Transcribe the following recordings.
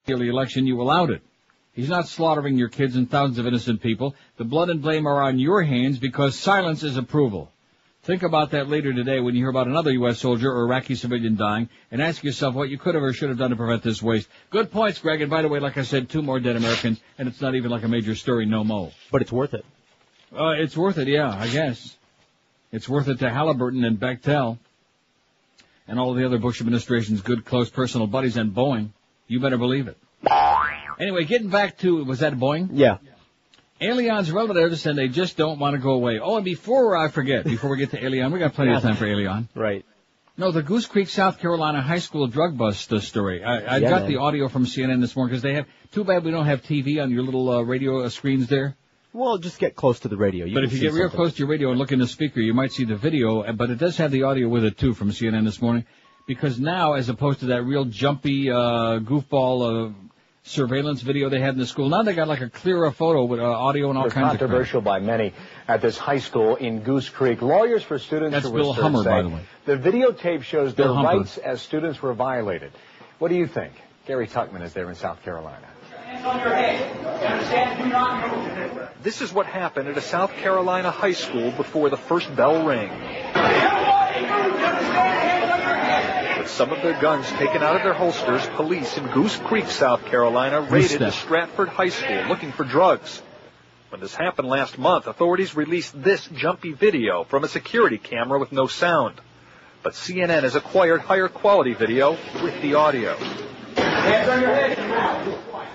the election, you allowed it. He's not slaughtering your kids and thousands of innocent people. The blood and blame are on your hands because silence is approval. Think about that later today when you hear about another U.S. soldier or Iraqi civilian dying, and ask yourself what you could have or should have done to prevent this waste. Good points, Greg. And by the way, like I said, 2 more dead Americans, and it's not even like a major story, no mo. But it's worth it. It's worth it, yeah, I guess. It's worth it to Halliburton and Bechtel and all the other Bush administration's good, close personal buddies and Boeing. You better believe it. Anyway, getting back to, was that Boeing? Yeah. Elián's relatives, and they just don't want to go away. Oh, and before I forget, before we get to Elián, we got plenty of time for Elián. Right. No, the Goose Creek, South Carolina high school drug bust story. I got the audio from CNN this morning because they have, too bad we don't have TV on your little radio screens there. Well, just get close to the radio. But if you get real close to your radio and look in the speaker, you might see the video, but it does have the audio with it too from CNN this morning. Because now, as opposed to that real jumpy, goofball, surveillance video they had in the school. Now they got like a clearer photo with audio and all kinds of controversial by many at this high school in Goose Creek. Lawyers for students who were Bill Hummer, say by the way. The videotape shows their Hummer. rights as students were violated. What do you think? Gary Tuckman is there in South Carolina. Hands on your head. You understand? Do not move. This is what happened at a South Carolina high school before the first bell rang. With some of their guns taken out of their holsters, police in Goose Creek, South Carolina, raided the Stratford High School looking for drugs. When this happened last month, authorities released this jumpy video from a security camera with no sound. But CNN has acquired higher quality video with the audio.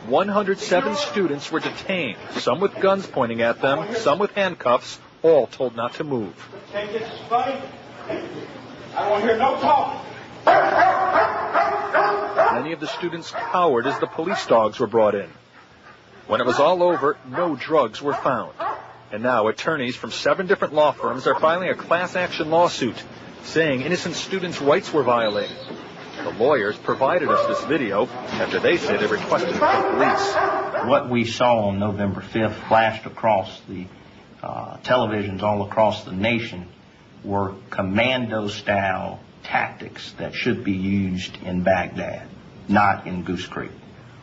107 students were detained, some with guns pointing at them, some with handcuffs, all told not to move. Take this, buddy. I don't hear no talk. Many of the students cowered as the police dogs were brought in. When it was all over, no drugs were found. And now attorneys from 7 different law firms are filing a class action lawsuit, saying innocent students' rights were violated. The lawyers provided us this video after they said they requested it from police. What we saw on November 5th flashed across the televisions all across the nation were commando-style tactics that should be used in Baghdad, not in Goose Creek.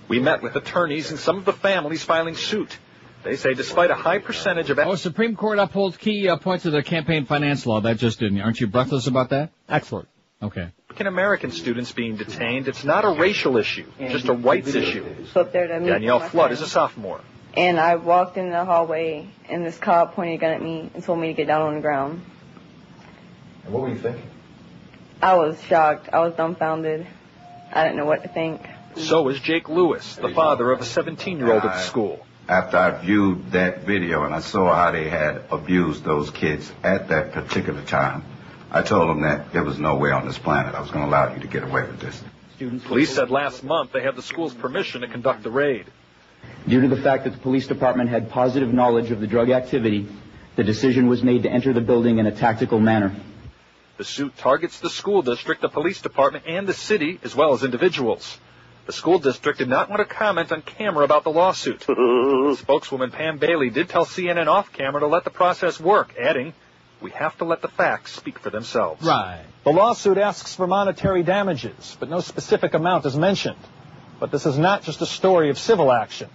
We met with attorneys and some of the families filing suit. They say despite a high percentage of... Supreme Court upholds key points of the campaign finance law. That just didn't. Aren't you breathless about that? Excellent. Okay. American students being detained, it's not a racial issue, just a rights issue. Up there to meet Danielle my Flood friend. is a sophomore. And I walked in the hallway, and this cop pointed a gun at me and told me to get down on the ground. And what were you thinking? I was shocked. I was dumbfounded. I didn't know what to think. So is Jake Lewis, the father of a 17-year-old at the school. After I viewed that video and I saw how they had abused those kids at that particular time, I told them that there was no way on this planet I was going to allow you to get away with this. Police said last month they had the school's permission to conduct the raid. Due to the fact that the police department had positive knowledge of the drug activity, the decision was made to enter the building in a tactical manner. The suit targets the school district, the police department, and the city, as well as individuals. The school district did not want to comment on camera about the lawsuit. Spokeswoman Pam Bailey did tell CNN off camera to let the process work, adding, "We have to let the facts speak for themselves." Right. The lawsuit asks for monetary damages, but no specific amount is mentioned. But this is not just a story of civil action.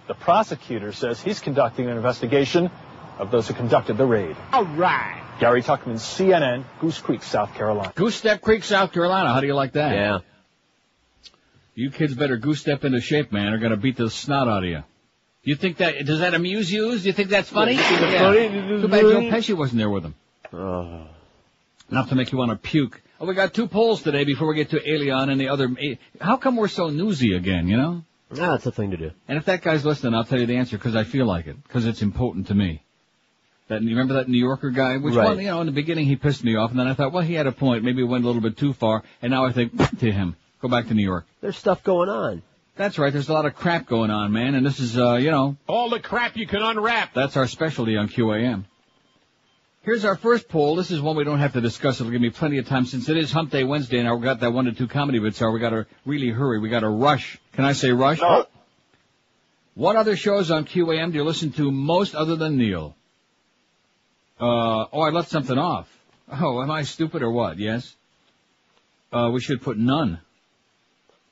The prosecutor says he's conducting an investigation of those who conducted the raid. All right. Gary Tuckman, CNN, Goose Creek, South Carolina. Goose Step Creek, South Carolina. How do you like that? Yeah. You kids better goose step into shape, man. They're going to beat the snot out of you. You think that, does that amuse you? Do you think that's funny? Too bad Joe Pesci wasn't there with them. Enough to make you want to puke. Oh, we got 2 polls today before we get to Elián and the other. How come we're so newsy again, you know? Ah, it's a thing to do. And if that guy's listening, I'll tell you the answer because I feel like it, because it's important to me. You remember that New Yorker guy? Which one, you know, in the beginning he pissed me off, and then I thought, well, he had a point. Maybe it went a little bit too far, and now I think, to him. Go back to New York. There's stuff going on. That's right. There's a lot of crap going on, man, and this is, you know. All the crap you can unwrap. That's our specialty on QAM. Here's our first poll. This is one we don't have to discuss. It'll give me plenty of time since it is Hump Day Wednesday, and I've got that 1 to 2 comedy bits, so we got to really hurry. We got to rush. Can I say rush? No. What other shows on QAM do you listen to most other than Neil? I left something off. Oh, am I stupid or what? Yes? We should put none.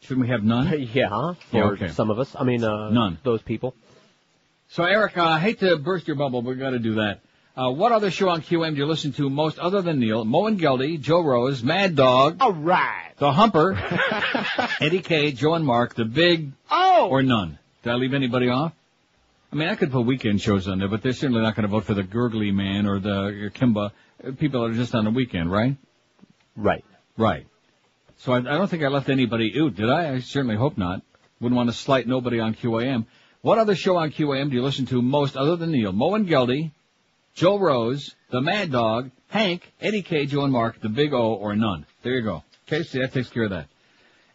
Shouldn't we have none? Yeah, for some of us. I mean, none. Those people. So, Eric, I hate to burst your bubble, but we got to do that. What other show on QM do you listen to most other than Neil? Mo and Geldy, Joe Rose, Mad Dog. All right. The Humper, Eddie K, Joe and Mark, The Big, or none. Did I leave anybody off? I mean, I could put weekend shows on there, but they're certainly not going to vote for the Gurgly Man or the Kimba. People that are just on the weekend, right? Right. So I don't think I left anybody out, did I? I certainly hope not. Wouldn't want to slight nobody on QAM. What other show on QAM do you listen to most other than Neil? Mo and Geldy, Joe Rose, The Mad Dog, Hank, Eddie K, Joe and Mark, The Big O, or none. There you go. Okay, see, that takes care of that.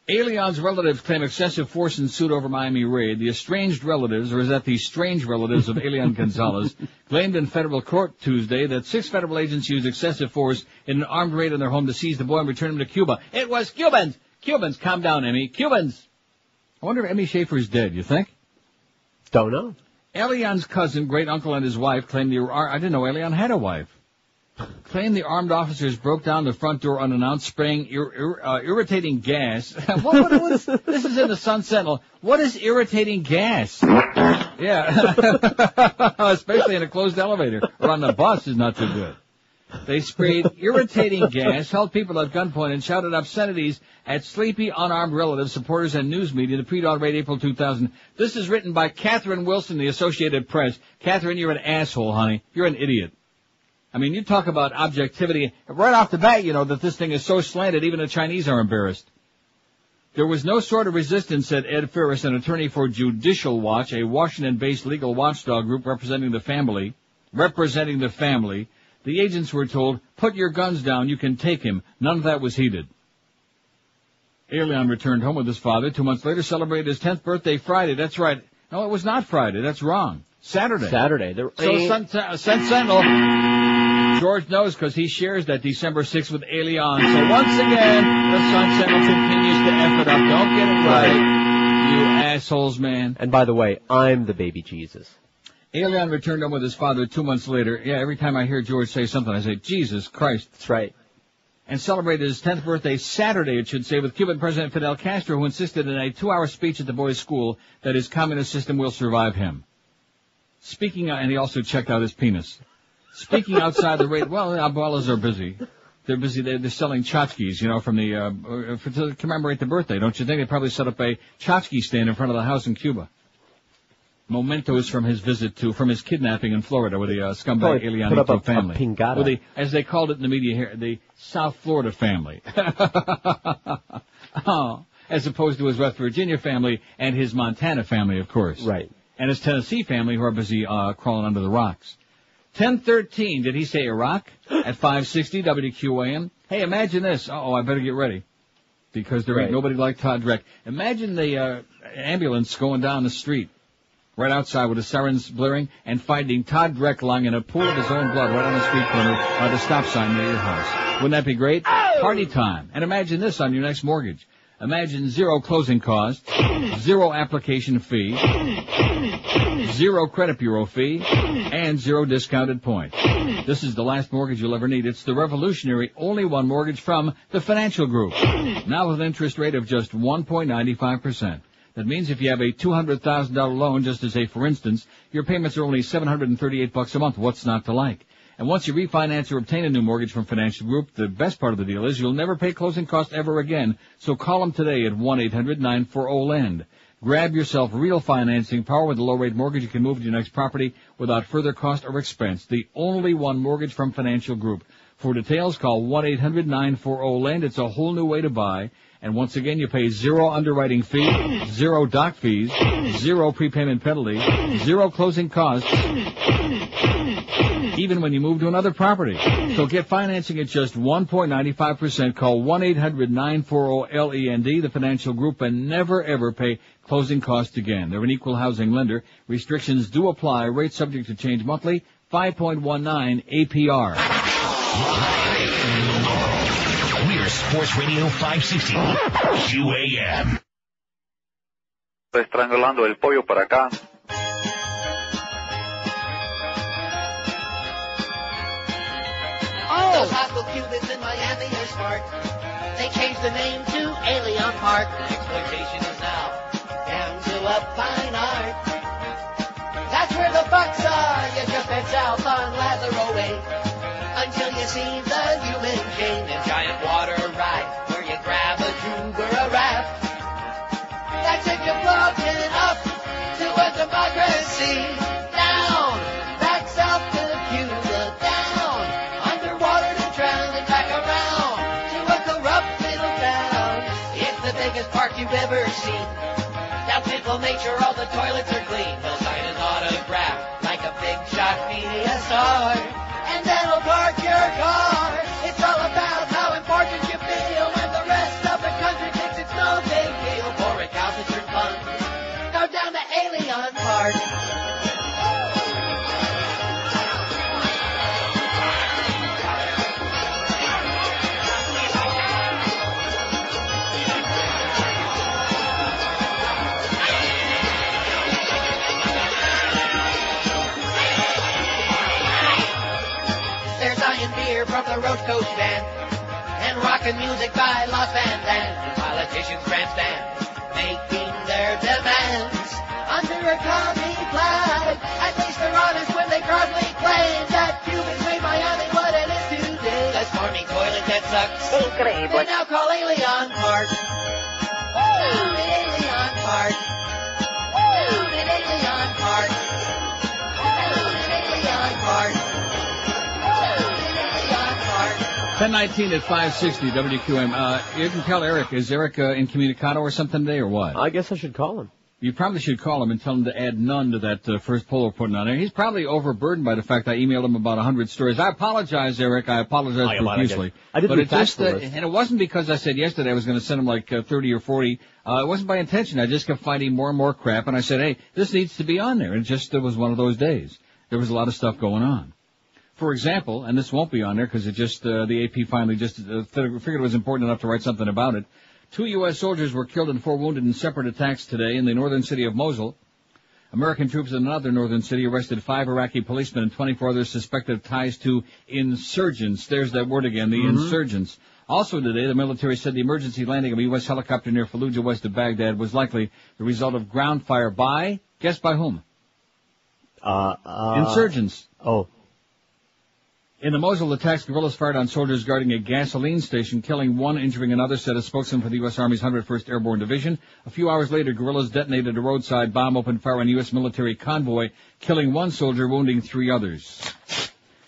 Elián's relatives claim excessive force in suit over Miami raid. The estranged relatives, or is that the strange relatives of Elián González, claimed in federal court Tuesday that 6 federal agents used excessive force in an armed raid on their home to seize the boy and return him to Cuba. It was Cubans! Cubans! Calm down, Emmy. Cubans! I wonder if Emmy Schaefer's dead, you think? Don't know. Elián's cousin, great uncle, and his wife claimed I didn't know Elián had a wife. Claimed the armed officers broke down the front door unannounced, spraying irritating gas. What is, this is in the Sun Sentinel. What is irritating gas? Yeah. Especially in a closed elevator. Or on the bus is not too good. They sprayed irritating gas, held people at gunpoint, and shouted obscenities at sleepy, unarmed relatives, supporters, and news media. The pre-dawn raid, April 2000. This is written by Catherine Wilson, the Associated Press. Catherine, you're an asshole, honey. You're an idiot. I mean, you talk about objectivity. Right off the bat, you know that this thing is so slanted, even the Chinese are embarrassed. There was no sort of resistance, said Ed Ferris, an attorney for Judicial Watch, a Washington-based legal watchdog group representing the family. The agents were told, put your guns down, you can take him. None of that was heeded. Elián returned home with his father. 2 months later, celebrated his 10th birthday Friday. That's right. No, it was not Friday. That's wrong. Saturday. So Sun Sentinel. George knows because he shares that December 6th with Elián. So once again, the Sun Sentinel continues to F it up. Don't get it right, you assholes, man. And by the way, I'm the baby Jesus. Elián returned home with his father 2 months later. Yeah, every time I hear George say something, I say, Jesus Christ. That's right. And celebrated his 10th birthday Saturday, it should say, with Cuban President Fidel Castro, who insisted in a 2-hour speech at the boys' school that his communist system will survive him. And he also checked out his penis. Speaking outside the raid, well, the abuelas are busy. They're busy. They're selling tchotchkes, you know, from to commemorate the birthday. Don't you think? They probably set up a tchotchke stand in front of the house in Cuba. Mementos from his kidnapping in Florida with the scumbag Elián family. With as they called it in the media here, the South Florida family. As opposed to his West Virginia family and his Montana family, of course. Right. And his Tennessee family, who are busy crawling under the rocks. 10:13, did he say Iraq? At 560 WQAM. Hey, imagine this. I better get ready. Because there ain't nobody like Todd Dreck. Imagine the ambulance going down the street, right outside with the sirens blaring, and finding Todd Dreck lying in a pool of his own blood right on the street corner by the stop sign near your house. Wouldn't that be great? Party time. And imagine this on your next mortgage. Imagine 0 closing costs, 0 application fee, 0 credit bureau fee, and 0 discounted points. This is the last mortgage you'll ever need. It's the revolutionary only one mortgage from the Financial Group. Now with an interest rate of just 1.95%. That means if you have a $200,000 loan, just as for instance, your payments are only $738 a month. What's not to like? And once you refinance or obtain a new mortgage from Financial Group, the best part of the deal is you'll never pay closing costs ever again. So call them today at 1-800-940-LEND. Grab yourself real financing power with a low-rate mortgage. You can move to your next property without further cost or expense. The only one mortgage from Financial Group. For details, call 1-800-940-LEND. It's a whole new way to buy. And once again, you pay 0 underwriting fee, 0 doc fees, 0 prepayment penalty, 0 closing costs, even when you move to another property. So get financing at just 1.95%. Call 1-800-940-LEND, the Financial Group, and never, ever pay closing costs again. They're an equal housing lender. Restrictions do apply. Rates subject to change monthly. 5.19 APR. We're Sports Radio 560 QAM. Estoy estrangulando el pollo para acá. Those hostile Cubans in Miami are smart. They came changed the name to Elián Park. Exploitation is now down to a fine art. That's where the bucks are. You just head south on Lazaro Way until you see the human chain and giant water ride where you grab a tube or a raft. That's if you're floating up to a democracy. Down, back south to Cuba. Down, underwater to drown and back around to a corrupt little town. It's the biggest park you've ever seen. Now people make sure all the toilets are clean. They'll sign an autograph like a big shot media star. And then they'll park your car. It's all about how important you feel when the rest of the country thinks it's no big deal. For recalcitrant funds, go down to Elián Park. From the Roach Coach Band and rockin' music by Los Van Damme. The politicians grandstand, making their demands under a commie flag. At least they're honest when they proudly claim that Cubans made Miami what it is today. A smarmy toilet that sucks. Incredible. They now call Elián Park. Down at Elián Park. Down at Elián Park. Down at Elián Park. 10:19 at 560 WQM. You can tell Eric. Is Eric incommunicado or something today or what? I guess I should call him. You probably should call him and tell him to add none to that first poll we're putting on there. He's probably overburdened by the fact I emailed him about 100 stories. I apologize, Eric. I apologize profusely. I didn't but and it wasn't because I said yesterday I was going to send him like 30 or 40. It wasn't by intention. I just kept finding more and more crap, and I said, hey, this needs to be on there. And it was one of those days. There was a lot of stuff going on. For example, and this won't be on there because it just, the AP finally just figured it was important enough to write something about it. 2 U.S. soldiers were killed and 4 wounded in separate attacks today in the northern city of Mosul. American troops in another northern city arrested 5 Iraqi policemen and 24 others suspected of ties to insurgents. There's that word again, the insurgents. Also today, the military said the emergency landing of a U.S. helicopter near Fallujah west of Baghdad was likely the result of ground fire by, guess by whom? Insurgents. Oh. In the Mosul attacks, guerrillas fired on soldiers guarding a gasoline station, killing 1, injuring another, said a spokesman for the U.S. Army's 101st Airborne Division. A few hours later, guerrillas detonated a roadside bomb, opened fire on a U.S. military convoy, killing 1 soldier, wounding 3 others.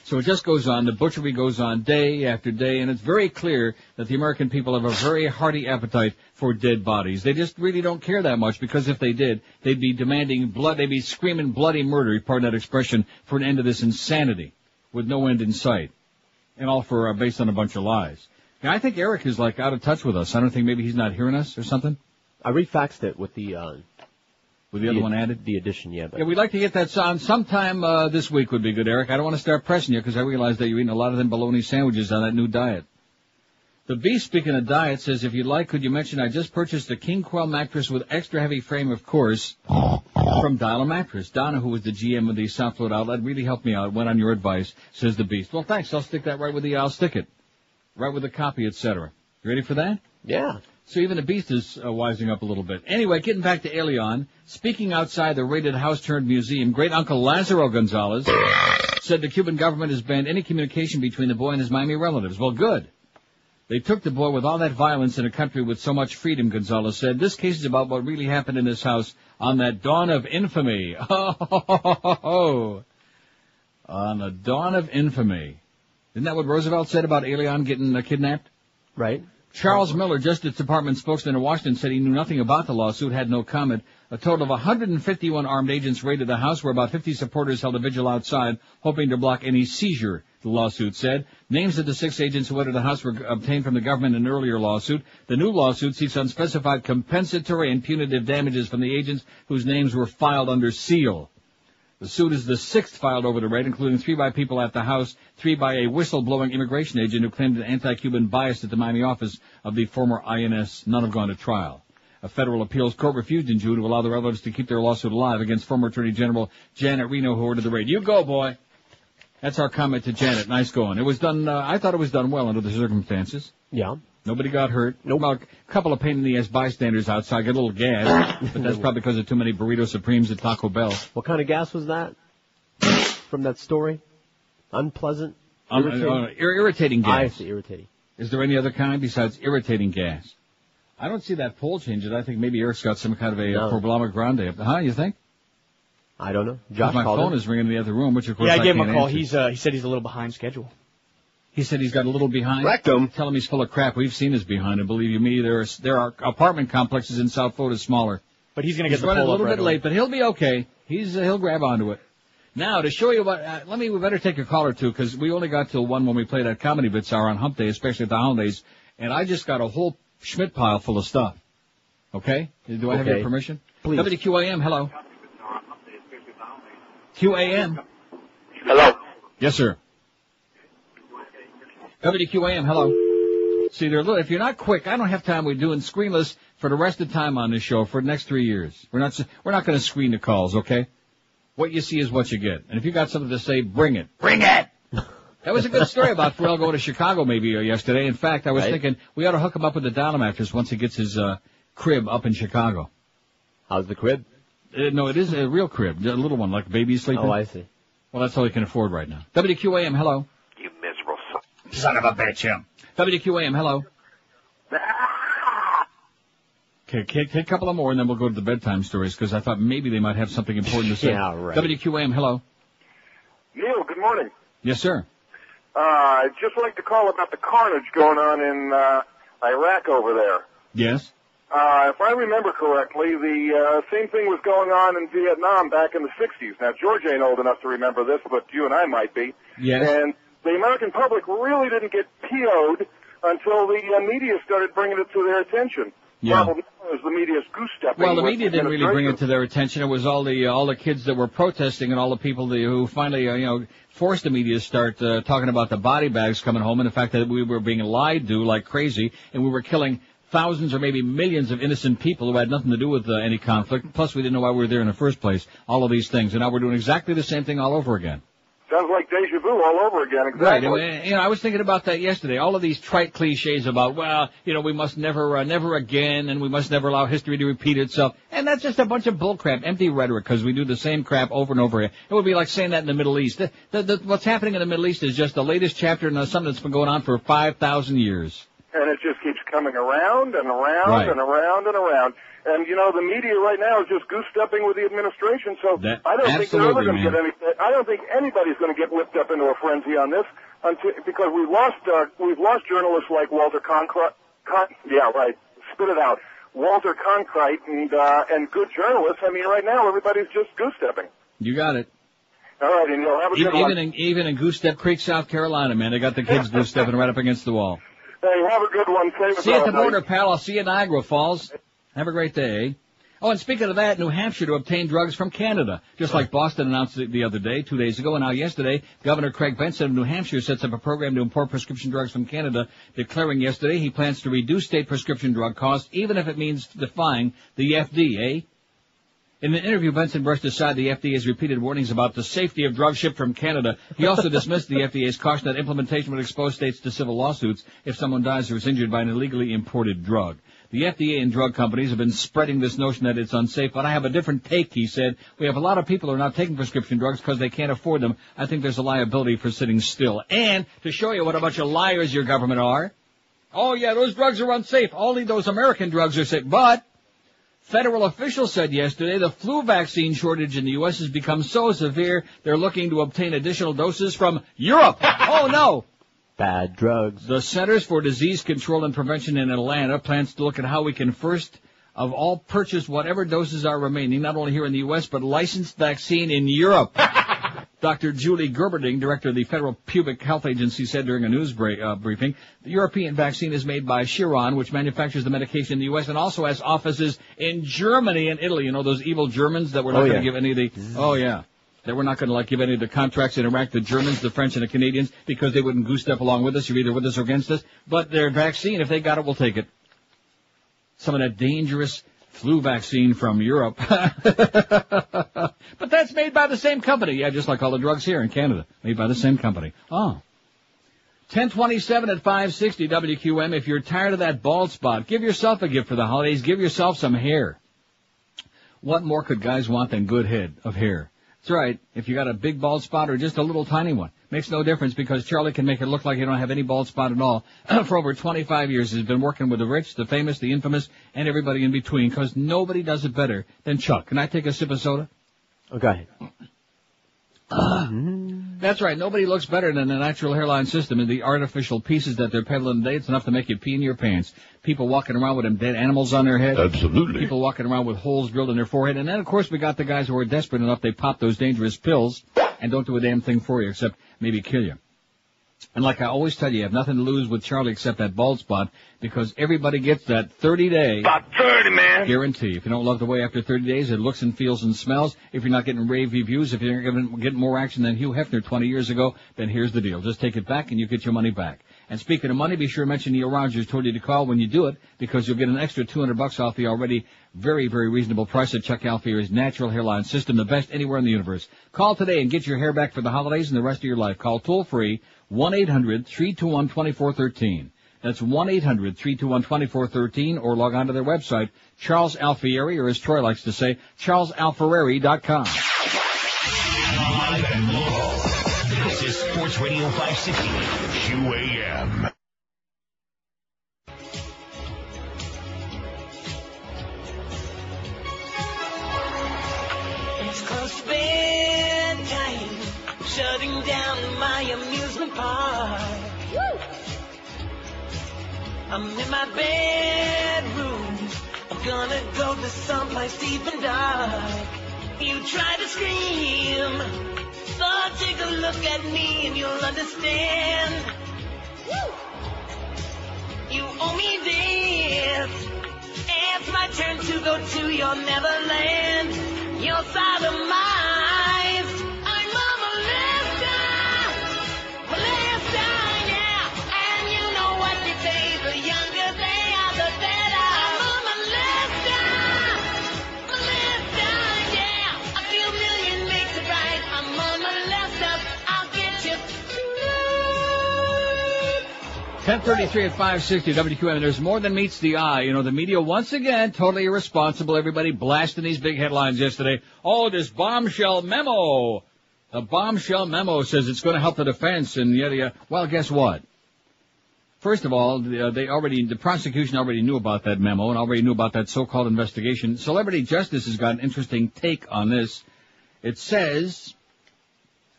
So it just goes on. The butchery goes on day after day, and it's very clear that the American people have a very hearty appetite for dead bodies. They just really don't care that much, because if they did, they'd be demanding blood, they'd be screaming bloody murder, pardon that expression, for an end to this insanity, with no end in sight, and all for based on a bunch of lies. Now, I think Eric is like out of touch with us. I don't think maybe he's not hearing us or something. I refaxed it with the other one added, the addition. Yeah, we'd like to get that on sometime this week. Would be good, Eric. I don't want to start pressing you because I realize that you're eating a lot of them bologna sandwiches on that new diet. The Beast, speaking of diet, says, if you'd like, could you mention I just purchased a King Quell mattress with extra heavy frame, of course, from Dial a Mattress. Donna, who was the GM of the South Florida outlet, really helped me out, went on your advice, says the Beast. Well, thanks. I'll stick that right with I'll stick it. Right with the copy, etc. You ready for that? Yeah. So even the Beast is wising up a little bit. Anyway, getting back to Elián, speaking outside the raided house-turned-museum, great uncle Elián González said the Cuban government has banned any communication between the boy and his Miami relatives. Well, good. They took the boy with all that violence in a country with so much freedom, Gonzalez said. This case is about what really happened in this house on that dawn of infamy. On the dawn of infamy. Isn't that what Roosevelt said about Elián getting kidnapped? Right. Charles Miller, Justice Department spokesman in Washington, said he knew nothing about the lawsuit, had no comment. A total of 151 armed agents raided the house, where about 50 supporters held a vigil outside, hoping to block any seizure, the lawsuit said. Names of the 6 agents who entered the house were obtained from the government in an earlier lawsuit. The new lawsuit seeks unspecified compensatory and punitive damages from the agents whose names were filed under seal. The suit is the 6th filed over the raid, including 3 by people at the house, 3 by a whistle-blowing immigration agent who claimed an anti-Cuban bias at the Miami office of the former INS. None have gone to trial. A federal appeals court refused in June to allow the relatives to keep their lawsuit alive against former Attorney General Janet Reno, who ordered the raid. You go, boy. That's our comment to Janet. Nice going. It was done, I thought it was done well under the circumstances. Yeah. Nobody got hurt. Well, a couple of pain-in-the-ass bystanders outside got a little gas, but that's probably because of too many Burrito Supremes at Taco Bell. What kind of gas was that from that story? Unpleasant? Irritating gas. I see, irritating. Is there any other kind besides irritating gas? I don't see that poll changes. I think maybe Eric's got some kind of a problema grande up there. Huh, you think? I don't know. Josh my phone is ringing in the other room, which of course I gave him a call. Answer. He said he's a little behind schedule. He said he's got a little behind. Rectum. Tell him he's full of crap. We've seen his behind, and believe you me, there are apartment complexes in South Florida smaller. But he's going to get the running poll a little up bit late, but he'll be okay. He'll grab onto it. Now, to show you what, we better take a call or two, because we only got till 1 when we played that Comedy Bits Hour on Hump Day, especially at the holidays, and I just got a whole Schmidt pile full of stuff. Okay? Do I have your permission? Please. WQAM, hello. QAM. Hello. Yes, sir. WQAM, hello. See, if you're not quick, I don't have time. We're doing screenless for the rest of the time on this show for the next 3 years. We're not going to screen the calls, okay? What you see is what you get. And if you got something to say, bring it. Bring it! That was a good story about Pharrell going to Chicago maybe yesterday. In fact, I was thinking we ought to hook him up with the Dial mattress once he gets his crib up in Chicago. How's the crib? No, it is a real crib, a little one, like a baby sleeping. Oh, I see. Well, that's all he can afford right now. WQAM, hello. You miserable son of a bitch, him. WQAM, hello. Okay, take a couple of more, and then we'll go to the bedtime stories, because I thought maybe they might have something important to say. Yeah, right. WQAM, hello. Neil, good morning. Yes, sir. I'd just like to call about the carnage going on in Iraq over there. Yes. If I remember correctly, the same thing was going on in Vietnam back in the 60s. Now, George ain't old enough to remember this, but you and I might be. Yes. And the American public really didn't get PO'd until the media started bringing it to their attention. Yeah. Problem is the media's goose-stepping. Well, the media didn't really bring it to their attention. It was all the kids that were protesting and all the people who finally, forced the media to start talking about the body bags coming home and the fact that we were being lied to like crazy and we were killing thousands or maybe millions of innocent people who had nothing to do with any conflict. Plus, we didn't know why we were there in the first place. All of these things. And now we're doing exactly the same thing all over again. Sounds like deja vu all over again, exactly. Right. I was thinking about that yesterday. All of these trite cliches about, we must never again, and we must never allow history to repeat itself. And that's just a bunch of bullcrap, empty rhetoric, because we do the same crap over and over again. It would be like saying that in the Middle East. What's happening in the Middle East is just the latest chapter in something that's been going on for 5,000 years. And it just keeps coming around and around right. and around and around. And, the media right now is just goose-stepping with the administration, so I don't think they're ever going to get anything. I don't think anybody's going to get whipped up into a frenzy on this because we've lost journalists like Walter Cronkite. Yeah, right. Spit it out. Walter Cronkite and good journalists. I mean, right now everybody's just goose-stepping. You got it. All right, and you'll have a good one. Even in Goose-Step Creek, South Carolina, man, they got the kids goose-stepping right up against the wall. Hey, have a good one. See you at the border, pal. I'll see you at Niagara Falls. Have a great day. Oh, and speaking of that, New Hampshire to obtain drugs from Canada. Just like Boston announced it the other day, 2 days ago, and now yesterday, Governor Craig Benson of New Hampshire sets up a program to import prescription drugs from Canada, declaring yesterday he plans to reduce state prescription drug costs, even if it means defying the FDA. In an interview, Benson brushed aside the FDA's repeated warnings about the safety of drugs shipped from Canada. He also dismissed the FDA's caution that implementation would expose states to civil lawsuits if someone dies or is injured by an illegally imported drug. The FDA and drug companies have been spreading this notion that it's unsafe, but I have a different take, he said. We have a lot of people who are not taking prescription drugs because they can't afford them. I think there's a liability for sitting still. And to show you what a bunch of liars your government are, oh yeah, those drugs are unsafe. Only those American drugs are safe. But federal officials said yesterday the flu vaccine shortage in the U.S. has become so severe they're looking to obtain additional doses from Europe. Oh no! Bad drugs. The Centers for Disease Control and Prevention in Atlanta plans to look at how we can first of all purchase whatever doses are remaining, not only here in the U.S., but licensed vaccine in Europe. Dr. Julie Gerberding, director of the Federal Public Health Agency, said during a news briefing, the European vaccine is made by Chiron, which manufactures the medication in the U.S. and also has offices in Germany and Italy. You know, those evil Germans that were not going to give any of the... Oh, yeah. That we're not going to give any of the contracts in Iraq, the Germans, the French, and the Canadians, because they wouldn't goose step along with us. You're either with us or against us. But their vaccine, if they got it, we'll take it. Some of that dangerous flu vaccine from Europe. But that's made by the same company. Yeah, just like all the drugs here in Canada. Made by the same company. Oh. 1027 at 560 WQM. If you're tired of that bald spot, give yourself a gift for the holidays. Give yourself some hair. What more could guys want than good head of hair? That's right. If you got a big bald spot or just a little tiny one, makes no difference because Charlie can make it look like you don't have any bald spot at all. For over 25 years, he's been working with the rich, the famous, the infamous, and everybody in between because nobody does it better than Chuck. Can I take a sip of soda? Oh, go ahead. That's right. Nobody looks better than the natural hairline system and the artificial pieces that they're peddling today. It's enough to make you pee in your pants. People walking around with them dead animals on their head. Absolutely. People walking around with holes drilled in their forehead. And then, of course, we got the guys who are desperate enough they pop those dangerous pills and don't do a damn thing for you except maybe kill you. And like I always tell you have nothing to lose with Charlie except that bald spot because everybody gets that 30-day About 30, man. guarantee. If you don't love the way after 30 days, it looks and feels and smells. If you're not getting rave reviews, if you're getting more action than Hugh Hefner 20 years ago, then here's the deal. Just take it back and you get your money back. And speaking of money, be sure to mention Neil Rogers told you to call when you do it because you'll get an extra $200 off the already very, very reasonable price at Chuck Alfier's natural hairline system, the best anywhere in the universe. Call today and get your hair back for the holidays and the rest of your life. Call toll-free 1-800-321-2413. That's 1-800-321-2413 or log on to their website, Charles Alfieri, or as Troy likes to say, charlesalfieri.com. Live and local. This is Sports Radio 560 QAM. It's close to bedtime, shutting down my amusement park. Woo! I'm in my bedroom, I'm gonna go to someplace deep and dark. You try to scream, so take a look at me and you'll understand. Woo! You owe me this, it's my turn to go to your Neverland. Your sodomized, I'm a molester, yeah. And you know what they say, the younger they are, the better. I'm a molester, yeah. A few million makes it right. I'm a molester, I'll get you tonight. 10:33 at 560 WQM. There's more than meets the eye. You know, the media once again totally irresponsible. Everybody blasting these big headlines yesterday. Oh, this bombshell memo. The bombshell memo says it's going to help the defense and yada yada. Well, guess what? First of all, the prosecution already knew about that memo and already knew about that so-called investigation. Celebrity Justice has got an interesting take on this. It says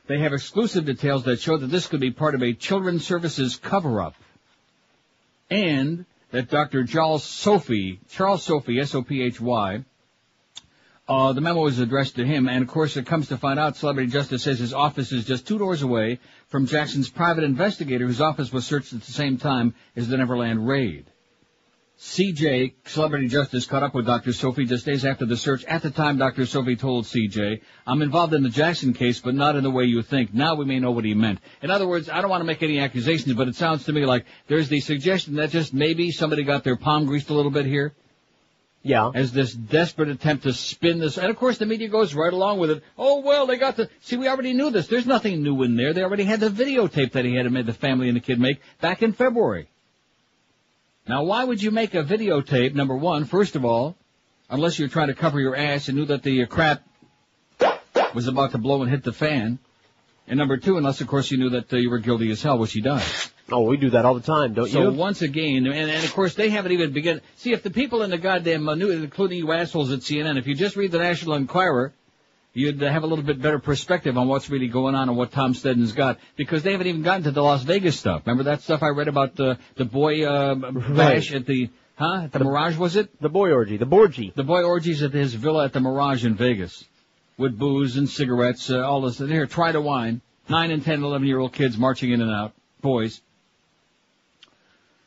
they have exclusive details that show that this could be part of a children's services cover-up. And that Dr. Charles Sophy, S-O-P-H-Y, the memo is addressed to him, and of course it comes to find out Celebrity Justice says his office is just 2 doors away from Jackson's private investigator whose office was searched at the same time as the Neverland raid. CJ, Celebrity Justice, caught up with Dr. Sophy just days after the search. At the time, Dr. Sophy told CJ, I'm involved in the Jackson case, but not in the way you think. Now we may know what he meant. In other words, I don't want to make any accusations, but it sounds to me like there's the suggestion that just maybe somebody got their palm greased a little bit here. Yeah. As this desperate attempt to spin this. And of course the media goes right along with it. Oh, well, they got the... See, we already knew this. There's nothing new in there. They already had the videotape that he had made the family and the kid make back in February. Now, why would you make a videotape, number one, first of all, unless you're trying to cover your ass and knew that the crap was about to blow and hit the fan? And number two, unless, of course, you knew that you were guilty as hell, which he does. Oh, we do that all the time, don't you? So once again, and of course, they haven't even begun. See, if the people in the goddamn news, including you assholes at CNN, if you just read the National Enquirer, you'd have a little bit better perspective on what's really going on and what Tom Steadden's got, because they haven't even gotten to the Las Vegas stuff. Remember that stuff I read about the boy bash at the Mirage, was it? The boy orgy, the Borgie. The boy orgies at his villa at the Mirage in Vegas, with booze and cigarettes, all this. Here, try to wine. 9 and 10, 11-year-old kids marching in and out, boys.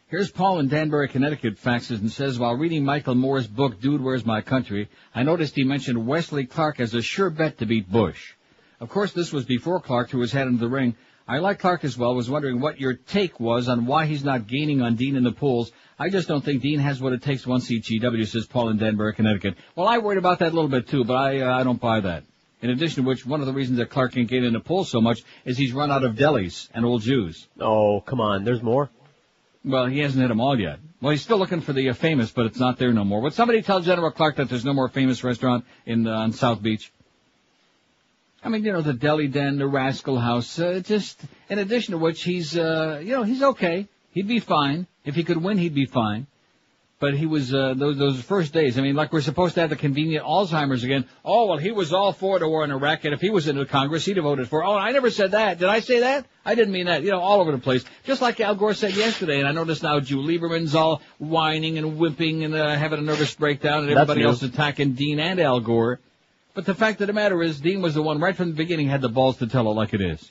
Here's Paul in Danbury, Connecticut, faxes and says, while reading Michael Moore's book, Dude, Where's My Country, I noticed he mentioned Wesley Clark as a sure bet to beat Bush. Of course, this was before Clark threw his hat into the ring. I like Clark as well, was wondering what your take was on why he's not gaining on Dean in the polls. I just don't think Dean has what it takes to one seat GW, says Paul in Danbury, Connecticut. Well, I worried about that a little bit too, but I don't buy that. In addition to which, one of the reasons that Clark can't get in the polls so much is he's run out of delis and old Jews. Oh, come on. There's more. Well, he hasn't hit them all yet. Well, he's still looking for the famous, but it's not there no more. Would somebody tell General Clark that there's no more famous restaurant on South Beach? I mean, the Deli Den, the Rascal House, just, in addition to which he's okay. He'd be fine. If he could win, he'd be fine. But he was, those first days, I mean, like we're supposed to have the convenient Alzheimer's again. Oh, well, he was all for the war in Iraq, and if he was in the Congress, he'd have voted for it. Oh, I never said that. Did I say that? I didn't mean that. All over the place. Just like Al Gore said yesterday, and I notice now Jew Lieberman's all whining and whimping and having a nervous breakdown, and everybody else attacking Dean and Al Gore. But the fact of the matter is, Dean was the one right from the beginning had the balls to tell it like it is.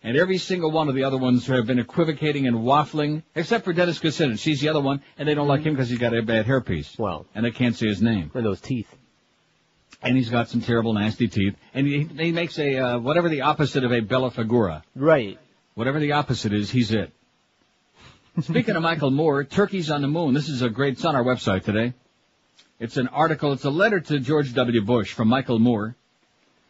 And every single one of the other ones have been equivocating and waffling, except for Dennis Kucinich. She's the other one, and they don't like him because he's got a bad hairpiece. Well. And they can't say his name. And those teeth. And he's got some terrible, nasty teeth. And he makes whatever the opposite of a bella figura. Right. Whatever the opposite is, he's it. Speaking of Michael Moore, turkeys on the moon. This is it's on our website today. It's an article, it's a letter to George W. Bush from Michael Moore.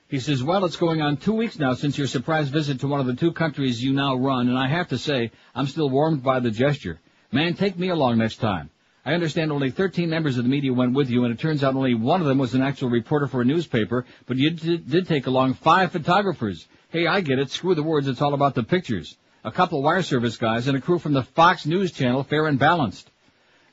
He says, well, it's going on 2 weeks now since your surprise visit to one of the two countries you now run, and I have to say, I'm still warmed by the gesture. Man, take me along next time. I understand only 13 members of the media went with you, and it turns out only one of them was an actual reporter for a newspaper, but you did take along 5 photographers. Hey, I get it. Screw the words. It's all about the pictures. A couple wire service guys and a crew from the Fox News Channel, Fair and Balanced.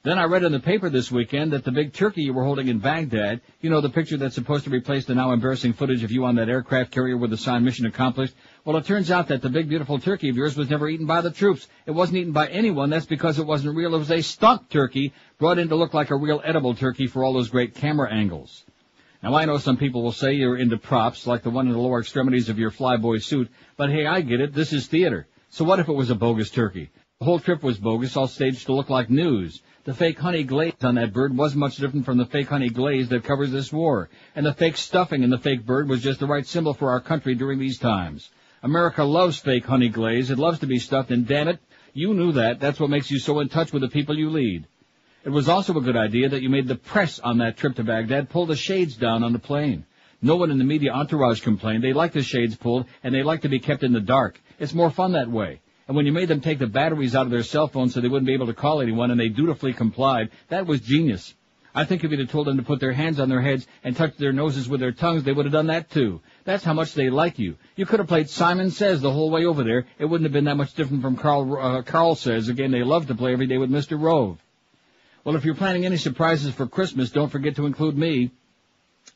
Then I read in the paper this weekend that the big turkey you were holding in Baghdad, the picture that's supposed to replace the now embarrassing footage of you on that aircraft carrier with the sign mission accomplished. Well, it turns out that the big beautiful turkey of yours was never eaten by the troops. It wasn't eaten by anyone. That's because it wasn't real. It was a stunt turkey brought in to look like a real edible turkey for all those great camera angles. Now, I know some people will say you're into props, like the one in the lower extremities of your flyboy suit, but hey, I get it. This is theater. So what if it was a bogus turkey? The whole trip was bogus, all staged to look like news. The fake honey glaze on that bird wasn't much different from the fake honey glaze that covers this war. And the fake stuffing in the fake bird was just the right symbol for our country during these times. America loves fake honey glaze. It loves to be stuffed, and damn it, you knew that. That's what makes you so in touch with the people you lead. It was also a good idea that you made the press on that trip to Baghdad pull the shades down on the plane. No one in the media entourage complained. They like the shades pulled, and they like to be kept in the dark. It's more fun that way. And when you made them take the batteries out of their cell phones so they wouldn't be able to call anyone, and they dutifully complied, that was genius. I think if you'd have told them to put their hands on their heads and touch their noses with their tongues, they would have done that too. That's how much they like you. You could have played Simon Says the whole way over there. It wouldn't have been that much different from Carl Says, a game they love to play every day with Mr. Rove. Well, if you're planning any surprises for Christmas, don't forget to include me.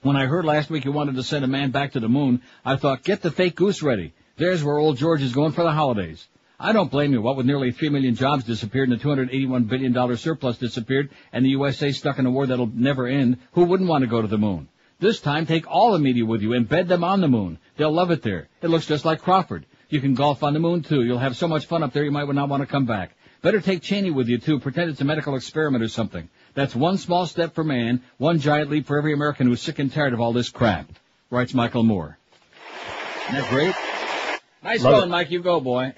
When I heard last week you wanted to send a man back to the moon, I thought, get the fake goose ready. There's where old George is going for the holidays. I don't blame you. What with nearly 3 million jobs disappeared and a $281 billion surplus disappeared and the USA stuck in a war that'll never end, who wouldn't want to go to the moon? This time, take all the media with you. Embed them on the moon. They'll love it there. It looks just like Crawford. You can golf on the moon, too. You'll have so much fun up there you might not want to come back. Better take Cheney with you, too. Pretend it's a medical experiment or something. That's one small step for man, one giant leap for every American who's sick and tired of all this crap, writes Michael Moore. Isn't that great? Nice going, Mike. You go, boy.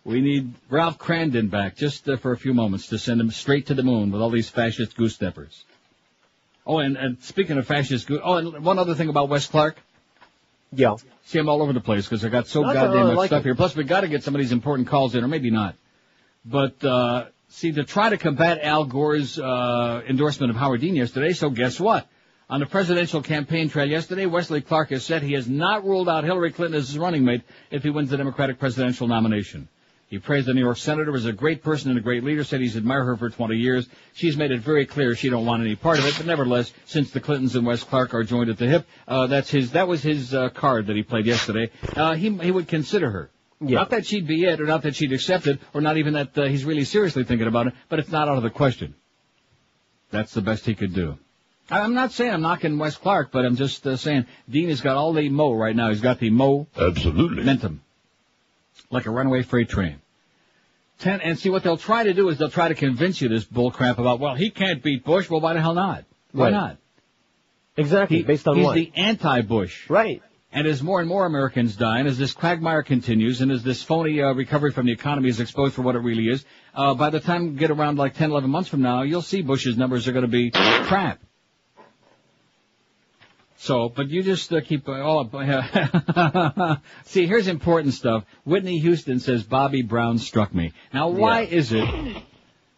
We need Ralph Crandon back just for a few moments to send him straight to the moon with all these fascist goose steppers. Oh, and speaking of fascist goose... Oh, and one other thing about Wes Clark. Yeah. See him all over the place because I got so goddamn much stuff here. Plus, we got to get some of these important calls in, or maybe not. But, see, to try to combat Al Gore's endorsement of Howard Dean yesterday, so guess what? On the presidential campaign trail yesterday, Wesley Clark has said he has not ruled out Hillary Clinton as his running mate if he wins the Democratic presidential nomination. He praised the New York senator as a great person and a great leader, said he's admired her for 20 years. She's made it very clear she don't want any part of it, but nevertheless, since the Clintons and Wes Clark are joined at the hip, that was his card that he played yesterday. He would consider her. Yeah. Not that she'd be it, or not that she'd accept it, or not even that he's really seriously thinking about it, but it's not out of the question. That's the best he could do. I'm not saying I'm knocking Wes Clark, but I'm just saying Dean has got all the mo right now. He's got the mo. Absolutely. Momentum. Like a runaway freight train. And see, what they'll try to do is they'll try to convince you this bull crap about, well, he can't beat Bush. Well, why the hell not? Why not? Exactly. Based on what? He's the anti-Bush. Right. And as more and more Americans die, and as this quagmire continues, and as this phony recovery from the economy is exposed for what it really is, by the time we get around like 10, 11 months from now, you'll see Bush's numbers are going to be crap. So, but you just keep See, here's important stuff. Whitney Houston says Bobby Brown struck me. Now, why is it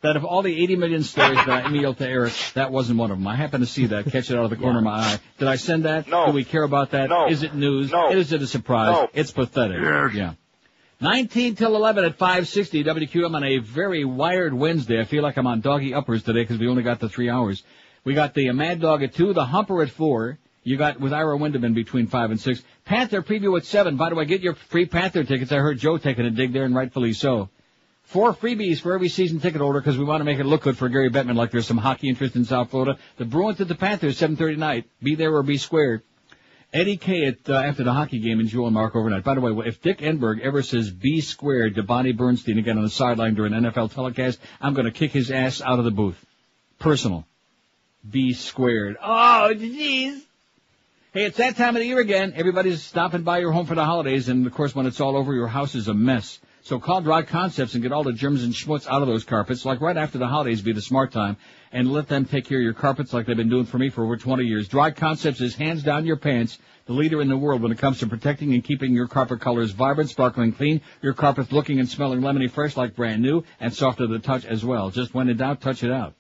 that of all the 80 million stories that I emailed to Eric, that wasn't one of them? I happened to see that, catch it out of the corner of my eye. Did I send that? No. Do we care about that? No. Is it news? No. Is it a surprise? No. It's pathetic. Yes. Yeah. 19 till 11 at 560 WQM on a very wired Wednesday. I feel like I'm on doggy uppers today because we only got the 3 hours. We got the Mad Dog at 2, the Humper at 4. You got with Ira Windeman between 5 and 6. Panther preview at 7. By the way, get your free Panther tickets. I heard Joe taking a dig there, and rightfully so. 4 freebies for every season ticket holder because we want to make it look good for Gary Bettman like there's some hockey interest in South Florida. The Bruins at the Panthers, 7:30 tonight. Be there or be squared. Eddie K at after the hockey game in Jewel and Mark overnight. By the way, if Dick Enberg ever says be squared to Bonnie Bernstein again on the sideline during an NFL telecast, I'm going to kick his ass out of the booth. Personal. Be squared. Oh, jeez. Hey, it's that time of the year again. Everybody's stopping by your home for the holidays, and of course when it's all over, your house is a mess. So call Dry Concepts and get all the germs and schmutz out of those carpets. Like right after the holidays be the smart time, and let them take care of your carpets like they've been doing for me for over 20 years. Dry Concepts is hands down your pants, the leader in the world when it comes to protecting and keeping your carpet colors vibrant, sparkling clean, your carpets looking and smelling lemony fresh like brand new, and soft to the touch as well. Just when in doubt, touch it out.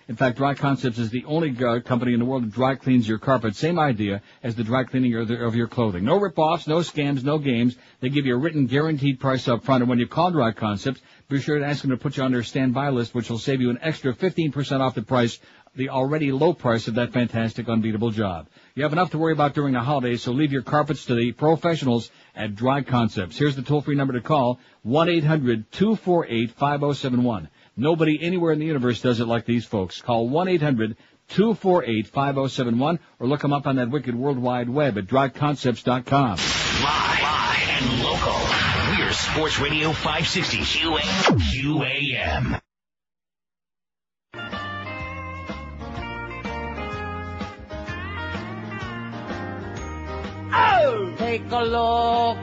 In fact, Dry Concepts is the only company in the world that dry cleans your carpet. Same idea as the dry cleaning of your clothing. No rip-offs, no scams, no games. They give you a written guaranteed price up front. And when you call Dry Concepts, be sure to ask them to put you on their standby list, which will save you an extra 15% off the price, the already low price of that fantastic, unbeatable job. You have enough to worry about during the holidays, so leave your carpets to the professionals at Dry Concepts. Here's the toll-free number to call, 1-800-248-5071. Nobody anywhere in the universe does it like these folks. Call 1-800-248-5071 or look them up on that wicked World Wide Web at dryconcepts.com. Live and local. We're Sports Radio 560 QAM. Oh! Take a look.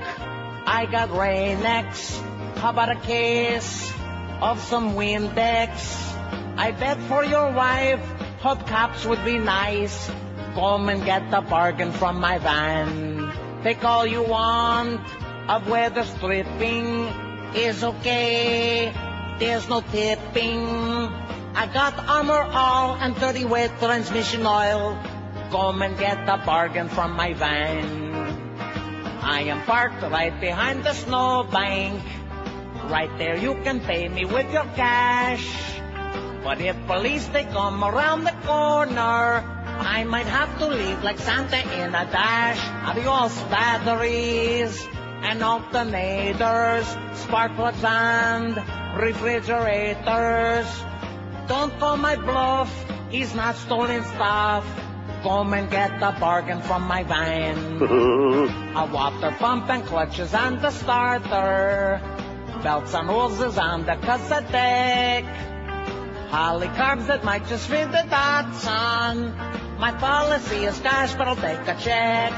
I got Rain-X. How about a case of some Windex? I bet for your wife, hubcaps would be nice. Come and get the bargain from my van. Take all you want of weather stripping is okay. There's no tipping. I got Armor All and 30 weight transmission oil. Come and get the bargain from my van. I am parked right behind the snowbank. Right there you can pay me with your cash. But if police they come around the corner, I might have to leave like Santa in a dash. Adios batteries and alternators, spark plugs and refrigerators. Don't call my bluff, he's not stolen stuff. Come and get the bargain from my van. A water pump and clutches and the starter. Belts and hoses on the cassette deck. Holly carbs that might just fit the Datsun. My policy is cash, but I'll take a check.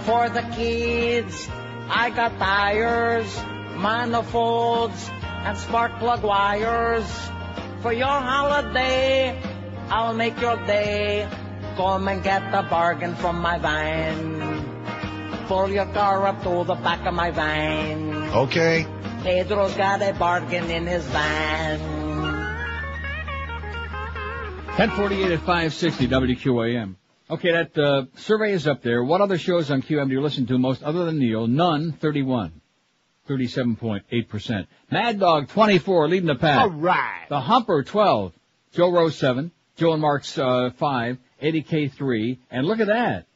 For the kids, I got tires, manifolds, and spark plug wires. For your holiday, I'll make your day. Come and get the bargain from my van. Pull your car up to the back of my van. Okay. Pedro's got a bargain in his van. 1048 at 560 WQAM. Okay, that survey is up there. What other shows on QM do you listen to most other than Neil? None, 31. 37.8%. Mad Dog, 24, leading the pack. All right. The Humper, 12. Joe Rose, 7. Joe and Mark's 5. Eddie K, 3. And look at that.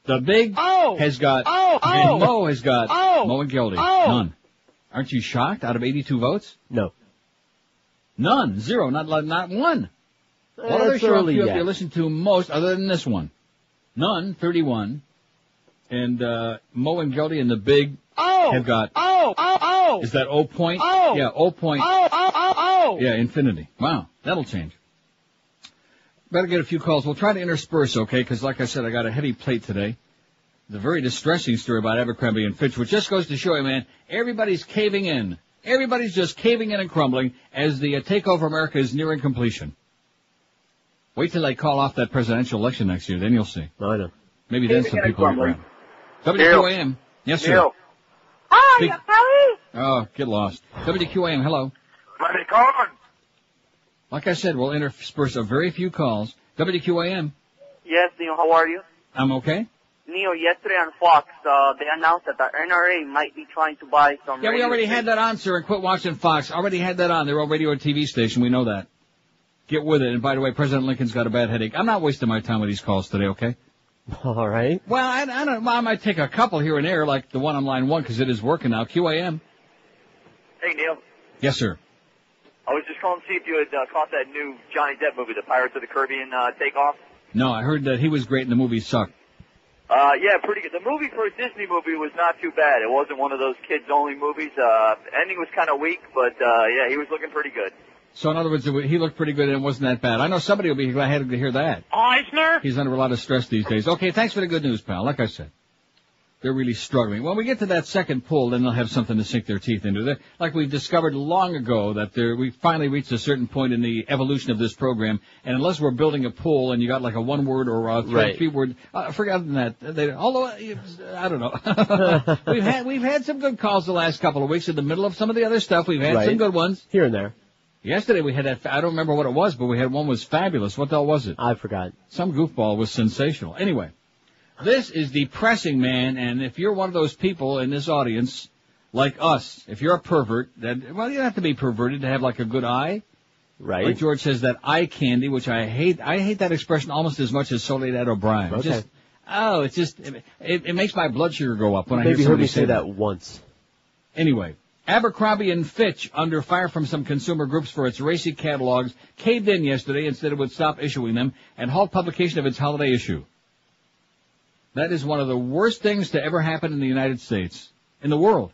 The Big has got, and Mo has got, Mo and Gildy. None. Aren't you shocked? Out of 82 votes? No. None. Zero. Not one. What other show do you listen to most other than this one? None. 31. And Mo and Gildy and the Big have got. Is that O point? Yeah, O point. Yeah, infinity. Wow, that'll change. Better get a few calls. We'll try to intersperse, okay? Because like I said, I got a heavy plate today. It's a very distressing story about Abercrombie and Fitch, which just goes to show you, man, everybody's caving in. Everybody's just caving in and crumbling as the takeover America is nearing completion. Wait till they call off that presidential election next year, then you'll see. I know. Maybe then some people will get around. WQAM. Yes, sir. Neil. Hi, Kelly. Oh, get lost. WQAM, hello. Money calling. Like I said, we'll intersperse a very few calls. WQAM. Yes, Neil, how are you? I'm okay. Neil, yesterday on Fox, they announced that the NRA might be trying to buy some... Yeah, we already had that on, sir, and quit watching Fox. Already had that on. They're all radio and TV station. We know that. Get with it. And by the way, President Lincoln's got a bad headache. I'm not wasting my time with these calls today, okay? All right. Well, I don't. I might take a couple here and there, like the one on line 1, because it is working now. QAM. Hey, Neil. Yes, sir. I was just calling to see if you had caught that new Johnny Depp movie, the Pirates of the Caribbean Takeoff. No, I heard that he was great and the movie sucked. Yeah, pretty good. The movie for a Disney movie was not too bad. It wasn't one of those kids-only movies. Ending was kind of weak, but yeah, he was looking pretty good. So in other words, he looked pretty good and it wasn't that bad. I know somebody will be glad to hear that. Eisner? He's under a lot of stress these days. Okay, thanks for the good news, pal. Like I said, they're really struggling. When we get to that second pull, then they'll have something to sink their teeth into. Like we've discovered long ago that we finally reached a certain point in the evolution of this program, and unless we're building a poll and you got like a one-word or a three-word, forget that. Although, I don't know. we've had some good calls the last couple of weeks in the middle of some of the other stuff. We've had some good ones. Here and there. Yesterday we had that, I don't remember what it was, but we had one was fabulous. What the hell was it? I forgot. Some goofball was sensational. Anyway, this is depressing, man, and if you're one of those people in this audience, like us, if you're a pervert, you don't have to be perverted to have like a good eye. Right. Like George says, that eye candy, which I hate. I hate that expression almost as much as Soledad O'Brien. Okay. It makes my blood sugar go up when I hear somebody somebody say that once. Anyway. Abercrombie & Fitch, under fire from some consumer groups for its racy catalogs, caved in yesterday and said it would stop issuing them and halt publication of its holiday issue. That is one of the worst things to ever happen in the United States, in the world.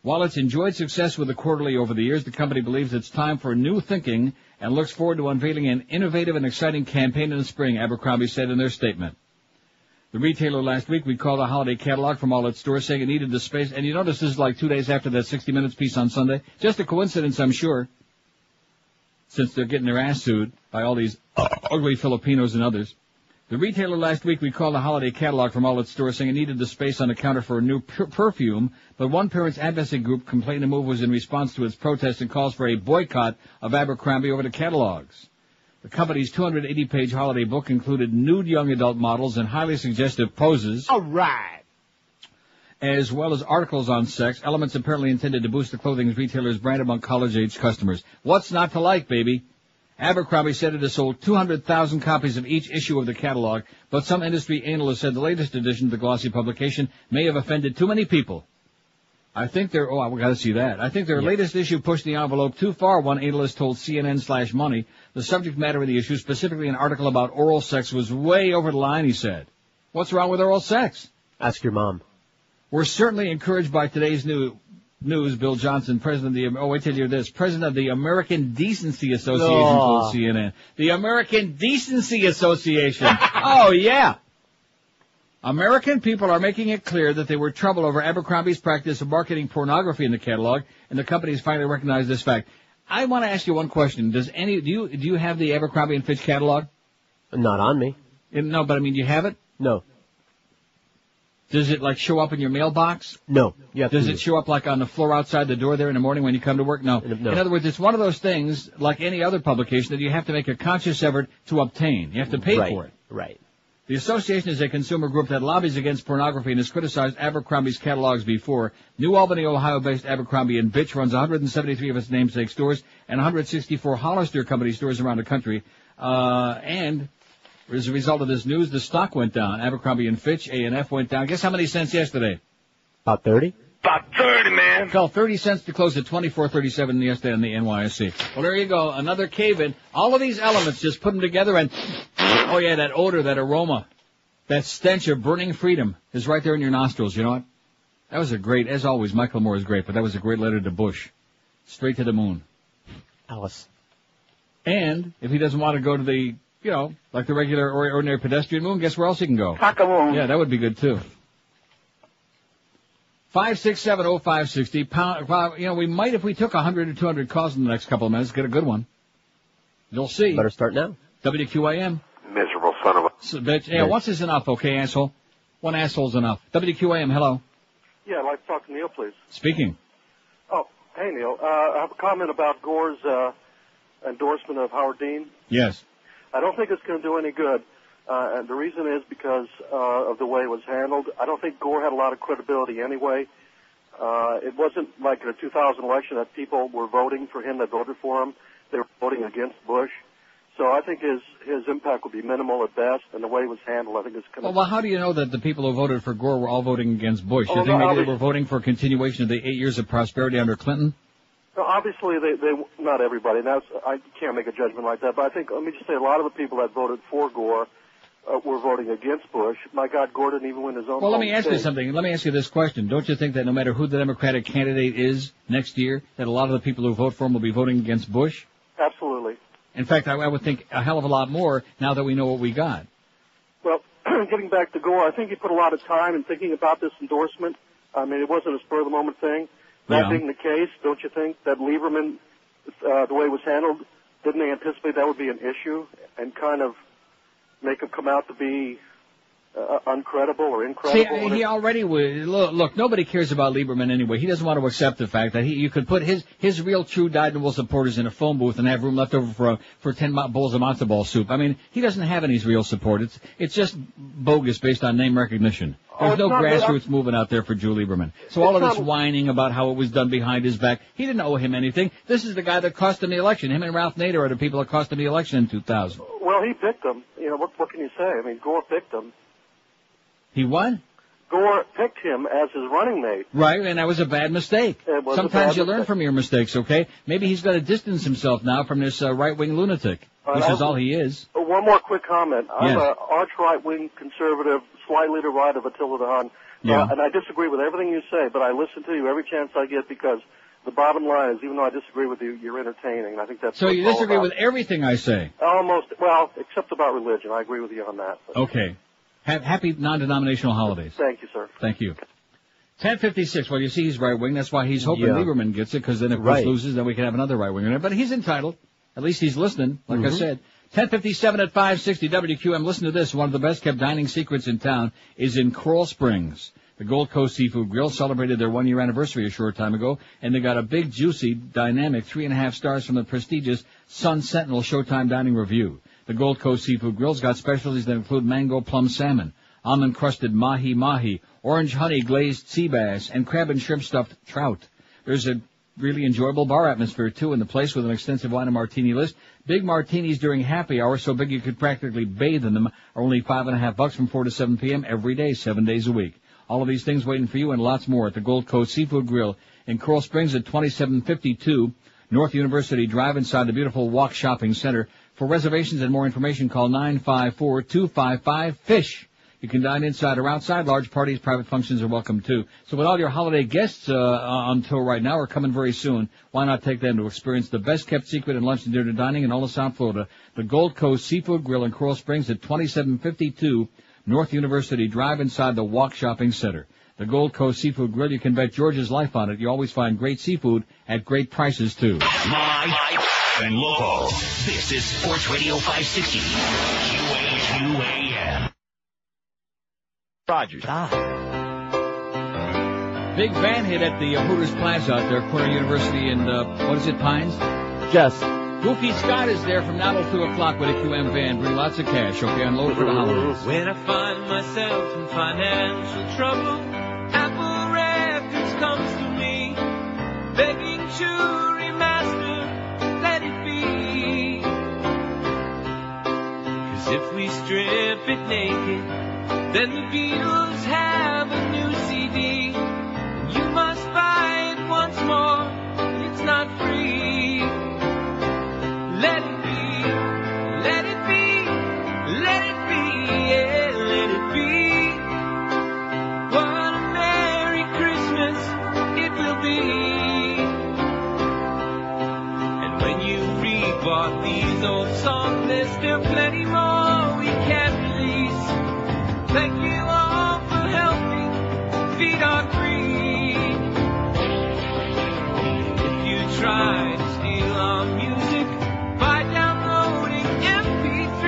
While it's enjoyed success with the quarterly over the years, the company believes it's time for new thinking and looks forward to unveiling an innovative and exciting campaign in the spring, Abercrombie said in their statement. The retailer last week recalled a holiday catalog from all its stores, saying it needed the space. And you notice this is like 2 days after that 60 Minutes piece on Sunday. Just a coincidence, I'm sure, since they're getting their ass sued by all these ugly Filipinos and others. The retailer last week recalled a holiday catalog from all its stores, saying it needed the space on the counter for a new perfume. But one parents' advocacy group complained the move was in response to its protest and calls for a boycott of Abercrombie over the catalogs. The company's 280-page holiday book included nude young adult models and highly suggestive poses. All right. As well as articles on sex, elements apparently intended to boost the clothing retailer's brand among college-age customers. What's not to like, baby? Abercrombie said it has sold 200,000 copies of each issue of the catalog, but some industry analysts said the latest edition of the glossy publication may have offended too many people. I think we gotta see that. I think their latest issue pushed the envelope too far, one analyst told CNN/Money. The subject matter of the issue, specifically an article about oral sex, was way over the line, he said. What's wrong with oral sex? Ask your mom. We're certainly encouraged by today's news, Bill Johnson, president of the American Decency Association, told CNN. The American Decency Association. Oh, yeah. American people are making it clear that they were troubled over Abercrombie's practice of marketing pornography in the catalog, and the companies finally recognized this fact. I want to ask you one question. Do you have the Abercrombie & Fitch catalog? Not on me. No, but I mean, do you have it? No. Does it like show up in your mailbox? No. Does it show up like on the floor outside the door there in the morning when you come to work? No. In other words, it's one of those things, like any other publication, that you have to make a conscious effort to obtain. You have to pay for it. Right. The association is a consumer group that lobbies against pornography and has criticized Abercrombie's catalogs before. New Albany, Ohio-based Abercrombie & Fitch runs 173 of its namesake stores and 164 Hollister Company stores around the country. And as a result of this news, the stock went down. Abercrombie & Fitch, A&F, went down. Guess how many cents yesterday? About 30? About 30, man. Fell 30 cents to close at 24.37 yesterday on the NYSE. Well, there you go. Another cave-in. All of these elements, just put them together and, oh yeah, that odor, that aroma, that stench of burning freedom is right there in your nostrils. You know what? That was a great, as always, Michael Moore is great, but that was a great letter to Bush. Straight to the moon. Alice. And if he doesn't want to go to the, like the regular or ordinary pedestrian moon, guess where else he can go? Cock-a-moon. Yeah, that would be good too. 5670560. We might, if we took 100 or 200 calls in the next couple of minutes, get a good one. You'll see. Better start now. WQAM. Miserable son of a... Bitch. Yeah, once is enough, okay, asshole? One asshole's enough. WQAM, hello. Yeah, I'd like to talk to Neil, please. Speaking. Oh, hey, Neil. I have a comment about Gore's endorsement of Howard Dean. Yes. I don't think it's going to do any good. And the reason is because of the way it was handled. I don't think Gore had a lot of credibility anyway. It wasn't like in the 2000 election that people were voting for him that voted for him. They were voting against Bush. So I think his impact would be minimal at best, and the way it was handled, I think it's kind of... Well, how do you know that the people who voted for Gore were all voting against Bush? You think maybe they were voting for a continuation of the 8 years of prosperity under Clinton? No, obviously, they not everybody. I can't make a judgment like that, but I think, let me just say, a lot of the people that voted for Gore were voting against Bush. My God, Gore didn't even win his own. Well, let me ask you something. Let me ask you this question. Don't you think that no matter who the Democratic candidate is next year, that a lot of the people who vote for him will be voting against Bush? Absolutely. In fact, I would think a hell of a lot more now that we know what we got. Well, getting back to Gore, I think he put a lot of time in thinking about this endorsement. I mean, it wasn't a spur-of-the-moment thing. That being the case, don't you think that Lieberman, the way it was handled, didn't they anticipate that would be an issue and kind of make him come out to be uncredible or incredible? See, he already would. Look, nobody cares about Lieberman anyway. He doesn't want to accept the fact that you could put his real, true, dyed-in-the-wool supporters in a phone booth and have room left over for 10 bowls of matzo ball soup. I mean, he doesn't have any real support. It's just bogus based on name recognition. There's no grassroots movement out there for Joe Lieberman. So all of this whining about how it was done behind his back, he didn't owe him anything. This is the guy that cost him the election. Him and Ralph Nader are the people that cost him the election in 2000. Well, he picked him. You know, what can you say? I mean, Gore picked him. He won? Gore picked him as his running mate. Right, and that was a bad mistake. Sometimes you learn from your mistakes, okay? Maybe he's got to distance himself now from this right-wing lunatic, which is all he is. One more quick comment. I'm Yes. an arch-right-wing conservative, slightly to right of Attila the Hun. Yeah. And I disagree with everything you say, but I listen to you every chance I get because the bottom line is, even though I disagree with you, you're entertaining. And I think that's So what you it's all disagree about. with everything I say? Almost, well, except about religion. I agree with you on that. But Okay. Happy non-denominational holidays. Thank you, sir. Thank you. 10:56. Well, you see, he's right-wing. That's why he's hoping Lieberman gets it, because then if Bush loses, then we can have another right-winger. But he's entitled. At least he's listening, like I said. 10:57 at 560 WQM. Listen to this. One of the best-kept dining secrets in town is in Coral Springs. The Gold Coast Seafood Grill celebrated their one-year anniversary a short time ago, and they got a big, juicy, dynamic 3.5 stars from the prestigious Sun Sentinel Showtime Dining Review. The Gold Coast Seafood Grill's got specialties that include mango plum salmon, almond-crusted mahi-mahi, orange honey glazed sea bass, and crab and shrimp stuffed trout. There's a really enjoyable bar atmosphere, too, in the place with an extensive wine and martini list. Big martinis during happy hour, so big you could practically bathe in them, are only $5.50 from 4 to 7 p.m. every day, 7 days a week. All of these things waiting for you and lots more at the Gold Coast Seafood Grill in Coral Springs at 2752 North University Drive inside the beautiful Walk Shopping Center. For reservations and more information, call 954-255-FISH. You can dine inside or outside. Large parties, private functions are welcome, too. So with all your holiday guests on tour right now or coming very soon, why not take them to experience the best-kept secret in lunch and dinner dining in all of South Florida, the Gold Coast Seafood Grill in Coral Springs at 2752 North University Drive inside the Walk Shopping Center. The Gold Coast Seafood Grill, you can bet George's life on it. You always find great seafood at great prices, too. Live and local. This is Sports Radio 560. QAM. Rogers. Big van hit at the Hooters Plaza out there, Corner University and, what is it, Pines? Yes. Goofy Scott is there from now till 2 o'clock with a QM van. Bring lots of cash, okay? Unload for the holidays. When I find myself in financial trouble, Apple Records comes to me, begging to remaster, let it be. 'Cause if we strip it naked, then the Beatles have a new CD. You must buy it once more, it's not free. Let it be, let it be, let it be, yeah, let it be. What a Merry Christmas it will be. And when you rebought these old songs, there's still plenty more we can't release. Thank you all for helping feed our greed. If you try to steal our music by downloading MP3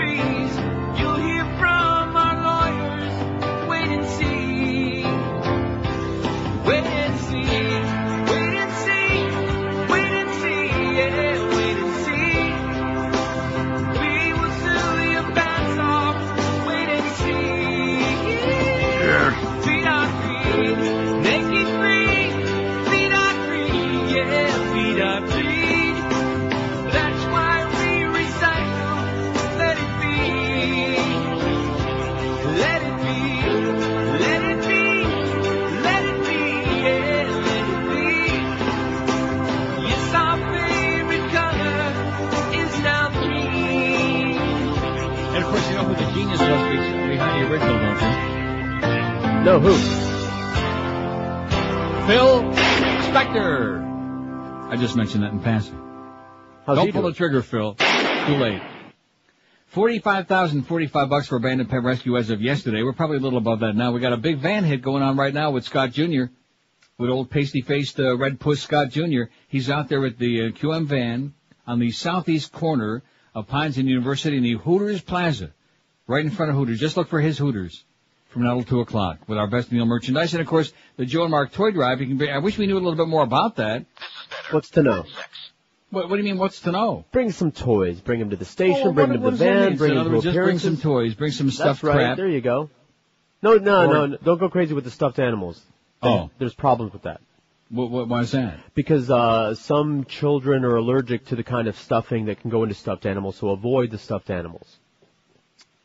genius suspects behind the original, don't you? No, who? Phil Spector. I just mentioned that in passing. Don't pull the trigger, Phil. Too late. $45,045 for abandoned pet rescue as of yesterday. We're probably a little above that now. We got a big van hit going on right now with Scott Jr., with old pasty-faced red puss Scott Jr. He's out there at the QM van on the southeast corner of Pines and University in the Hooters Plaza, right in front of Hooters. Just look for his Hooters from now till 2 o'clock with our Best Meal merchandise. And, of course, the Joe and Mark Toy Drive. I wish we knew a little bit more about that. What's to know? What do you mean, what's to know? Bring some toys. Bring them to the station, bring them to the van, bring them to just bring some toys, bring some stuffed crap. That's right, there you go. No, don't go crazy with the stuffed animals. There's problems with that. Why is that? Because some children are allergic to the kind of stuffing that can go into stuffed animals, so avoid the stuffed animals.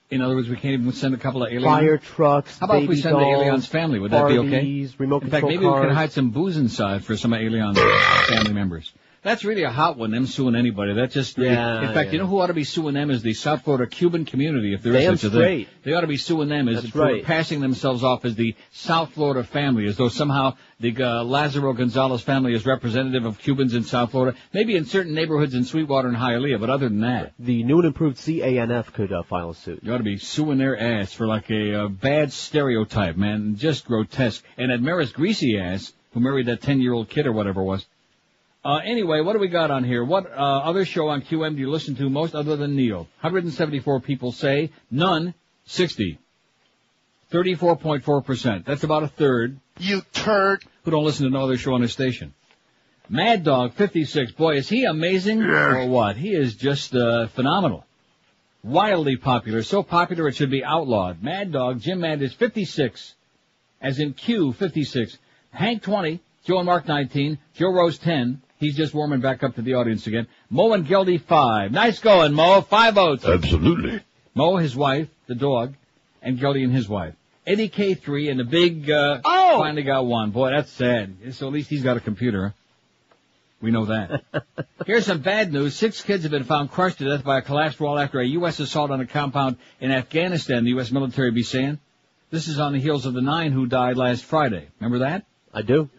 In other words, we can't even send a couple of aliens? Fire trucks, How about if we send dolls, the aliens family? Would that be okay? Remote in fact, maybe cars. we can hide some booze inside for some of aliens family members. That's really a hot one, them suing anybody. That just, in fact, you know who ought to be suing them is the South Florida Cuban community, if there is such a thing. They ought to be suing them for passing themselves off as the South Florida family, as though somehow the Lázaro González family is representative of Cubans in South Florida, maybe in certain neighborhoods in Sweetwater and Hialeah, but other than that. The new and improved CANF could file a suit. You ought to be suing their ass for like a bad stereotype, man, just grotesque. And Admira's greasy ass, who married that 10-year-old kid or whatever it was. Anyway, what do we got on here? What other show on QM do you listen to most other than Neil? 174 people say none, 60. 34.4%. That's about a third. You turd. Who don't listen to no other show on the station. Mad Dog, 56. Boy, is he amazing or what? He is just phenomenal. Wildly popular. So popular it should be outlawed. Mad Dog, Jim Mad is 56. As in Q, 56. Hank, 20. Joe and Mark, 19. Joe Rose, 10. He's just warming back up to the audience again. Mo and Geldy, 5. Nice going, Mo. 5 votes. Absolutely. Mo, his wife, the dog, and Geldy and his wife. Eddie K, 3, and the big, finally got 1. Boy, that's sad. So at least he's got a computer. We know that. Here's some bad news. 6 kids have been found crushed to death by a collapsed wall after a U.S. assault on a compound in Afghanistan, the U.S. military be saying. This is on the heels of the 9 who died last Friday. Remember that? I do.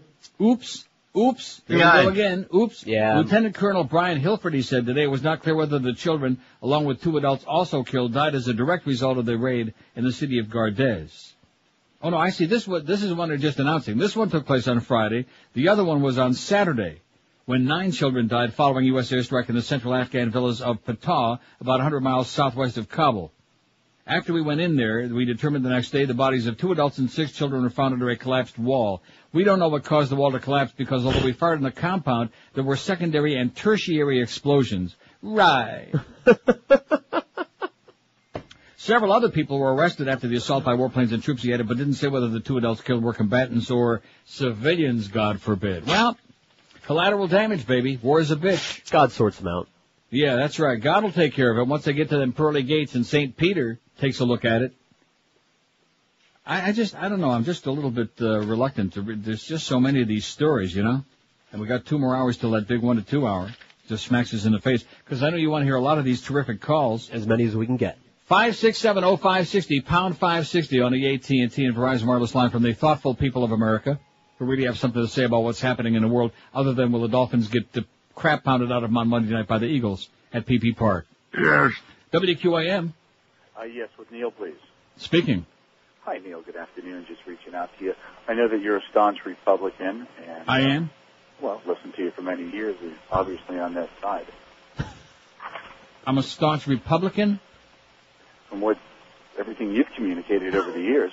Oops. There we go again. Oops. Yeah. Lieutenant Colonel Brian Hilford, he said today, it was not clear whether the children, along with 2 adults also killed, died as a direct result of the raid in the city of Gardez. Oh, no, I see. This is one they're just announcing. This one took place on Friday. The other one was on Saturday, when 9 children died following U.S. airstrike in the central Afghan villas of Patah, about 100 miles southwest of Kabul. After we went in there, we determined the next day the bodies of 2 adults and 6 children were found under a collapsed wall. We don't know what caused the wall to collapse because although we fired in the compound, there were secondary and tertiary explosions. Right. Several other people were arrested after the assault by warplanes and troops, he added, but didn't say whether the 2 adults killed were combatants or civilians, God forbid. Well, collateral damage, baby. War is a bitch. God sorts them out. Yeah, that's right. God will take care of it once they get to them pearly gates and St. Peter takes a look at it. I don't know. I'm just a little bit reluctant to read. There's just so many of these stories, you know. And we got 2 more hours till that big 1 to 2 hour. Just smacks us in the face. Because I know you want to hear a lot of these terrific calls. As many as we can get. 5670560, pound 560 on the AT&T and Verizon wireless line from the thoughtful people of America who really have something to say about what's happening in the world other than will the Dolphins get the crap pounded out of them on Monday night by the Eagles at PP Park. Yes. WQAM. Yes, with Neil, please. Speaking. Hi, Neil. Good afternoon. Just reaching out to you. I know that you're a staunch Republican. And I am? Well, listened to you for many years. You're obviously on that side. I'm a staunch Republican? From what everything you've communicated over the years.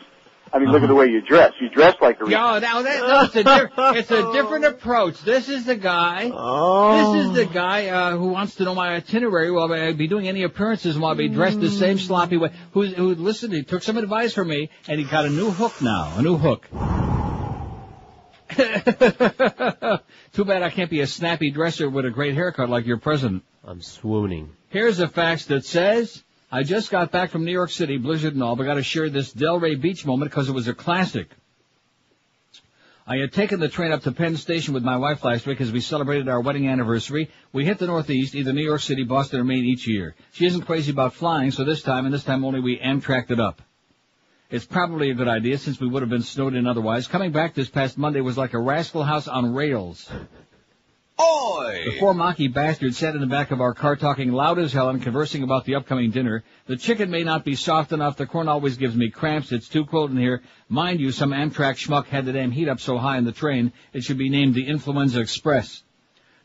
I mean, look at the way you dress. You dress like a Republican. It's a different approach. This is the guy. This is the guy who wants to know my itinerary while I be doing any appearances and while I be dressed the same sloppy way. Who listened? He took some advice from me, and he got a new hook now. A new hook. Too bad I can't be a snappy dresser with a great haircut like your president. I'm swooning. Here's a fax that says, I just got back from New York City, blizzard and all, but got to share this Delray Beach moment because it was a classic. I had taken the train up to Penn Station with my wife last week as we celebrated our wedding anniversary. We hit the Northeast, either New York City, Boston, or Maine each year. She isn't crazy about flying, so this time only, we Amtrak'd it up. It's probably a good idea since we would have been snowed in otherwise. Coming back this past Monday was like a rascal house on rails. Oi! The four mocky bastards sat in the back of our car talking loud as hell and conversing about the upcoming dinner. The chicken may not be soft enough. The corn always gives me cramps. It's too cold in here. Mind you, some Amtrak schmuck had the damn heat up so high in the train, it should be named the Influenza Express.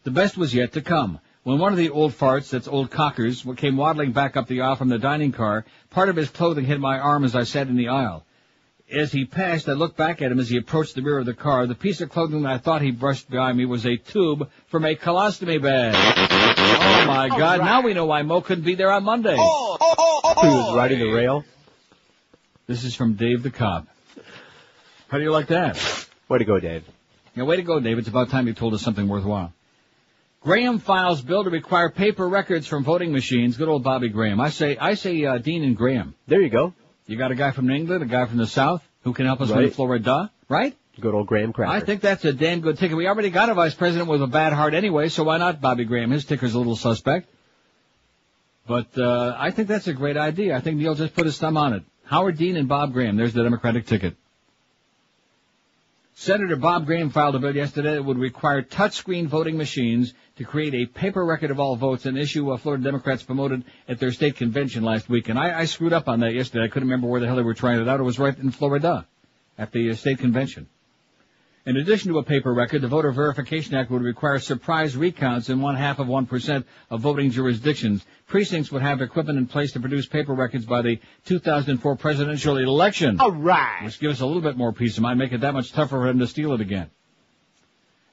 The best was yet to come. When one of the old farts, that's old cockers, came waddling back up the aisle from the dining car, part of his clothing hit my arm as I sat in the aisle. As he passed, I looked back at him as he approached the rear of the car. The piece of clothing that I thought he brushed by me was a tube from a colostomy bag. Oh, my God. Right. Now we know why Mo couldn't be there on Monday. He was riding the rail. This is from Dave the Cop. How do you like that? Way to go, Dave. Yeah, way to go, Dave. It's about time you told us something worthwhile. Graham files bill to require paper records from voting machines. Good old Bobby Graham. I say, Dean and Graham. There you go. You got a guy from England, a guy from the South, who can help us win Florida, right? Good old Graham Cracker. I think that's a damn good ticket. We already got a vice president with a bad heart anyway, so why not Bobby Graham? His ticker's a little suspect. But I think that's a great idea. I think Neil just put his thumb on it. Howard Dean and Bob Graham. There's the Democratic ticket. Senator Bob Graham filed a bill yesterday that would require touchscreen voting machines to create a paper record of all votes, an issue Florida Democrats promoted at their state convention last week. And I screwed up on that yesterday. I couldn't remember where the hell they were trying it out. It was right in Florida at the state convention. In addition to a paper record, the Voter Verification Act would require surprise recounts in 0.5% of voting jurisdictions. Precincts would have equipment in place to produce paper records by the 2004 presidential election. All right. Which gives us a little bit more peace of mind, make it that much tougher for him to steal it again.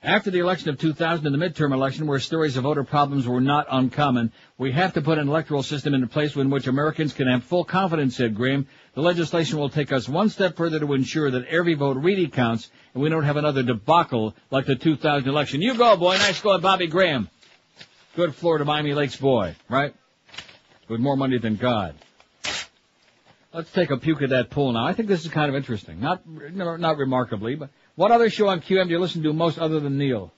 After the election of 2000 and the midterm election, where stories of voter problems were not uncommon, we have to put an electoral system into place in which Americans can have full confidence, said Graham. The legislation will take us one step further to ensure that every vote really counts, and we don't have another debacle like the 2000 election. You go, boy. Nice going, Bobby Graham. Good Florida Miami Lakes boy, right? With more money than God. Let's take a puke at that pool now. I think this is kind of interesting. Not remarkably, but what other show on QM do you listen to most other than Neil?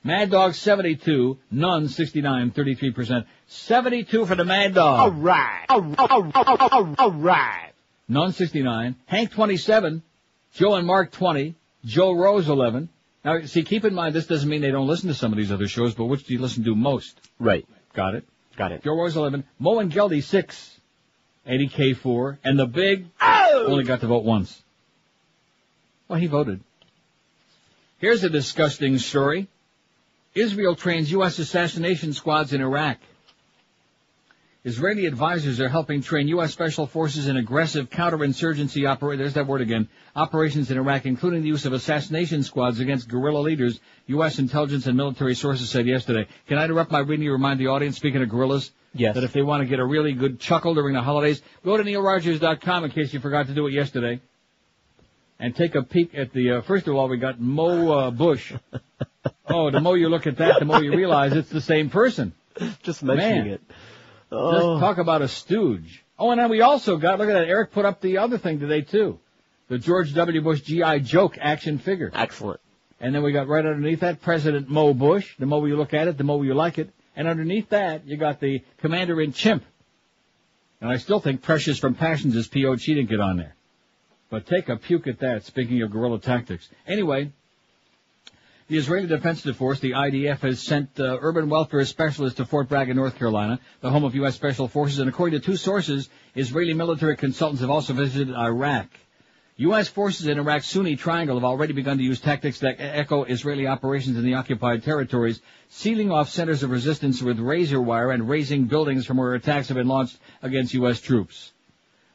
Mad Dog 72, None 69, 33%. 72 for the Mad Dog. All right. All right. None 69. Hank 27. Joe and Mark 20. Joe Rose 11. Now, see, keep in mind, this doesn't mean they don't listen to some of these other shows, but which do you listen to most? Right. Got it. Got it. Joe Rose 11. Mo and Geldy 6. Eddie K 4. And the Big only got to vote once. Well, he voted. Here's a disgusting story. Israel trains U.S. assassination squads in Iraq. Israeli advisors are helping train U.S. Special Forces in aggressive counterinsurgency operations in Iraq, including the use of assassination squads against guerrilla leaders, U.S. intelligence and military sources said yesterday. Can I interrupt my reading to remind the audience, speaking of guerrillas, yes, that if they want to get a really good chuckle during the holidays, go to neilrogers.com in case you forgot to do it yesterday. And take a peek at the, first of all, we got Mo Bush. Oh, the more you look at that, the more you realize it's the same person. Just mentioning it. Oh. Just talk about a stooge. Oh, and then we also got, look at that, Eric put up the other thing today, too. The George W. Bush G.I. Joke action figure. Excellent. And then we got right underneath that, President Mo Bush. The more you look at it, the more you like it. And underneath that, you got the Commander-in-Chimp. And I still think Precious from Passions is P.O.'d. She didn't get on there. But take a puke at that, speaking of guerrilla tactics. Anyway, the Israeli Defense Force, the IDF, has sent urban welfare specialists to Fort Bragg in North Carolina, the home of U.S. Special Forces. And according to two sources, Israeli military consultants have also visited Iraq. U.S. forces in Iraq's Sunni Triangle have already begun to use tactics that echo Israeli operations in the occupied territories, sealing off centers of resistance with razor wire and razing buildings from where attacks have been launched against U.S. troops.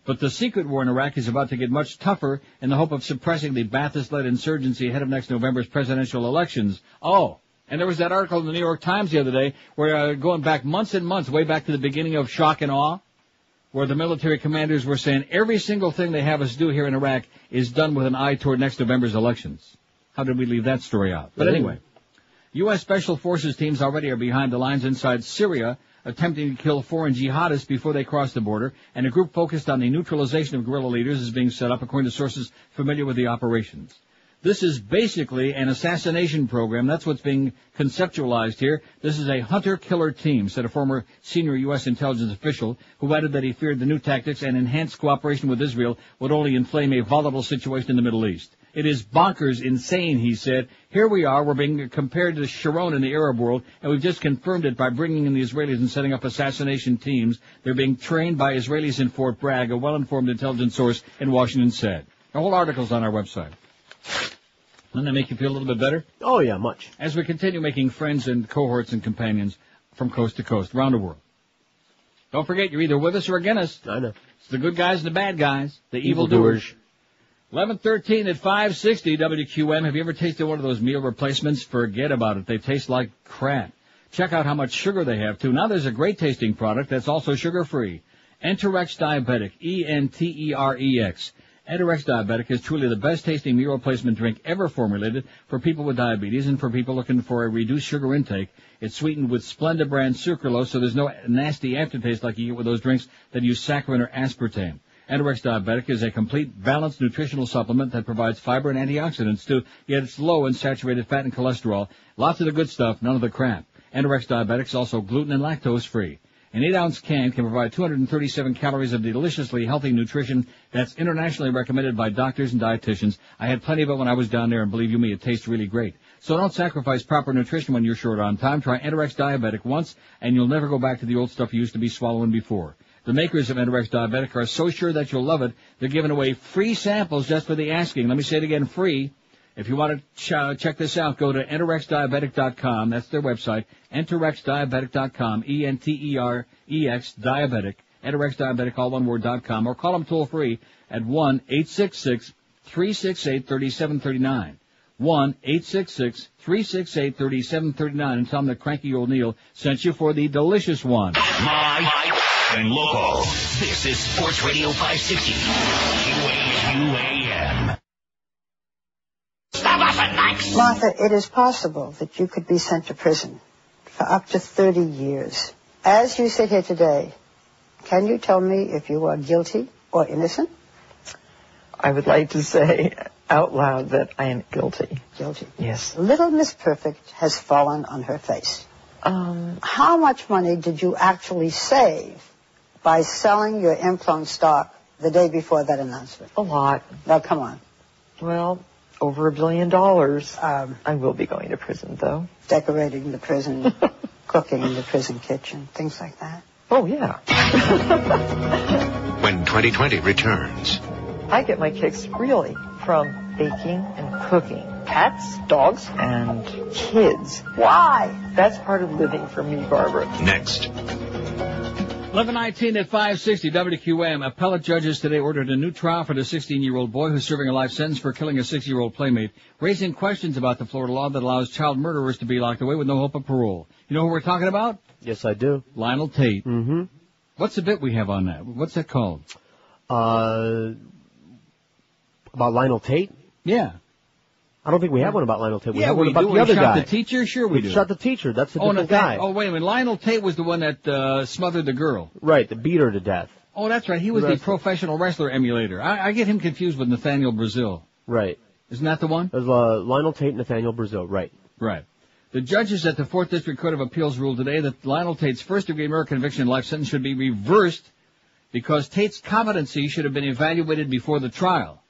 But the secret war in Iraq is about to get much tougher in the hope of suppressing the Ba'athist-led insurgency ahead of next November's presidential elections. Oh, and there was that article in the New York Times the other day where, going back months and months, way back to the beginning of Shock and Awe, where the military commanders were saying every single thing they have us do here in Iraq is done with an eye toward next November's elections. How did we leave that story out? But anyway, U.S. Special Forces teams already are behind the lines inside Syria, attempting to kill foreign jihadists before they cross the border, and a group focused on the neutralization of guerrilla leaders is being set up, according to sources familiar with the operations. This is basically an assassination program. That's what's being conceptualized here. This is a hunter-killer team, said a former senior U.S. intelligence official who added that he feared the new tactics and enhanced cooperation with Israel would only inflame a volatile situation in the Middle East. It is bonkers insane, he said. Here we are, we're being compared to Sharon in the Arab world, and we've just confirmed it by bringing in the Israelis and setting up assassination teams. They're being trained by Israelis in Fort Bragg, a well-informed intelligence source in Washington said. The whole article's on our website. Doesn't that make you feel a little bit better? Oh, yeah, much. As we continue making friends and cohorts and companions from coast to coast, around the world. Don't forget, you're either with us or against us. I know. It's the good guys and the bad guys, the evildoers. 11:13 at 560 WQM. Have you ever tasted one of those meal replacements? Forget about it. They taste like crap. Check out how much sugar they have, too. Now there's a great tasting product that's also sugar-free. Enterex Diabetic, E-N-T-E-R-E-X. Enterex Diabetic is truly the best tasting meal replacement drink ever formulated for people with diabetes and for people looking for a reduced sugar intake. It's sweetened with Splenda brand sucralose, so there's no nasty aftertaste like you get with those drinks that use saccharin or aspartame. Enterex Diabetic is a complete, balanced nutritional supplement that provides fiber and antioxidants too, yet it's low in saturated fat and cholesterol. Lots of the good stuff, none of the crap. Enterex Diabetic is also gluten and lactose free. An 8-ounce can can provide 237 calories of deliciously healthy nutrition that's internationally recommended by doctors and dietitians. I had plenty of it when I was down there, and believe you me, it tastes really great. So don't sacrifice proper nutrition when you're short on time. Try Enterex Diabetic once, and you'll never go back to the old stuff you used to be swallowing before. The makers of Enterex Diabetic are so sure that you'll love it, they're giving away free samples just for the asking. Let me say it again, free. If you want to check this out, go to enterexdiabetic.com. That's their website. enterexdiabetic.com. E-N-T-E-R-E-X diabetic. enterexdiabetic, all one word.com. Or call them toll free at 1-866-368-3739. 1-866-368-3739 and tell them that Cranky Old Neil sent you for the delicious one. My and local. This is Sports Radio 560. QAM. Martha, it is possible that you could be sent to prison for up to 30 years. As you sit here today, can you tell me if you are guilty or innocent? I would like to say out loud that I am guilty. Guilty? Yes. Little Miss Perfect has fallen on her face. How much money did you actually save by selling your Implone stock the day before that announcement? A lot. Now, come on. Well, over $1 billion. I will be going to prison, though. Decorating the prison, cooking in the prison kitchen, things like that. Oh, yeah. When 2020 returns. I get my kicks, really, from baking and cooking. Cats, dogs, and kids. Why? That's part of living for me, Barbara. Next. 11:19 at 560 WQAM. Appellate judges today ordered a new trial for the 16-year-old boy who's serving a life sentence for killing a 6-year-old playmate, raising questions about the Florida law that allows child murderers to be locked away with no hope of parole. You know who we're talking about? Yes, I do. Lionel Tate. Mm-hmm. What's the bit we have on that? What's that called? About Lionel Tate? Yeah. I don't think we have one about Lionel Tate. We yeah, have one about do. the other shot guy. The teacher? Sure we do. Shot the teacher. That's a different guy. Oh, wait a minute. Lionel Tate was the one that smothered the girl. Right, that beat her to death. Oh, that's right. He was the professional wrestler emulator. I get him confused with Nathaniel Brazil. Right. Isn't that the one? It was Lionel Tate and Nathaniel Brazil. Right. Right. The judges at the 4th District Court of Appeals ruled today that Lionel Tate's first-degree murder conviction and life sentence should be reversed because Tate's competency should have been evaluated before the trial.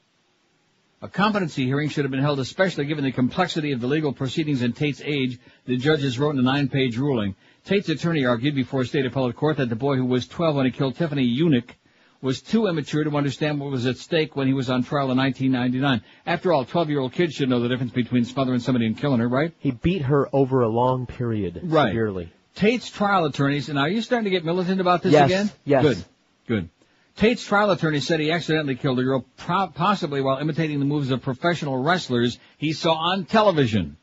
A competency hearing should have been held, especially given the complexity of the legal proceedings and Tate's age, the judges wrote in a 9-page ruling. Tate's attorney argued before a state appellate court that the boy who was 12 when he killed Tiffany Eunuch was too immature to understand what was at stake when he was on trial in 1999. After all, 12-year-old kids should know the difference between smothering somebody and killing her, right? He beat her over a long period, severely. Tate's trial attorneys, and are you starting to get militant about this again? Yes. Good. Tate's trial attorney said he accidentally killed the girl, possibly while imitating the moves of professional wrestlers he saw on television.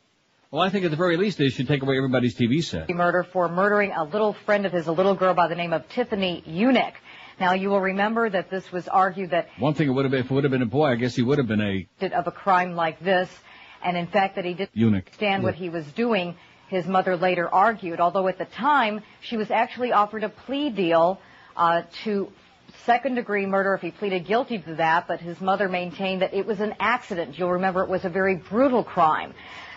Well, I think at the very least they should take away everybody's TV set. Murder for murdering a little friend of his, a little girl by the name of Tiffany Eunuch. Now, you will remember that this was argued that... One thing it would have been, if it would have been a boy, I guess he would have been of a crime like this, and in fact that he didn't understand what he was doing, his mother later argued, although at the time she was actually offered a plea deal to second-degree murder if he pleaded guilty to that, but his mother maintained that it was an accident. You'll remember it was a very brutal crime.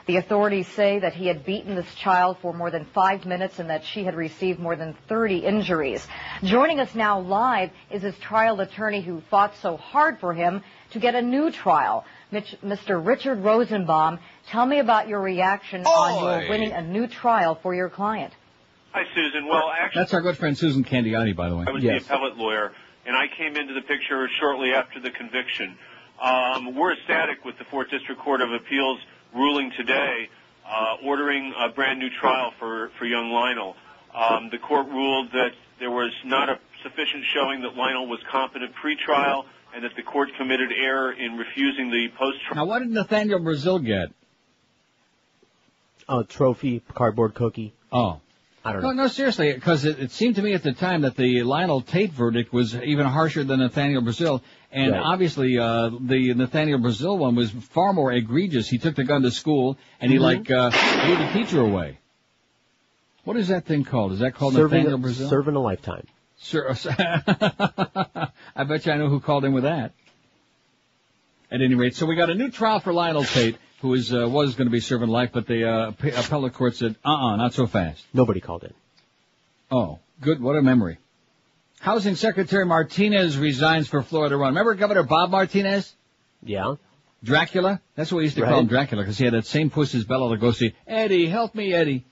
The authorities say that he had beaten this child for more than 5 minutes and that she had received more than 30 injuries. Joining us now live is his trial attorney who fought so hard for him to get a new trial, Mr. Richard Rosenbaum. Tell me about your reaction on your winning a new trial for your client. Hi, Susan. Well, actually, that's our good friend Susan Candiotti, by the way. I was the appellate lawyer, and I came into the picture shortly after the conviction. We're ecstatic with the 4th District Court of Appeals ruling today, ordering a brand new trial for young Lionel. The court ruled that there was not a sufficient showing that Lionel was competent pre-trial and that the court committed error in refusing the post-trial. Now, what did Nathaniel Brazil get? A trophy, cardboard cookie. Oh. I don't know. No, seriously, because it seemed to me at the time that the Lionel Tate verdict was even harsher than Nathaniel Brazil. And obviously, the Nathaniel Brazil one was far more egregious. He took the gun to school and he gave the teacher away. What is that thing called? Is that called Nathaniel Brazil? Serving a lifetime. I bet you I know who called in with that. At any rate, so we got a new trial for Lionel Tate, who was going to be serving life, but the appellate court said, not so fast. Nobody called in. Oh, good. What a memory. Housing Secretary Martinez resigns for Florida run. Remember Governor Bob Martinez? Yeah. Dracula? That's what we used to call him, Dracula, because he had that same puss as Bela Lugosi. Eddie, help me, Eddie.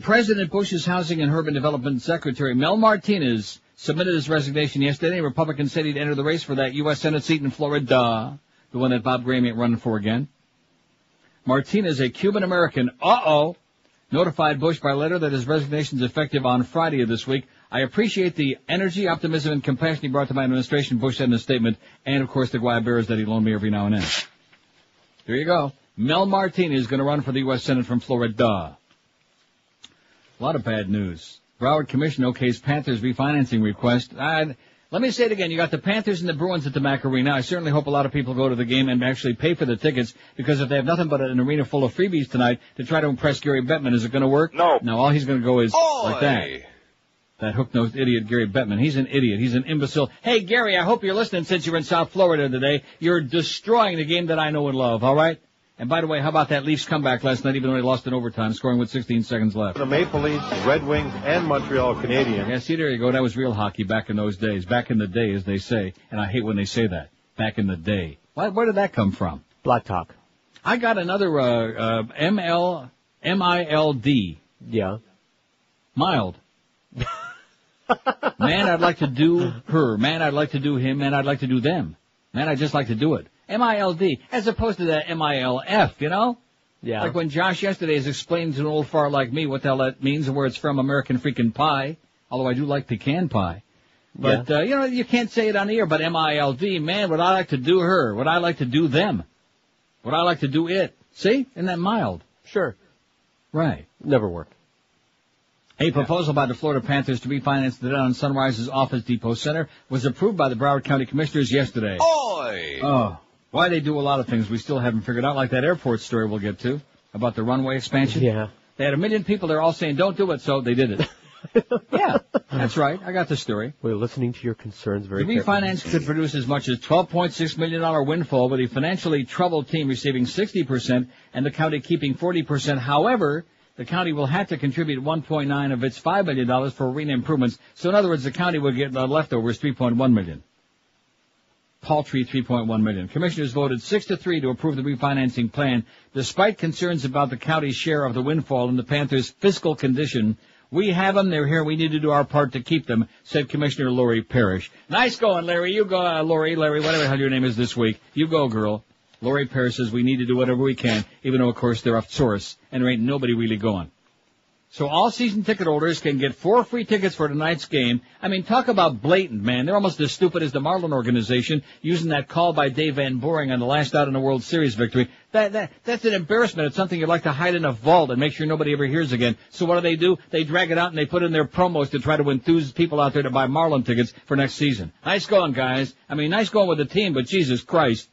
President Bush's Housing and Urban Development Secretary Mel Martinez submitted his resignation yesterday. Republicans said he'd enter the race for that U.S. Senate seat in Florida, the one that Bob Graham ain't running for again. Martinez, a Cuban-American, notified Bush by letter that his resignation is effective on Friday of this week. I appreciate the energy, optimism, and compassion he brought to my administration, Bush said in a statement, and, of course, the guayabers that he loaned me every now and then. There you go. Mel Martinez is going to run for the U.S. Senate from Florida. A lot of bad news. Broward Commission okays Panthers refinancing request. Let me say it again. You got the Panthers and the Bruins at the Mac Arena. I certainly hope a lot of people go to the game and actually pay for the tickets, because if they have nothing but an arena full of freebies tonight to try to impress Gary Bettman, is it going to work? No. No, all he's going to go is like that. That hook-nosed idiot Gary Bettman. He's an idiot. He's an imbecile. Hey, Gary, I hope you're listening since you're in South Florida today. You're destroying the game that I know and love, all right? And by the way, how about that Leafs comeback last night, even though they lost in overtime, scoring with 16 seconds left? The Maple Leafs, Red Wings, and Montreal Canadiens. Yeah, see, there you go. That was real hockey back in those days. Back in the day, as they say. And I hate when they say that. Back in the day. Where did that come from? Black talk. I got another M-I-L-D. Yeah. Mild. Man, I'd like to do her. Man, I'd like to do him. Man, I'd like to do them. Man, I'd just like to do it. M-I-L-D, as opposed to the M-I-L-F, you know? Yeah. Like when Josh yesterday is explaining to an old fart like me what the hell that means and where it's from, American freaking pie. Although I do like pecan pie. But, you can't say it on the air, but M-I-L-D, man, would I like to do her? Would I like to do them? Would I like to do it? See? Isn't that mild? Sure. Right. Never worked. A proposal by the Florida Panthers to refinance the debt on Sunrise's Office Depot Center was approved by the Broward County Commissioners yesterday. Oh, why they do a lot of things we still haven't figured out, like that airport story we'll get to about the runway expansion. Yeah. They had 1 million people there all saying, don't do it, so they did it. Yeah, that's right. I got the story. We're listening to your concerns very carefully. The refinance could produce as much as $12.6 million windfall, with a financially troubled team receiving 60% and the county keeping 40%. However, the county will have to contribute $1.9 of its $5 million for arena improvements. So in other words, the county will get leftovers $3.1 million. Paltry $3.1 million. Commissioners voted 6-3 to approve the refinancing plan, despite concerns about the county's share of the windfall and the Panthers' fiscal condition. We have them. They're here. We need to do our part to keep them, said Commissioner Lori Parrish. Nice going, Larry. You go, Lori, whatever the hell your name is this week. You go, girl. Lori Parrish says we need to do whatever we can, even though, of course, they're off source, and there ain't nobody really going. So all season ticket holders can get 4 free tickets for tonight's game. I mean, talk about blatant, man. They're almost as stupid as the Marlin organization using that call by Dave Van Boring on the last out in the World Series victory. That's an embarrassment. It's something you'd like to hide in a vault and make sure nobody ever hears again. So what do? They drag it out and they put in their promos to try to enthuse people out there to buy Marlin tickets for next season. Nice going, guys. I mean, nice going with the team, but Jesus Christ.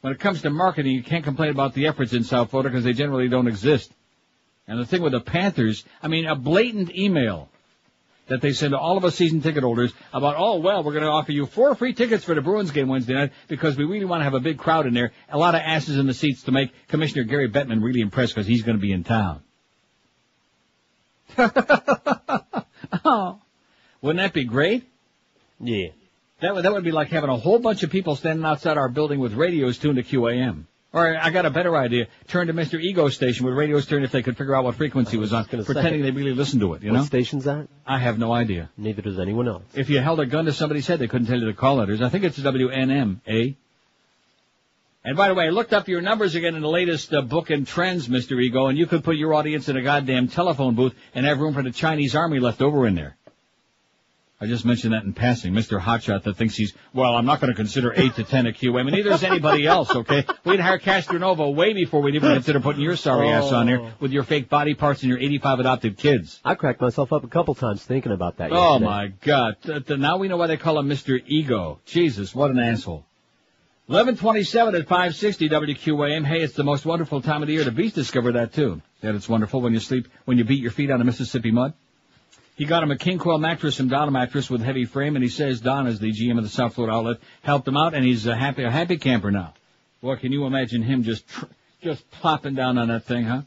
When it comes to marketing, you can't complain about the efforts in South Florida because they generally don't exist. And the thing with the Panthers, I mean, a blatant email that they send to all of us season ticket holders about, oh, well, we're going to offer you 4 free tickets for the Bruins game Wednesday night because we really want to have a big crowd in there, a lot of asses in the seats to make Commissioner Gary Bettman really impressed because he's going to be in town. Oh, wouldn't that be great? Yeah. That would be like having a whole bunch of people standing outside our building with radios tuned to QAM. Or I got a better idea. Turn to Mr. Ego station with radios turned if they could figure out what frequency was on, pretending they really listened to it, you know? What station's that? I have no idea. Neither does anyone else. If you held a gun to somebody's head, they couldn't tell you the call letters. I think it's WNM, eh? And by the way, I looked up your numbers again in the latest book and trends, Mr. Ego, and you could put your audience in a goddamn telephone booth and have room for the Chinese army left over in there. I just mentioned that in passing. Mr. Hotshot that thinks he's, well, I'm not going to consider 8 to 10 a QM, and neither is anybody else, okay? We'd hire Castronova way before we'd even consider putting your sorry ass on there with your fake body parts and your 85 adopted kids. I cracked myself up a couple times thinking about that Oh, yesterday. my God. Now we know why they call him Mr. Ego. Jesus, what an asshole. 11:27 at 560 WQAM. Hey, it's the most wonderful time of the year. The bees discovered that, too. That it's wonderful when you sleep, when you beat your feet on the Mississippi mud. He got him a king coil mattress from Donna Mattress with heavy frame, and he says Don is the GM of the South Florida outlet, helped him out, and he's a happy camper now. Boy, can you imagine him just plopping down on that thing, huh?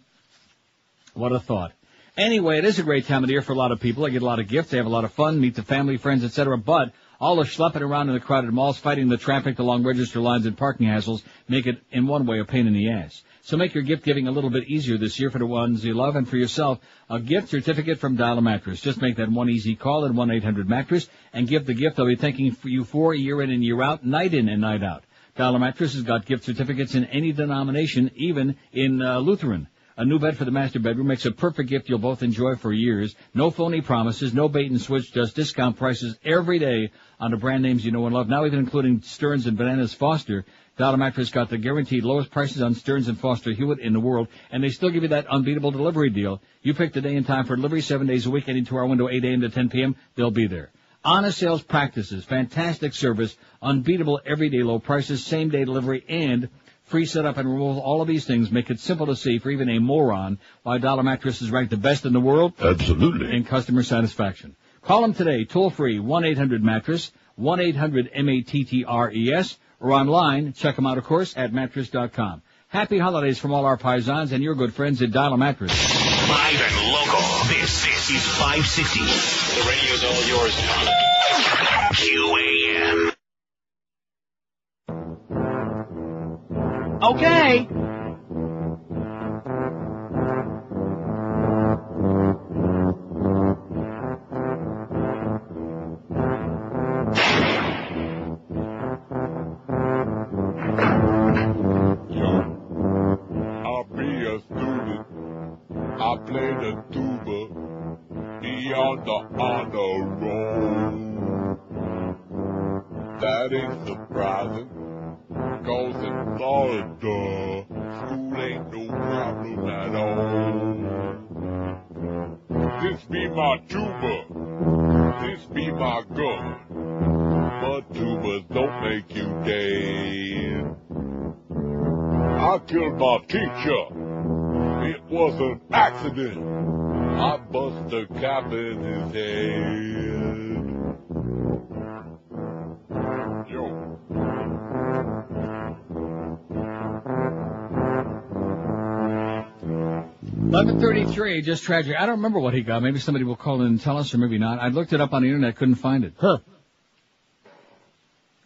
What a thought. Anyway, it is a great time of the year for a lot of people. They get a lot of gifts, they have a lot of fun, meet the family, friends, etc., but all the schlepping around in the crowded malls, fighting the traffic along register lines and parking hassles, make it, in one way, a pain in the ass. So make your gift giving a little bit easier this year for the ones you love and for yourself. A gift certificate from Dial a Mattress. Just make that one easy call at 1-800-MATTRESS and give the gift they'll be thanking for you for year in and year out, night in and night out. Dial a Mattress has got gift certificates in any denomination, even in Lutheran. A new bed for the master bedroom makes a perfect gift you'll both enjoy for years. No phony promises, no bait and switch, just discount prices every day on the brand names you know and love. Now even including Stearns and Bananas Foster. Dollar Mattress got the guaranteed lowest prices on Stearns and Foster Hewitt in the world, and they still give you that unbeatable delivery deal. You pick the day and time for delivery 7 days a week, any 2-hour window, 8 a.m. to 10 p.m. They'll be there. Honest sales practices, fantastic service, unbeatable everyday low prices, same-day delivery, and free setup and removal. All of these things make it simple to see for even a moron why Dollar Mattress is ranked the best in the world. Absolutely. In customer satisfaction. Call them today, toll-free, 1-800-MATTRESS, 1-800-MATTRES, or online, check them out, of course, at mattress.com. Happy holidays from all our paisans and your good friends at Dial a Mattress. Live and local. This is 560. The radio's all yours, QAM. Okay. I play the tuba, be on the honor roll. That ain't surprising, 'cause in Florida, school ain't no problem at all. This be my tuba, this be my gun, but tubas don't make you dead. I killed my teacher. It was an accident. I bust a cap in his head. Yo. $11:33, just tragic. I don't remember what he got. Maybe somebody will call in and tell us, or maybe not. I looked it up on the internet, couldn't find it. Huh.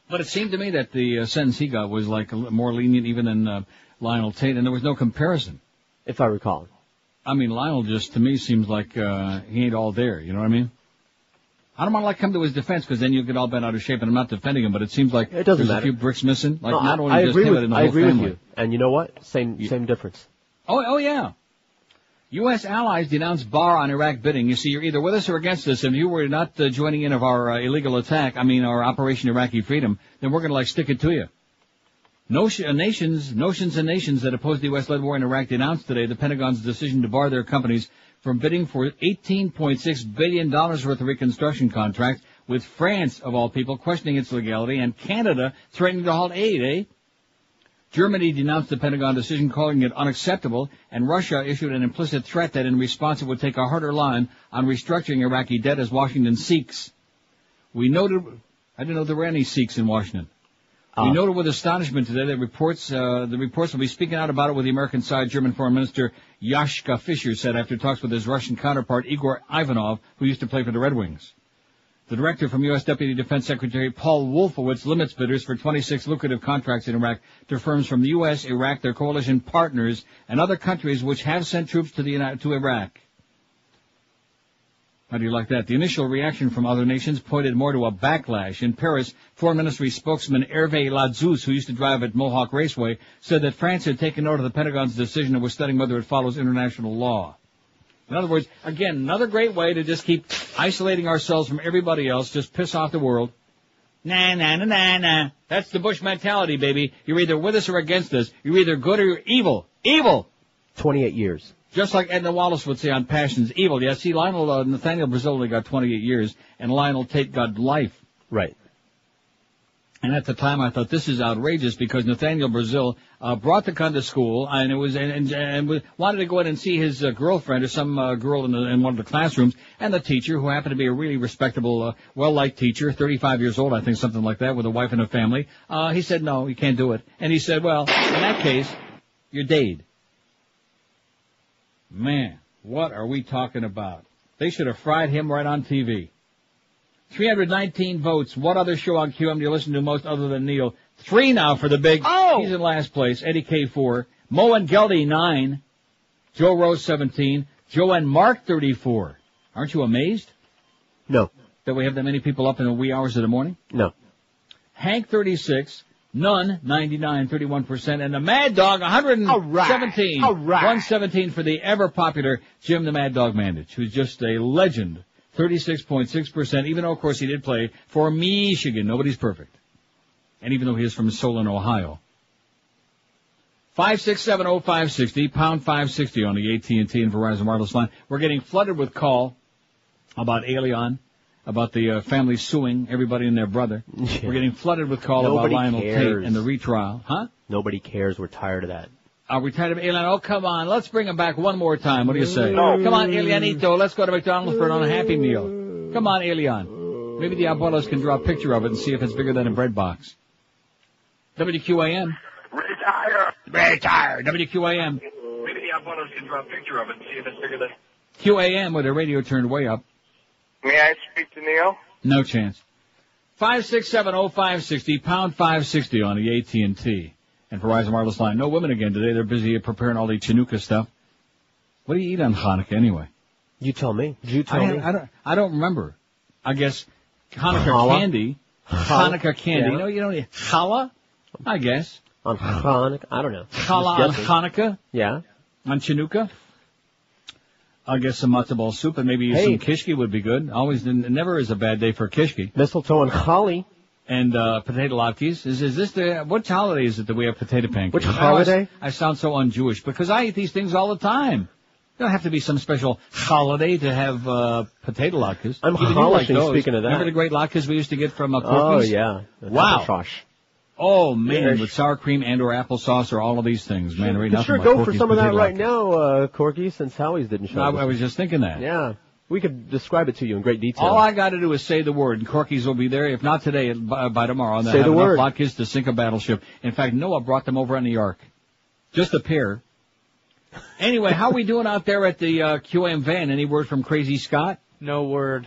But it seemed to me that the sentence he got was like more lenient even than Lionel Tate, and there was no comparison. If I recall. I mean, Lionel just, to me, seems like he ain't all there, you know what I mean? I don't want to come to his defense, because then you'll get all bent out of shape, and I'm not defending him, but it seems like there's a few bricks missing. Like, no, not only I just agree him, with, but in the I whole agree family. with you. And you know what? Same difference. Oh, yeah. U.S. allies denounce Barr on Iraq bidding. You see, you're either with us or against us. If you were not joining in of our illegal attack, our Operation Iraqi Freedom, then we're going to, stick it to you. Notions and nations that oppose the U.S.-led war in Iraq denounced today the Pentagon's decision to bar their companies from bidding for $18.6 billion worth of reconstruction contracts, with France, of all people, questioning its legality, and Canada threatening to halt aid, Germany denounced the Pentagon decision, calling it unacceptable, and Russia issued an implicit threat that in response it would take a harder line on restructuring Iraqi debt as Washington seeks. We noted, I didn't know there were any Sikhs in Washington. We noted with astonishment today that the reports will be speaking out about it with the American side. German Foreign Minister Joschka Fischer said after talks with his Russian counterpart Igor Ivanov, who used to play for the Red Wings. The director from U.S. Deputy Defense Secretary Paul Wolfowitz limits bidders for 26 lucrative contracts in Iraq to firms from the U.S., Iraq, their coalition partners, and other countries which have sent troops to Iraq. How do you like that? The initial reaction from other nations pointed more to a backlash. In Paris, Foreign Ministry spokesman Hervé Lazouz, who used to drive at Mohawk Raceway, said that France had taken note of the Pentagon's decision and was studying whether it follows international law. In other words, again, another great way to just keep isolating ourselves from everybody else, just piss off the world. Nah, nah, nah, nah, nah. That's the Bush mentality, baby. You're either with us or against us. You're either good or you're evil. Evil! 28 years. Just like Edna Wallace would say on Passions, evil. Yeah, see, Nathaniel Brazil only got 28 years, and Lionel Tate got life. Right. And at the time, I thought this is outrageous because Nathaniel Brazil brought the gun to school and wanted to go in and see his girlfriend or some girl in one of the classrooms, and the teacher, who happened to be a really respectable, well-liked teacher, 35 years old, I think, something like that, with a wife and a family. He said, no, you can't do it. And he said, well, in that case, you're dead. Man, what are we talking about? They should have fried him right on TV. 319 votes. What other show on QM do you listen to most other than Neil? 3 now for the big. Oh! He's in last place. Eddie K 4. Mo and Geldy 9. Joe Rose 17. Joe and Mark 34. Aren't you amazed? No. That we have that many people up in the wee hours of the morning? No. Hank 36. None, 99, 31%, and the Mad Dog, 117. All right. 117 for the ever-popular Jim the Mad Dog Mandich, who's just a legend, 36.6%, even though, of course, he did play for Michigan. Nobody's perfect. And even though he is from Solon, Ohio. 5670560, pound 560 on the AT&T and Verizon wireless line. We're getting flooded with call about Elián, about the family suing everybody and their brother. Yeah. We're getting flooded with call about Lionel Tate and the retrial. Huh? Nobody cares. We're tired of that. Are we tired of Elián? Oh, come on. Let's bring him back one more time. What do you say? No. Come on, Elianito. Let's go to McDonald's for an unhappy meal. Come on, Elián. Maybe the abuelos can draw a picture of it and see if it's bigger than a bread box. WQAM. Retire. WQAM. Maybe the abuelos can draw a picture of it and see if it's bigger than... QAM with the radio turned way up. May I speak to Neil? No chance. 5670560, pound 560 on the AT&T and Verizon wireless line. No women again today. They're busy preparing all the Chinooka stuff. What do you eat on Hanukkah anyway? You tell me. You tell me. I don't remember. I guess Hanukkah candy. Hanukkah candy. Yeah. You don't eat challah? I guess. On Hanukkah? I don't know. Challah on Hanukkah? Yeah. On Chinooka? I guess some matzo ball soup and maybe some kishki would be good. Never is a bad day for kishki. Mistletoe and holly. And potato latkes. Is this what holiday is it that we have potato pancakes? Which holiday? I sound so un-Jewish because I eat these things all the time. You don't have to be some special holiday to have potato latkes. I'm relishing, speaking of that. Remember the great latkes we used to get from Corky's? Oh, yeah. Wow. Oh, man, with sour cream and or applesauce or all of these things, man. You sure go for some of that right now, Corky, since Howie's didn't show up. I was just thinking that. Yeah. We could describe it to you in great detail. All I got to do is say the word, and Corky's will be there. If not today, by tomorrow. Say the word. Latkes to sink a battleship. In fact, Noah brought them over on the Ark. Just a pair. Anyway, how are we doing out there at the QM van? Any word from Crazy Scott? No word.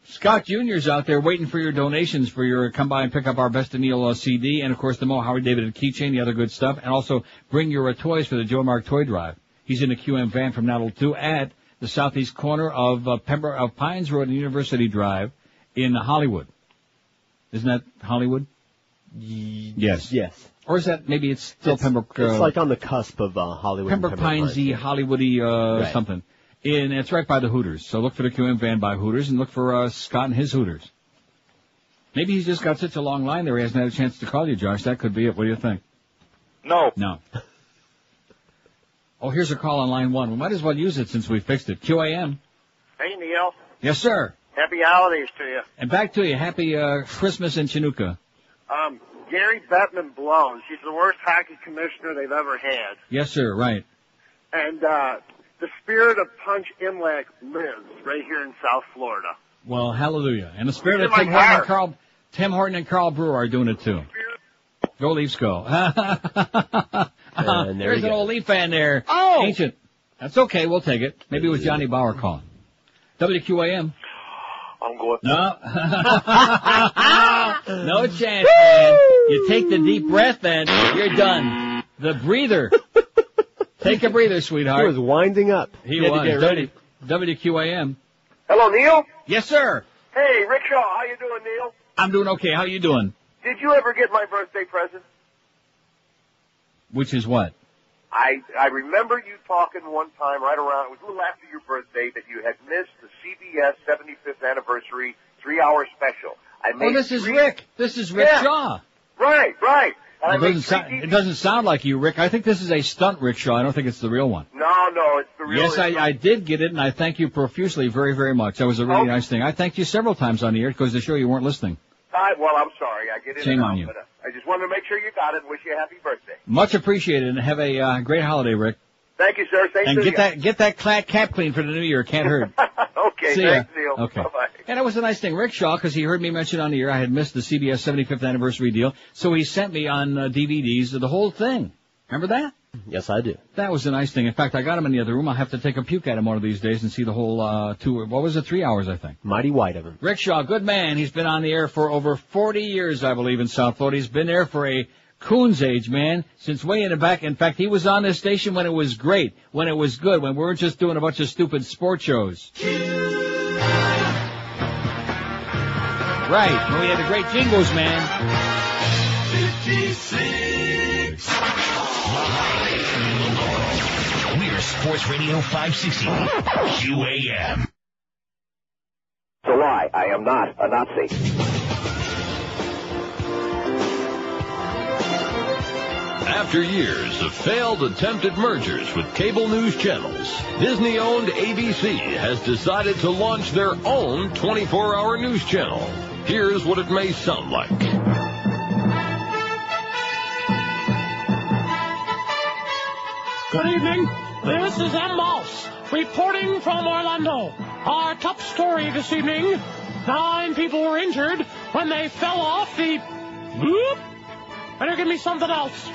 Scott Jr.'s out there waiting for your donations for your come by and pick up our Best of Neil CD and, of course, the Mo Howard David keychain, the other good stuff, and also bring your toys for the Joe Mark Toy Drive. He's in the QM van from now till 2 at the southeast corner of Pines Road and University Drive in Hollywood. Isn't that Hollywood? Yes. Yes. Or is that maybe it's still Pembroke? It's like on the cusp of Hollywood. Pembroke Pinesy, Hollywoody, right. Something. And it's right by the Hooters. So look for the QM van by Hooters and look for Scott and his Hooters. Maybe he's just got such a long line there he hasn't had a chance to call you, Josh. That could be it. What do you think? No. Oh, here's a call on line 1. We might as well use it since we fixed it. QAM. Hey, Neil. Yes, sir. Happy holidays to you. And back to you. Happy Christmas in Chinooka. Gary Bettman blows. He's the worst hockey commissioner they've ever had. Yes, sir, right. And the spirit of Punch Imlach lives right here in South Florida. Well, hallelujah. And the spirit of Tim Horton and Carl Brewer are doing it too. Go Leafs, go. There's an old Leaf fan there. Oh! Ancient. That's okay, we'll take it. Maybe it was Johnny Bauer calling. WQAM. I'm going. No. No chance, man. You take the deep breath and you're done. The breather. Take a breather, sweetheart. He was winding up. He had was. to get ready. WQAM. Hello, Neil? Yes, sir. Hey, Rickshaw, how you doing, Neil? I'm doing okay. How you doing? Did you ever get my birthday present? Which is what? I remember you talking one time right around, it was a little after your birthday, that you had missed the CBS 75th anniversary 3-hour special. This is Rick. This is Rick Shaw. Right. It doesn't sound like you, Rick. I think this is a stunt, Rick Shaw. I don't think it's the real one. No, it's the real one. Yes, I did get it, and I thank you profusely very, very much. That was a really nice thing. I thanked you several times on the air because to show you weren't listening. Well, I'm sorry. I get it. Shame on you. But I just wanted to make sure you got it and wish you a happy birthday. Much appreciated, and have a great holiday, Rick. Thank you, sir. Same and to you. get that cap clean for the new year. Can't hurt. Okay, See thanks, ya. Neil. Okay. Bye-bye. And it was a nice thing. Rick Shaw, because he heard me mention on the air I had missed the CBS 75th anniversary deal, so he sent me on DVDs the whole thing. Remember that? Yes, I do. That was a nice thing. In fact, I got him in the other room. I'll have to take a puke at him one of these days and see the whole 3 hours, I think. Mighty white of him. Rick Shaw, good man. He's been on the air for over 40 years, I believe, in South Florida. He's been there for a coon's age, man, since way in the back. In fact, he was on this station when it was great, when it was good, when we weren't just doing a bunch of stupid sports shows. Right, when we had the great jingles, man. 56. We're Sports Radio 560. QAM. It's a lie. I am not a Nazi. After years of failed attempted mergers with cable news channels, Disney-owned ABC has decided to launch their own 24-hour news channel. Here's what it may sound like. Good evening. This is M. Mouse, reporting from Orlando. Our top story this evening, 9 people were injured when they fell off the... Whoop! Better give me something else.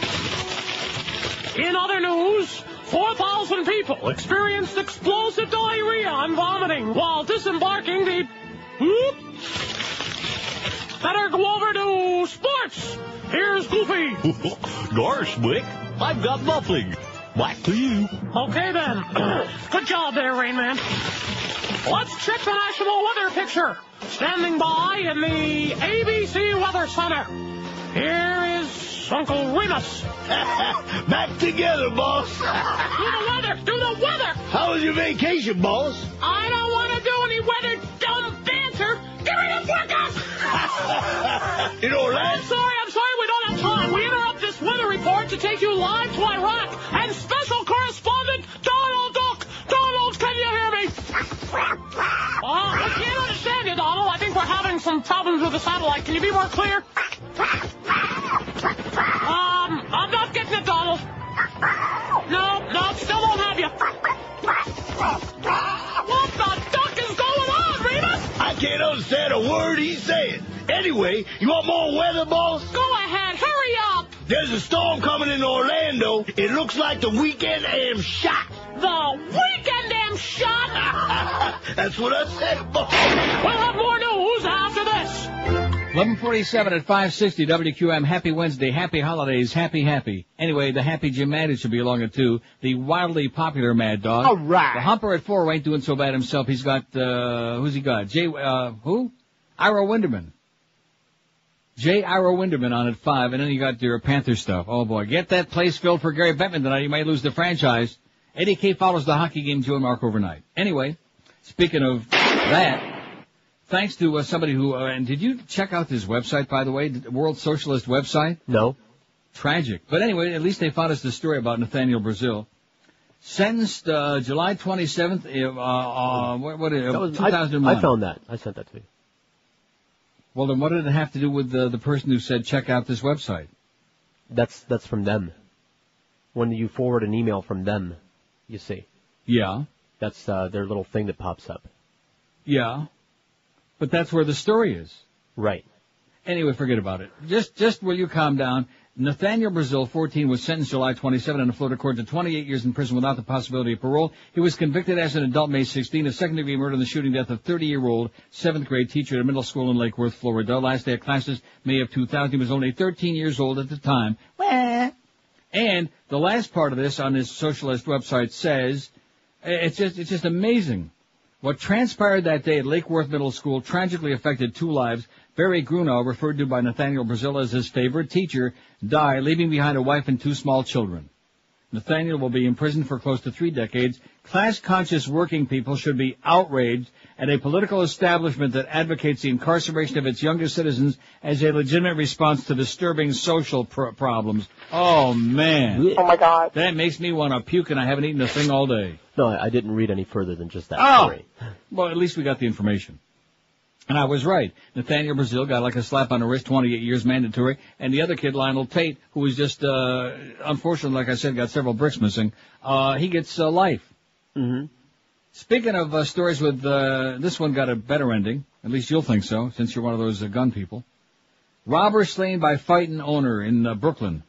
In other news, 4,000 people experienced explosive diarrhea and vomiting while disembarking the... Whoop! Better go over to sports. Here's Goofy. Gosh, Wick, I've got nothing. Back to you. Okay, then. Good job there, Rain Man. Let's check the national weather picture. Standing by in the ABC Weather Center. Here is Uncle Remus. Back together, boss. Do the weather. Do the weather. How was your vacation, boss? I don't want to do any weather dumb banter. Give me the forecast. In Orlando? I'm sorry. We don't have time. We interrupt this weather report to take you live to Iraq and special correspondent Donald Duck. Donald, can you hear me? I can't understand you, Donald. I think we're having some problems with the satellite. Can you be more clear? I'm not getting it, Donald. No, still don't have you. What the duck is going on, Remus? I can't understand a word he's saying. Anyway, you want more weather, boss? Go ahead, hurry up. There's a storm coming in Orlando. It looks like the weekend am shot. The weekend am shot? That's what I said, boss. We'll have more news after this. 11:47 at 560 WQM. Happy Wednesday, happy holidays, happy. Anyway, the happy Jim Maddie should be along it too. The wildly popular Mad Dog. All right. The Humper at 4 ain't doing so bad himself. He's got, who's he got? Who? Ira Winderman. J. Ira Winderman on at 5, and then you got your Panther stuff. Oh boy, get that place filled for Gary Bettman tonight. You may lose the franchise. Eddie K follows the hockey game, Joe and Mark overnight. Anyway, speaking of that, thanks to somebody who, and did you check out this website, by the way, the World Socialist website? No. Tragic. But anyway, at least they found us the story about Nathaniel Brazil. Sentenced July 27th, 2001. I found that. I sent that to you. Well, then what did it have to do with the person who said check out this website? That's from them. When you forward an email from them, you see. Yeah. That's their little thing that pops up. Yeah. But that's where the story is. Right. Anyway, forget about it. Just will you calm down? Nathaniel Brazil, 14, was sentenced July 27 in a Florida court to 28 years in prison without the possibility of parole. He was convicted as an adult May 16 of second-degree murder in the shooting death of 30-year-old 7th-grade teacher at a middle school in Lake Worth, Florida. Last day of classes, May of 2000. He was only 13 years old at the time. And the last part of this on his socialist website says, it's just amazing. What transpired that day at Lake Worth Middle School tragically affected 2 lives. Barry Grunow, referred to by Nathaniel Brazil as his favorite teacher, died, leaving behind a wife and 2 small children. Nathaniel will be in prison for close to 3 decades. Class-conscious working people should be outraged at a political establishment that advocates the incarceration of its youngest citizens as a legitimate response to disturbing social problems. Oh, man. Oh, my God. That makes me want to puke, and I haven't eaten a thing all day. No, I didn't read any further than just that story. Well, at least we got the information. And I was right. Nathaniel Brazil got like a slap on the wrist, 28 years mandatory. And the other kid, Lionel Tate, who was just, unfortunately, like I said, got several bricks missing, he gets life. Mm-hmm. Speaking of stories with, this one got a better ending. At least you'll think so, since you're one of those gun people. Robber slain by fighting owner in Brooklyn.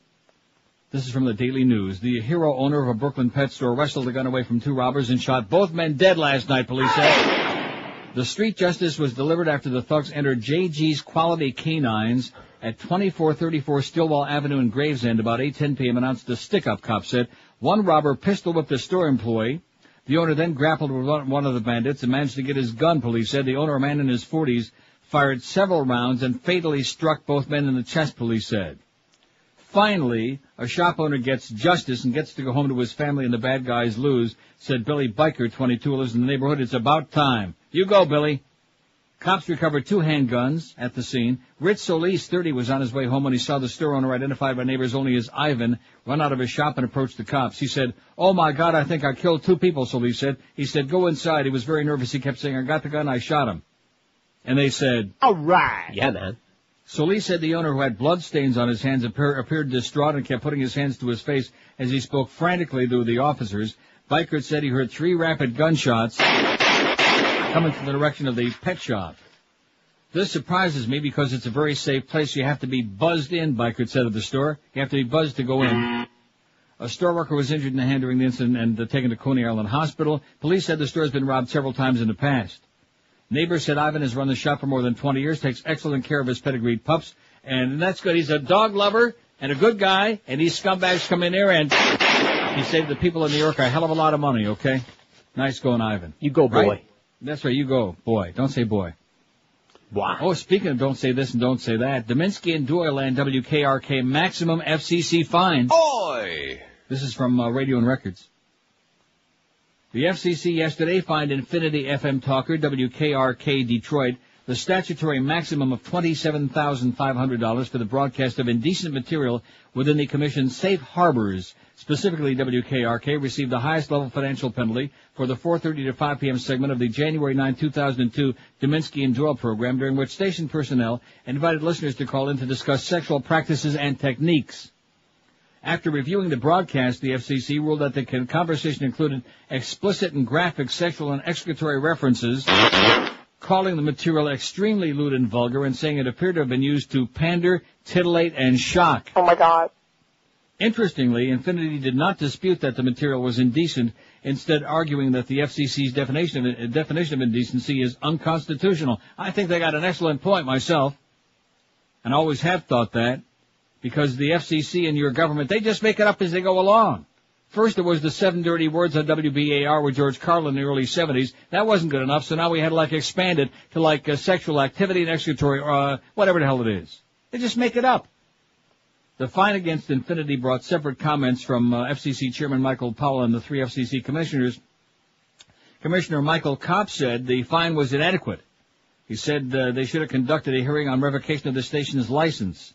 This is from the Daily News. The hero owner of a Brooklyn pet store wrestled a gun away from 2 robbers and shot both men dead last night, police said. The street justice was delivered after the thugs entered JG's Quality Canines at 2434 Stillwell Avenue in Gravesend about 8:10 p.m., announced the stick-up, cop said. One robber pistol-whipped the store employee. The owner then grappled with one of the bandits and managed to get his gun, police said. The owner, a man in his 40s, fired several rounds and fatally struck both men in the chest, police said. Finally, a shop owner gets justice and gets to go home to his family and the bad guys lose, said Billy Biker, 22, who lives in the neighborhood. It's about time. You go, Billy. Cops recovered 2 handguns at the scene. Rich Solis, 30, was on his way home when he saw the store owner, identified by neighbors only as Ivan, run out of his shop and approached the cops. He said, "Oh, my God, I think I killed 2 people, Solis said. He said, go inside. He was very nervous. He kept saying, I got the gun, I shot him. And they said, all right. Yeah, man. Solis said the owner, who had blood stains on his hands, appeared distraught and kept putting his hands to his face as he spoke frantically to the officers. Bikert said he heard 3 rapid gunshots coming from the direction of the pet shop. This surprises me because it's a very safe place. You have to be buzzed in, Bikert said of the store. You have to be buzzed to go in. A store worker was injured in the hand during the incident and taken to Coney Island Hospital. Police said the store has been robbed several times in the past. Neighbors said Ivan has run the shop for more than 20 years, takes excellent care of his pedigreed pups, and that's good. He's a dog lover and a good guy, and these scumbags come in there and he saved the people of New York a hell of a lot of money, okay? Nice going, Ivan. You go, boy. Right? That's right, you go, boy. Don't say boy. Wow. Oh, speaking of don't say this and don't say that, Dominski and Doyle land WKRK maximum FCC fines. Oi! This is from Radio and Records. The FCC yesterday fined Infinity FM talker WKRK Detroit the statutory maximum of $27,500 for the broadcast of indecent material within the Commission's safe harbors. Specifically, WKRK received the highest level financial penalty for the 4:30 to 5 p.m. segment of the January 9, 2002 Dominski and Doyle program, during which station personnel invited listeners to call in to discuss sexual practices and techniques. After reviewing the broadcast, the FCC ruled that the conversation included explicit and graphic sexual and excretory references, calling the material extremely lewd and vulgar, and saying it appeared to have been used to pander, titillate, and shock. Oh, my God. Interestingly, Infinity did not dispute that the material was indecent, instead arguing that the FCC's definition of indecency is unconstitutional. I think they got an excellent point myself, and always have thought that. Because the FCC and your government, they just make it up as they go along. First, there was the 7 dirty words on WBAR with George Carlin in the early 70s. That wasn't good enough, so now we had to expand it to sexual activity and excretory, whatever the hell it is. They just make it up. The fine against Infinity brought separate comments from FCC Chairman Michael Powell and the 3 FCC commissioners. Commissioner Michael Kopp said the fine was inadequate. He said they should have conducted a hearing on revocation of the station's license.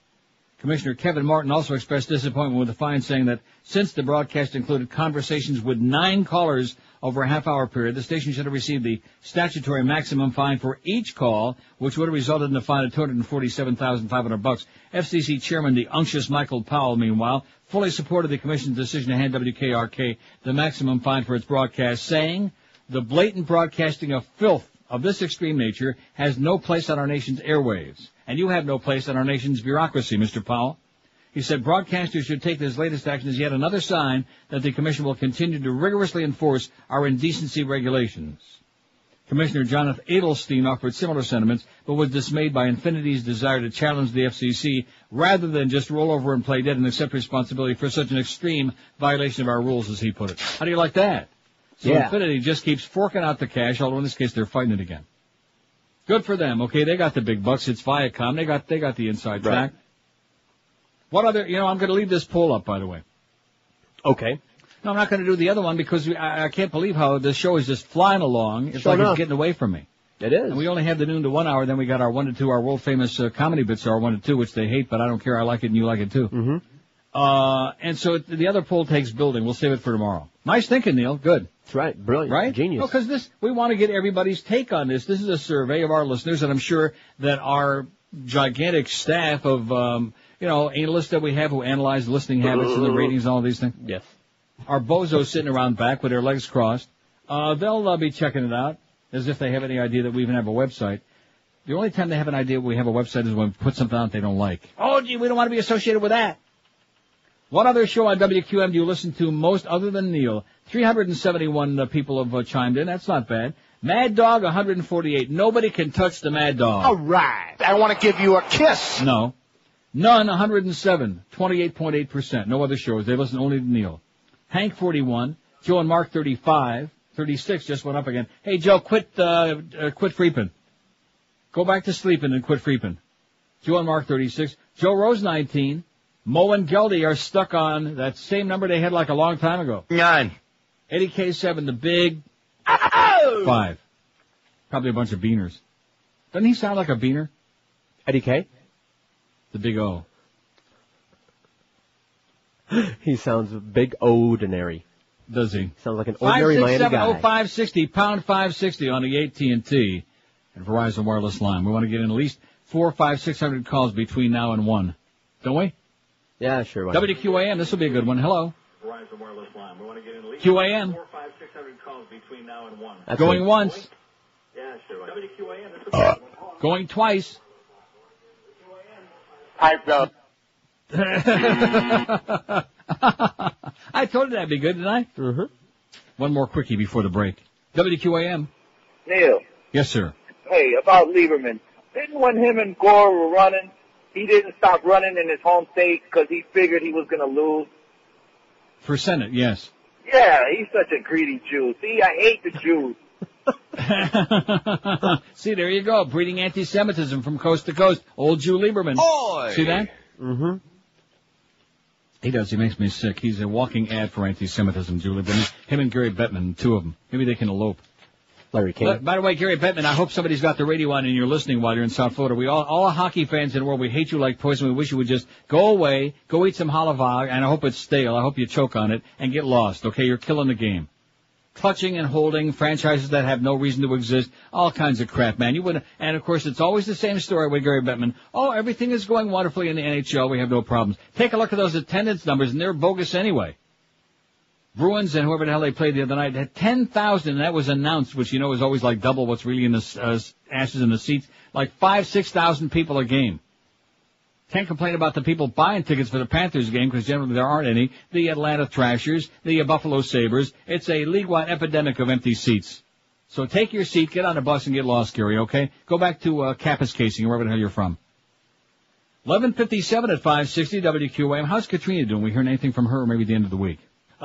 Commissioner Kevin Martin also expressed disappointment with the fine, saying that since the broadcast included conversations with 9 callers over a half-hour period, the station should have received the statutory maximum fine for each call, which would have resulted in a fine of $247,500. FCC Chairman, the unctuous Michael Powell, meanwhile, fully supported the Commission's decision to hand WKRK the maximum fine for its broadcast, saying, "The blatant broadcasting of filth of this extreme nature has no place on our nation's airwaves. And you have no place on our nation's bureaucracy, Mr. Powell." He said broadcasters should take this latest action as yet another sign that the Commission will continue to rigorously enforce our indecency regulations. Commissioner Jonathan Adelstein offered similar sentiments, but was dismayed by Infinity's desire to challenge the FCC rather than just roll over and play dead and accept responsibility for such an extreme violation of our rules, as he put it. How do you like that? So yeah. Infinity just keeps forking out the cash, although in this case they're fighting it again. Good for them. Okay, they got the big bucks. It's Viacom. They got the inside track. What other, I'm going to leave this poll up, by the way. Okay. No, I'm not going to do the other one because I can't believe how this show is just flying along. It's like it's getting away from me. It is. And we only have the noon to 1 hour, then we got our 1 to 2, our world famous comedy bits are 1 to 2, which they hate, but I don't care. I like it and you like it too. Mm-hmm. And so the other poll takes building. We'll save it for tomorrow. Nice thinking, Neil. Good. That's right. Brilliant. Right? Genius. Because we want to get everybody's take on this. This is a survey of our listeners, and I'm sure that our gigantic staff of, analysts that we have who analyze listening habits and the ratings and all these things. Yes. Our bozos sitting around back with their legs crossed. They'll be checking it out as if they have any idea that we even have a website. The only time they have an idea we have a website is when we put something out they don't like. Oh, gee, we don't want to be associated with that. What other show on WQM do you listen to most other than Neil? 371 people have chimed in. That's not bad. Mad Dog, 148. Nobody can touch the Mad Dog. All right. I want to give you a kiss. No. None, 107. 28.8%. No other shows. They listen only to Neil. Hank, 41. Joe and Mark, 35. 36 just went up again. Hey, Joe, quit freeping. Go back to sleeping and quit freeping. Joe and Mark, 36. Joe Rose, 19. Mo and Geldy are stuck on that same number they had like a long time ago. 9. Eddie K7, the big 5. Probably a bunch of beaners. Doesn't he sound like a beaner? Eddie K? The big O. He sounds big ordinary. Does he? Sounds like an ordinary Miami guy. 567-0560, pound 560 on the AT&T and Verizon wireless line. We want to get in at least 400, 500, 600 calls between now and 1. Don't we? Yeah, sure. WQAM, this will be a good one. Hello. Verizon wireless line. We want to get in at least QAM. 400, 500, 600 calls between now and 1. That's going once. Yeah, sure. WQAM, this will be a good one. Going twice. Hi, Phil. I told you that'd be good, didn't I? Mm-hmm. One more quickie before the break. WQAM. Neil. Yes, sir. Hey, about Lieberman. Didn't when him and Gore were running, he didn't stop running in his home state because he figured he was going to lose? For Senate, yes. Yeah, he's such a greedy Jew. See, I hate the Jews. See, there you go. Breeding anti-Semitism from coast to coast. Old Jew Lieberman. Oy. See that? Mm-hmm. He does. He makes me sick. He's a walking ad for anti-Semitism, Jew Lieberman. Him and Gary Bettman, two of them. Maybe they can elope. Larry King. By the way, Gary Bettman, I hope somebody's got the radio on and you're listening while you're in South Florida. We all hockey fans in the world, we hate you like poison. We wish you would just go away, go eat some halava, and I hope it's stale. I hope you choke on it and get lost. Okay, you're killing the game. Clutching and holding franchises that have no reason to exist, all kinds of crap, man. You wouldn't, and of course it's always the same story with Gary Bettman. Oh, everything is going wonderfully in the NHL. We have no problems. Take a look at those attendance numbers, and they're bogus anyway. Bruins and whoever the hell they played the other night had 10,000, and that was announced, which you know is always like double what's really in the ashes in the seats, like 5,000-6,000 people a game. Can't complain about the people buying tickets for the Panthers game because generally there aren't any. The Atlanta Thrashers, the Buffalo Sabres. It's a league-wide epidemic of empty seats. So take your seat, get on a bus, and get lost, Gary, okay? Go back to Kappas Casing, wherever the hell you're from. 11:57 at 560 WQAM. How's Katrina doing? We heard anything from her maybe the end of the week?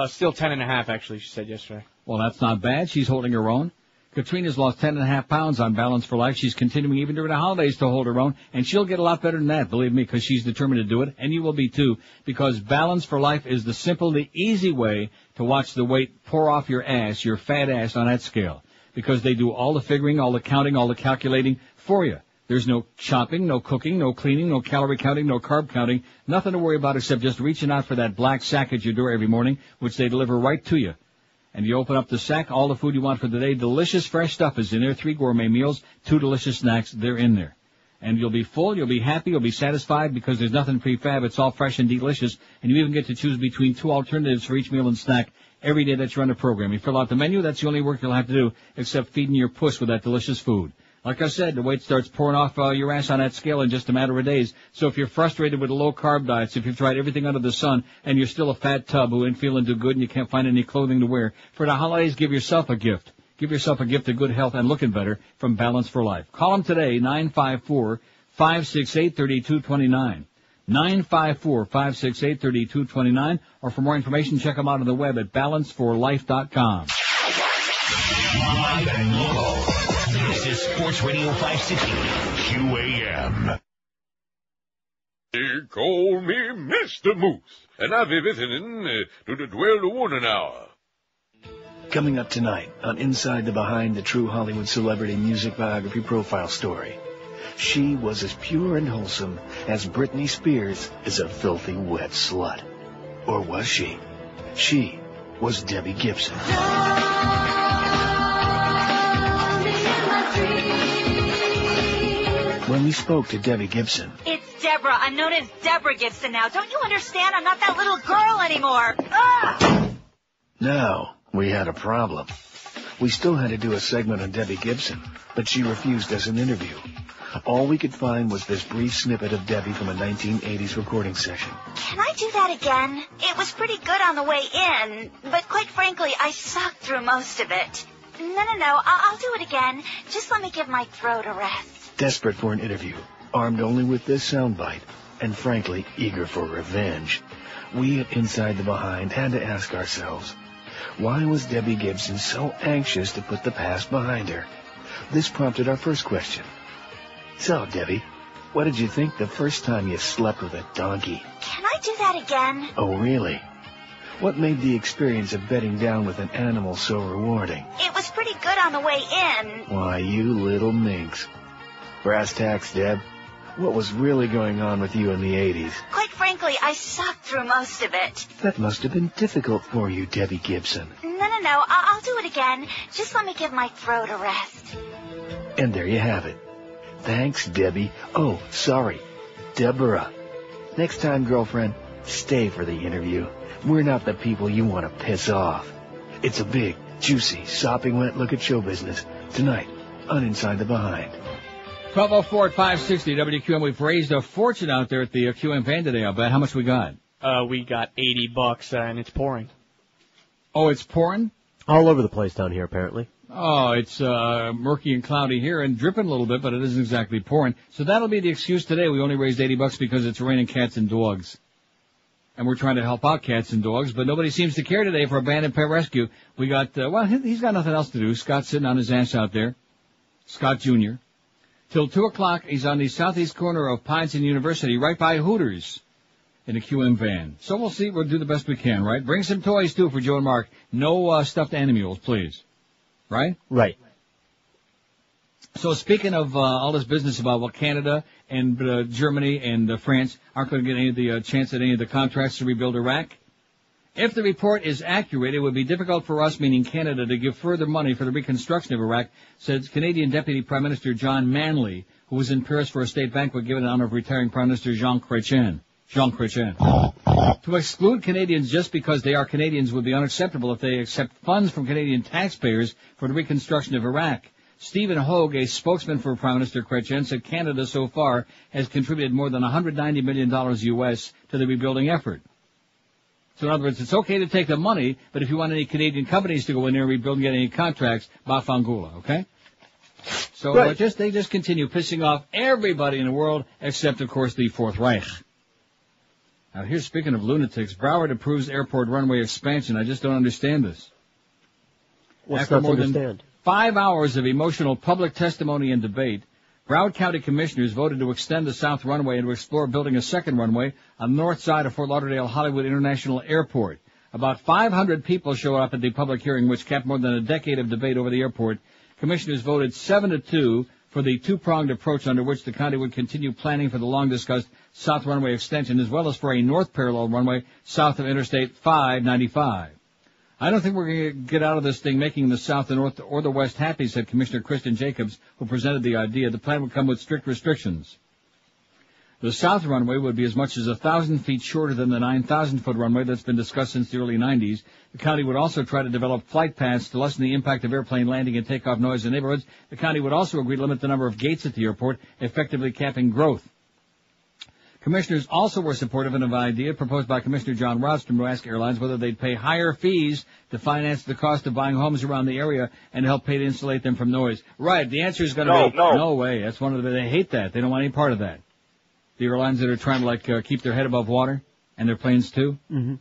Still 10.5, actually, she said yesterday. Well, that's not bad. She's holding her own. Katrina's lost 10.5 pounds on Balance for Life. She's continuing even during the holidays to hold her own, and she'll get a lot better than that, believe me, because she's determined to do it, and you will be too, because Balance for Life is the simple, the easy way to watch the weight pour off your fat ass on that scale, because they do all the figuring, all the counting, all the calculating for you. There's no chopping, no cooking, no cleaning, no calorie counting, no carb counting, nothing to worry about except just reaching out for that black sack at your door every morning, which they deliver right to you. And you open up the sack, all the food you want for the day, delicious fresh stuff is in there, 3 gourmet meals, 2 delicious snacks, they're in there. And you'll be full, you'll be happy, you'll be satisfied because there's nothing prefab, it's all fresh and delicious, and you even get to choose between 2 alternatives for each meal and snack every day that you're on the program. You fill out the menu, that's the only work you'll have to do, except feeding your puss with that delicious food. Like I said, the weight starts pouring off your ass on that scale in just a matter of days. So if you're frustrated with the low-carb diets, if you've tried everything under the sun, and you're still a fat tub who ain't feeling too good and you can't find any clothing to wear, for the holidays, give yourself a gift. Give yourself a gift of good health and looking better from Balance for Life. Call them today, 954-568-3229. 954-568-3229. Or for more information, check them out on the web at balanceforlife.com. Live and local. This is Sports Radio 560 QAM. They call me Mr. Moose, and I've been listening to the 12 to 1 an hour. Coming up tonight on Inside the Behind the True Hollywood Celebrity Music Biography Profile Story. She was as pure and wholesome as Britney Spears is a filthy, wet slut. Or was she? She was Debbie Gibson. When we spoke to Debbie Gibson... It's Deborah. I'm known as Deborah Gibson now. Don't you understand? I'm not that little girl anymore. Ah! Now, we had a problem. We still had to do a segment on Debbie Gibson, but she refused us an interview. All we could find was this brief snippet of Debbie from a 1980s recording session. Can I do that again? It was pretty good on the way in, but quite frankly, I sucked through most of it. No, I'll do it again. Just let me give my throat a rest. Desperate for an interview, armed only with this soundbite, and frankly, eager for revenge, we at Inside the Behind had to ask ourselves, why was Debbie Gibson so anxious to put the past behind her? This prompted our first question. So, Debbie, what did you think the first time you slept with a donkey? Can I do that again? Oh, really? What made the experience of bedding down with an animal so rewarding? It was pretty good on the way in. Why, you little minx. Brass tacks, Deb. What was really going on with you in the 80s? Quite frankly, I sucked through most of it. That must have been difficult for you, Debbie Gibson. No, I'll do it again. Just let me give my throat a rest. And there you have it. Thanks, Debbie. Oh, sorry, Deborah. Next time, girlfriend, stay for the interview. We're not the people you want to piss off. It's a big, juicy, sopping wet look at show business tonight on Inside the Behind. 1204 at 560 WQM. We've raised a fortune out there at the QM van today, I'll bet. How much we got? We got $80, and it's pouring. Oh, it's pouring? All over the place down here, apparently. Oh, it's murky and cloudy here and dripping a little bit, but it isn't exactly pouring. So that'll be the excuse today. We only raised $80 because it's raining cats and dogs. And we're trying to help out cats and dogs, but nobody seems to care today for abandoned pet rescue. We got, he's got nothing else to do. Scott's sitting on his ass out there. Scott Jr. Till 2 o'clock, he's on the southeast corner of Pines and University, right by Hooters, in a QM van. So we'll see. We'll do the best we can, right? Bring some toys, too, for Joe and Mark. No stuffed animals, please. Right? Right. So speaking of all this business about Canada and Germany and France aren't going to get any of the chance at any of the contracts to rebuild Iraq, if the report is accurate, it would be difficult for us, meaning Canada, to give further money for the reconstruction of Iraq, said Canadian Deputy Prime Minister John Manley, who was in Paris for a state banquet given in honor of retiring Prime Minister Jean Chrétien. To exclude Canadians just because they are Canadians would be unacceptable if they accept funds from Canadian taxpayers for the reconstruction of Iraq. Stephen Hogue, a spokesman for Prime Minister Chrétien, said Canada so far has contributed more than $190 million U.S. to the rebuilding effort. So in other words, it's okay to take the money, but if you want any Canadian companies to go in there and rebuild and get any contracts, Bafangula, okay? So right. They just continue pissing off everybody in the world except, of course, the Fourth Reich. Now, here's speaking of lunatics. Broward approves airport runway expansion. I just don't understand this. What's After not more to understand? than 5 hours of emotional public testimony and debate, Broward County Commissioners voted to extend the south runway and to explore building a second runway on the north side of Fort Lauderdale Hollywood International Airport. About 500 people showed up at the public hearing, which capped more than a decade of debate over the airport. Commissioners voted 7-2 for the two-pronged approach under which the county would continue planning for the long-discussed south runway extension, as well as for a north parallel runway south of Interstate 595. I don't think we're going to get out of this thing making the south, the north, or the west happy, said Commissioner Kristen Jacobs, who presented the idea. The plan would come with strict restrictions. The south runway would be as much as 1,000 feet shorter than the 9,000-foot runway that's been discussed since the early 90s. The county would also try to develop flight paths to lessen the impact of airplane landing and takeoff noise in neighborhoods. The county would also agree to limit the number of gates at the airport, effectively capping growth. Commissioners also were supportive of an idea proposed by Commissioner John Rodstrom to ask airlines whether they'd pay higher fees to finance the cost of buying homes around the area and help pay to insulate them from noise. Right, the answer is going to be no way. That's one of the, they hate that. They don't want any part of that. The airlines that are trying to keep their head above water, and their planes too. Mm-hmm.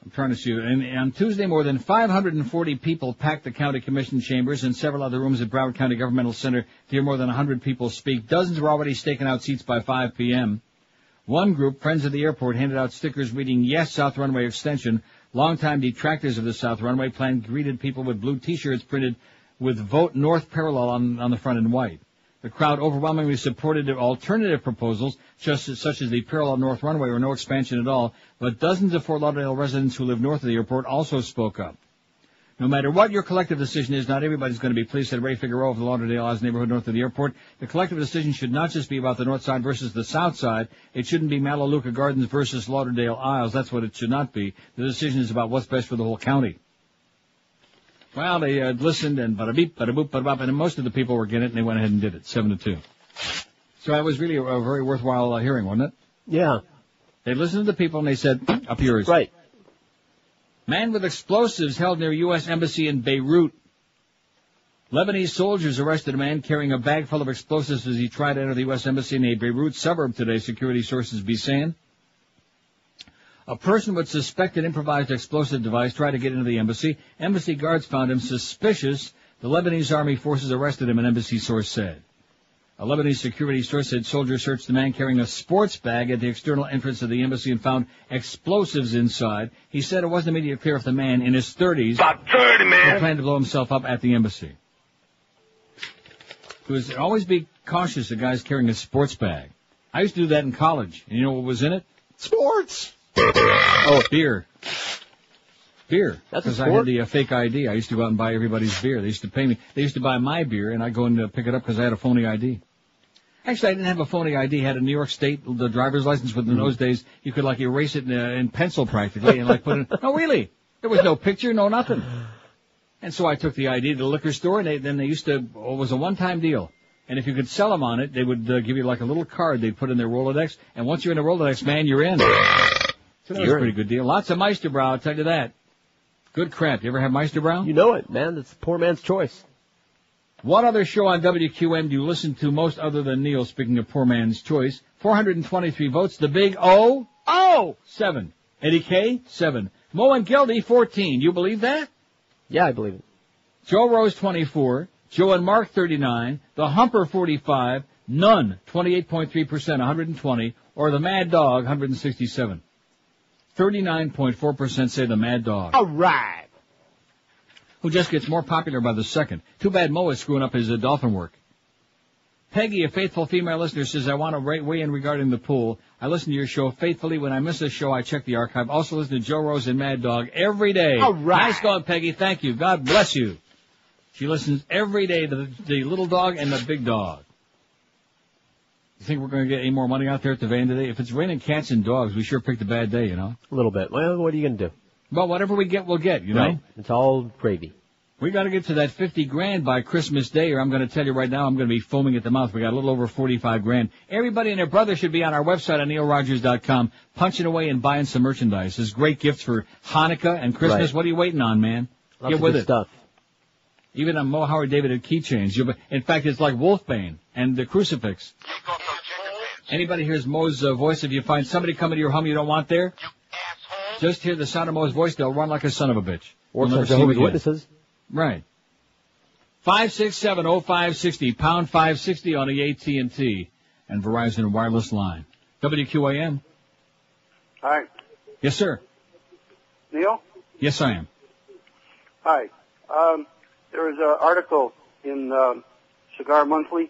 I'm trying to see. And on Tuesday, more than 540 people packed the county commission chambers and several other rooms at Broward County Governmental Center to hear more than 100 people speak. Dozens were already staking out seats by 5 p.m. One group, Friends of the Airport, handed out stickers reading, "Yes, South Runway Extension." Longtime detractors of the South Runway plan greeted people with blue T-shirts printed with "Vote North Parallel" on the front in white. The crowd overwhelmingly supported alternative proposals, such as the parallel north runway or no expansion at all, but dozens of Fort Lauderdale residents who live north of the airport also spoke up. No matter what your collective decision is, not everybody's going to be pleased, said Ray Figueroa of the Lauderdale Isles neighborhood north of the airport. The collective decision should not just be about the north side versus the south side. It shouldn't be Melaleuca Gardens versus Lauderdale Isles. That's what it should not be. The decision is about what's best for the whole county. Well, they listened and bada-beep, bada-boop, bada-bop, and most of the people were getting it, and they went ahead and did it, 7-2. So that was really a very worthwhile hearing, wasn't it? Yeah. They listened to the people, and they said, up yours. Right. Man with explosives held near U.S. Embassy in Beirut. Lebanese soldiers arrested a man carrying a bag full of explosives as he tried to enter the U.S. Embassy in a Beirut suburb today, security sources be saying. A person with suspected improvised explosive device tried to get into the embassy. Embassy guards found him suspicious. The Lebanese army forces arrested him, an embassy source said. A Lebanese security source said soldiers searched the man carrying a sports bag at the external entrance of the embassy and found explosives inside. He said it wasn't immediately clear if the man in his 30s about 30, man, planned to blow himself up at the embassy. Always be cautious of guys carrying a sports bag. I used to do that in college. And you know what was in it? Sports. Oh, beer. Beer. That's a because sport? I had the fake ID. I used to go out and buy everybody's beer. They used to pay me. They used to buy my beer, and I'd go and pick it up because I had a phony ID. Actually, I didn't have a phony ID. I had a New York State, the driver's license. In those days, you could erase it in pencil practically and put it. No, really. There was no picture, no nothing. And so I took the ID to the liquor store, and then they used to. It was a one-time deal. And if you could sell them on it, they would give you a little card they'd put in their Rolodex. And once you're in the Rolodex, man, you're in. So that was a pretty good deal. Lots of Meisterbrow, I'll tell you that. Good crap. You ever have Meisterbrow? You know it, man. That's poor man's choice. What other show on WQM do you listen to most other than Neil, speaking of poor man's choice? 423 votes. The Big O? Oh! 7. Eddie K? 7. Mo and Gildy? 14. You believe that? Yeah, I believe it. Joe Rose? 24. Joe and Mark? 39. The Humper? 45. None? 28.3%, 120. Or the Mad Dog? 167. 39.4% say the Mad Dog. All right. Who just gets more popular by the second. Too bad Mo is screwing up his dolphin work. Peggy, a faithful female listener, says, I want to weigh in regarding the pool. I listen to your show faithfully. When I miss a show, I check the archive. Also listen to Joe Rose and Mad Dog every day. All right. Nice going, Peggy. Thank you. God bless you. She listens every day to the little dog and the big dog. You think we're going to get any more money out there at the van today? If it's raining cats and dogs, we sure picked a bad day, you know? A little bit. Well, what are you going to do? Well, whatever we get, we'll get, you know? Right. It's all gravy. We got to get to that 50 grand by Christmas Day, or I'm going to tell you right now, I'm going to be foaming at the mouth. We got a little over 45 grand. Everybody and their brother should be on our website on neilrogers.com, punching away and buying some merchandise. There's great gifts for Hanukkah and Christmas. Right. What are you waiting on, man? Lots Get with of it. Stuff. Even on Mo Howard David had keychains. In fact, it's like Wolfbane and the crucifix. Anybody hears Mo's voice, if you find somebody coming to your home you don't want there, just hear the sound of Mo's voice, they'll run like a son of a bitch. Or some Jehovah's Witnesses. Right. 567-0560, pound 560 on the AT&T and Verizon wireless line. WQAM. Hi. Yes, sir. Neil? Yes, I am. Hi. There was an article in Cigar Monthly.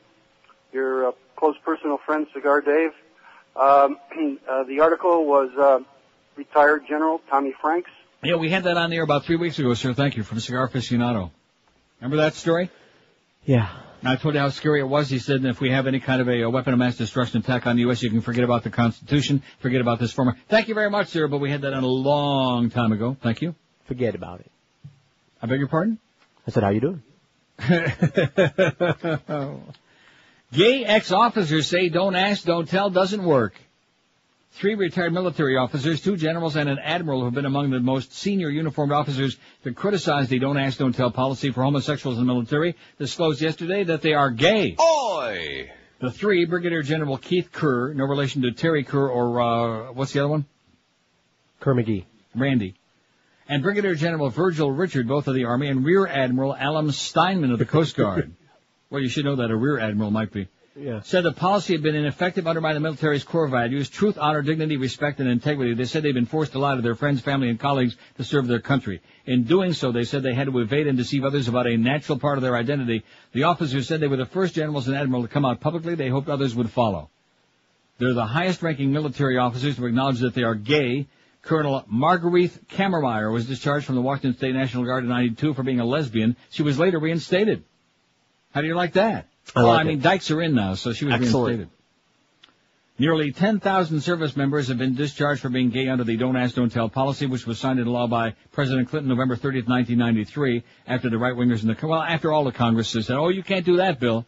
Your close personal friend, Cigar Dave. The article was retired General Tommy Franks. Yeah, we had that on the air about 3 weeks ago, sir. Thank you, from Cigar Aficionado. Remember that story? Yeah. I told you how scary it was. He said that if we have any kind of a weapon of mass destruction attack on the U.S., you can forget about the Constitution, forget about this former. Thank you very much, sir, but we had that on a long time ago. Thank you. Forget about it. I beg your pardon? I said, how you doing? Gay ex-officers say don't ask, don't tell doesn't work. 3 retired military officers, 2 generals, and an admiral have been among the most senior uniformed officers to criticize the don't ask, don't tell policy for homosexuals in the military, disclosed yesterday that they are gay. Oi! The 3, Brigadier General Keith Kerr, no relation to Terry Kerr or, what's the other one? Kerr McGee. Randy. And Brigadier General Virgil Richard, both of the Army, and Rear Admiral Alan Steinman of the Coast Guard. Well, you should know that a Rear Admiral might be. Yeah. Said the policy had been ineffective, undermined the military's core values, truth, honor, dignity, respect, and integrity. They said they'd been forced to lie to their friends, family, and colleagues to serve their country. In doing so, they said they had to evade and deceive others about a natural part of their identity. The officers said they were the first generals and admiral to come out publicly. They hoped others would follow. They're the highest-ranking military officers to acknowledge that they are gay. Colonel Marguerite Kammermeyer was discharged from the Washington State National Guard in 1992 for being a lesbian. She was later reinstated. How do you like that? I mean, dykes are in now, so she was reinstated. Nearly 10,000 service members have been discharged for being gay under the Don't Ask, Don't Tell policy, which was signed into law by President Clinton November 30th, 1993, after the right-wingers after all the Congress said, oh, you can't do that, Bill,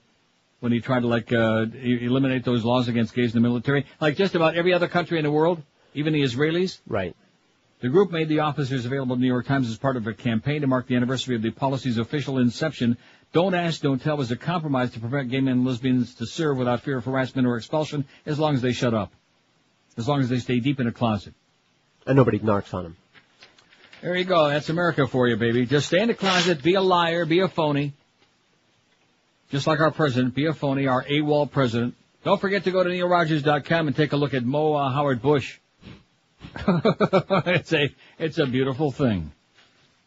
when he tried to, eliminate those laws against gays in the military, like just about every other country in the world, even the Israelis. Right. The group made the officers available to the New York Times as part of a campaign to mark the anniversary of the policy's official inception. Don't Ask, Don't Tell was a compromise to prevent gay men and lesbians to serve without fear of harassment or expulsion as long as they shut up. As long as they stay deep in a closet. And nobody narcs on them. There you go. That's America for you, baby. Just stay in the closet, be a liar, be a phony. Just like our president, be a phony, our AWOL president. Don't forget to go to neilrogers.com and take a look at Mo Howard Bush. It's a beautiful thing.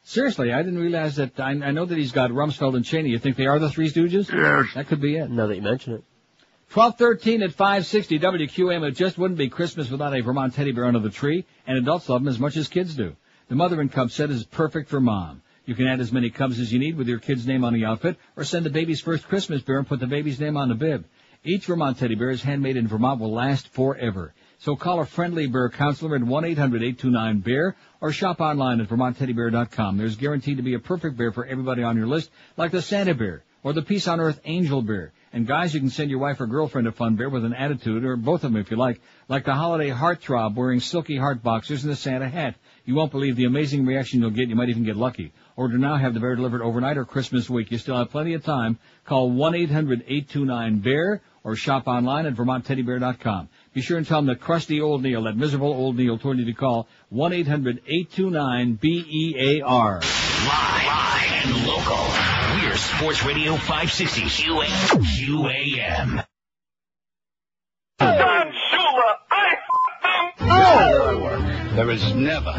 Seriously, I didn't realize that. I know that he's got Rumsfeld and Cheney. You think they are the Three Stooges? Yes. That could be it. Now that you mention it. 12:13 at 560 WQAM. It just wouldn't be Christmas without a Vermont teddy bear under the tree, and adults love them as much as kids do. The Mother and Cub set is perfect for Mom. You can add as many cubs as you need with your kid's name on the outfit, or send the baby's first Christmas bear and put the baby's name on the bib. Each Vermont teddy bear is handmade in Vermont, will last forever. So call a friendly bear counselor at 1-800-829-BEAR or shop online at VermontTeddyBear.com. There's guaranteed to be a perfect bear for everybody on your list, like the Santa Bear or the Peace on Earth Angel Bear. And guys, you can send your wife or girlfriend a fun bear with an attitude, or both of them if you like the holiday heartthrob wearing silky heart boxers and the Santa hat. You won't believe the amazing reaction you'll get. You might even get lucky. Order now, have the bear delivered overnight or Christmas week. You still have plenty of time. Call 1-800-829-BEAR or shop online at VermontTeddyBear.com. Be sure and tell them that crusty old Neil, that miserable old Neil, told you to call 1-800-829-BEAR. Live and local. We're Sports Radio 560 QAM. Don Shula, There is never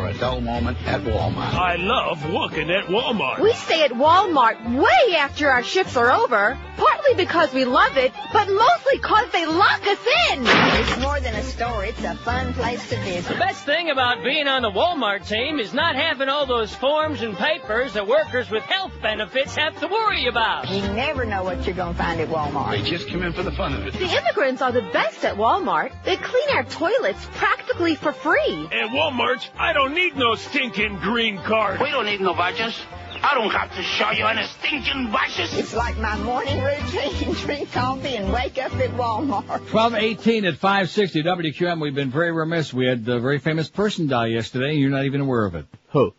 a dull moment at Walmart. I love working at Walmart. We stay at Walmart way after our shifts are over, partly because we love it, but mostly because they lock us in. It's more than a store. It's a fun place to visit. The best thing about being on the Walmart team is not having all those forms and papers that workers with health benefits have to worry about. You never know what you're going to find at Walmart. They just come in for the fun of it. The immigrants are the best at Walmart. They clean our toilets practically for free. At Walmart, I don't need no stinking green card. We don't need no badges. I don't have to show you any stinking badges. It's like my morning routine. Drink coffee and wake up at Walmart. 12:18 at 560 WQM. We've been very remiss. We had a very famous person die yesterday, and you're not even aware of it. Who?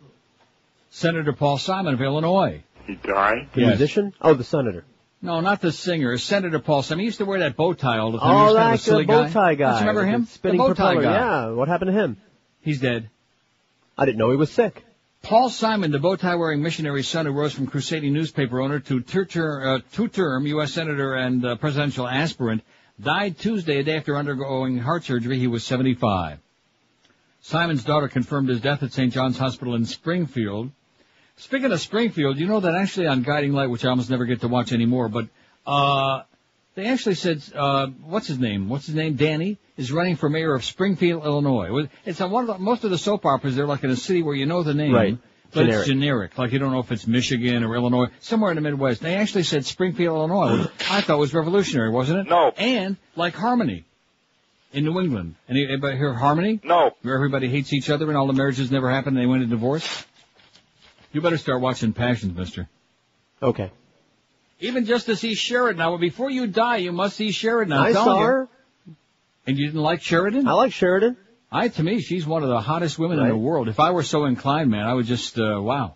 Senator Paul Simon of Illinois. He died? The musician? Oh, the senator. No, not the singer. Senator Paul Simon. He used to wear that bow tie all the time. Oh, that's the bow tie guy. Don't you remember him? Spinning the bow tie propeller. guy. Yeah, what happened to him? He's dead. I didn't know he was sick. Paul Simon, the bow-tie-wearing missionary son who rose from crusading newspaper owner to two-term U.S. Senator and presidential aspirant, died Tuesday, a day after undergoing heart surgery. He was 75. Simon's daughter confirmed his death at St. John's Hospital in Springfield. Speaking of Springfield, you know that actually on Guiding Light, which I almost never get to watch anymore, but they actually said, what's his name? Danny is running for mayor of Springfield, Illinois. It's on most of the soap operas. They're like in a city where you know the name, right? But it's generic. Like you don't know if it's Michigan or Illinois, somewhere in the Midwest. They actually said Springfield, Illinois, which I thought was revolutionary, wasn't it? No. And like Harmony in New England. Anybody hear of Harmony? No. Where everybody hates each other and all the marriages never happened and they went to divorce? You better start watching Passions, mister. Okay. Even just to see Sheridan. Now, before you die, you must see Sheridan. I saw her. And you didn't like Sheridan? I like Sheridan. To me, she's one of the hottest women in the world. If I were so inclined, man, I would just, wow.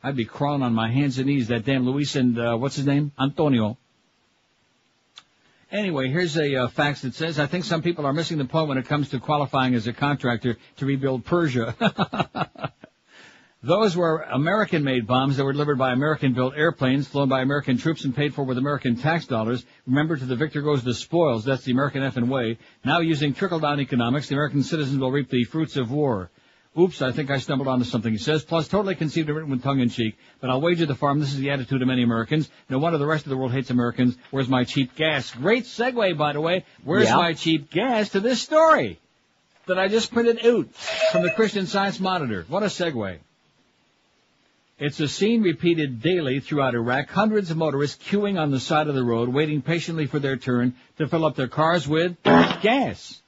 I'd be crawling on my hands and knees. That damn Luis and, what's his name? Antonio. Anyway, here's a fax that says, I think some people are missing the point when it comes to qualifying as a contractor to rebuild Persia. Those were American-made bombs that were delivered by American-built airplanes, flown by American troops and paid for with American tax dollars. Remember, to the victor goes the spoils. That's the American effing way. Now, using trickle-down economics, the American citizens will reap the fruits of war. Oops, I think I stumbled onto something, he says. Plus, totally conceived and written with tongue-in-cheek. But I'll wager the farm this is the attitude of many Americans. No wonder the rest of the world hates Americans. Where's my cheap gas? Great segue, by the way. Where's my cheap gas to this story that I just printed out from the Christian Science Monitor? What a segue. It's a scene repeated daily throughout Iraq. Hundreds of motorists queuing on the side of the road, waiting patiently for their turn to fill up their cars with gas.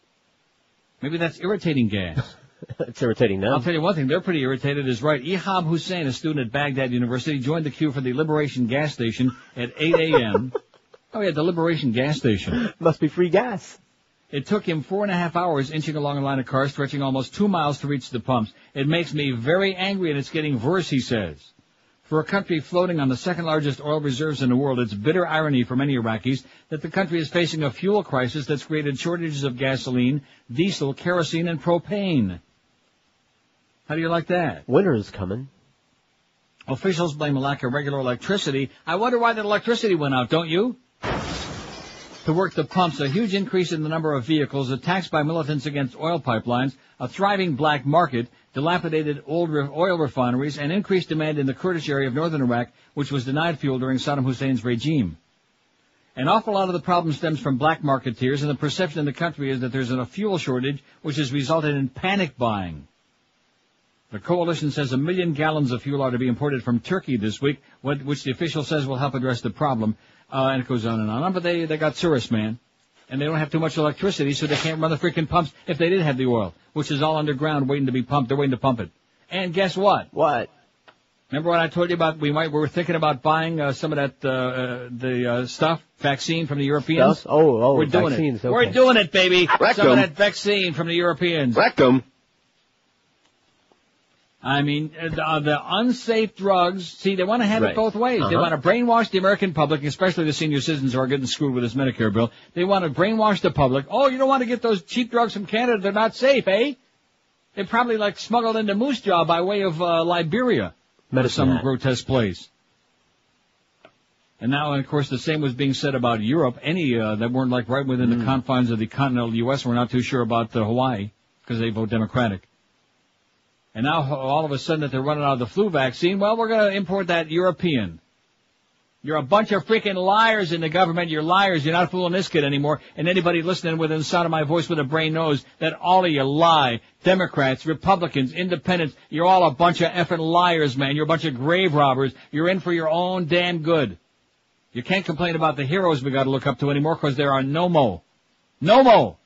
Maybe that's irritating gas. It's irritating now. I'll tell you one thing, they're pretty irritated is right. Ihab Hussein, a student at Baghdad University, joined the queue for the Liberation gas station at 8 a.m. Oh yeah, the Liberation gas station. Must be free gas. It took him 4.5 hours inching along a line of cars, stretching almost 2 miles to reach the pumps. It makes me very angry, and it's getting worse, he says. For a country floating on the second largest oil reserves in the world, it's bitter irony for many Iraqis that the country is facing a fuel crisis that's created shortages of gasoline, diesel, kerosene, and propane. How do you like that? Winter is coming. Officials blame a lack of regular electricity. I wonder why the electricity went out, don't you? To work the pumps, a huge increase in the number of vehicles, attacks by militants against oil pipelines, a thriving black market, dilapidated old oil refineries, and increased demand in the Kurdish area of northern Iraq, which was denied fuel during Saddam Hussein's regime. An awful lot of the problem stems from black marketeers, and the perception in the country is that there's a fuel shortage, which has resulted in panic buying. The coalition says 1 million gallons of fuel are to be imported from Turkey this week, which the official says will help address the problem. And it goes on and on. But they got Surus, man. And they don't have too much electricity, so they can't run the freaking pumps if they did have the oil, which is all underground waiting to be pumped. They're waiting to pump it. And guess what? What? Remember what I told you about? We were thinking about buying some of that stuff, vaccine from the Europeans. Stuff? Oh, we're doing vaccines, it. okay. We're doing it, baby. Rectum. Some of that vaccine from the Europeans. Rectum. I mean, the unsafe drugs, see, they want to have it both ways. Uh-huh. They want to brainwash the American public, especially the senior citizens who are getting screwed with this Medicare bill. They want to brainwash the public. Oh, you don't want to get those cheap drugs from Canada. They're not safe, eh? They're probably like smuggled into Moose Jaw by way of Liberia or some grotesque place. And now, of course, the same was being said about Europe. Any that weren't like right within the confines of the continental U.S. We're not too sure about Hawaii because they vote Democratic. And now, all of a sudden, that they're running out of the flu vaccine, well, we're going to import that European. You're a bunch of freaking liars in the government. You're liars. You're not fooling this kid anymore. And anybody listening within the sound of my voice with a brain knows that all of you lie. Democrats, Republicans, Independents, you're all a bunch of effing liars, man. You're a bunch of grave robbers. You're in for your own damn good. You can't complain about the heroes we got to look up to anymore because there are no more. No more.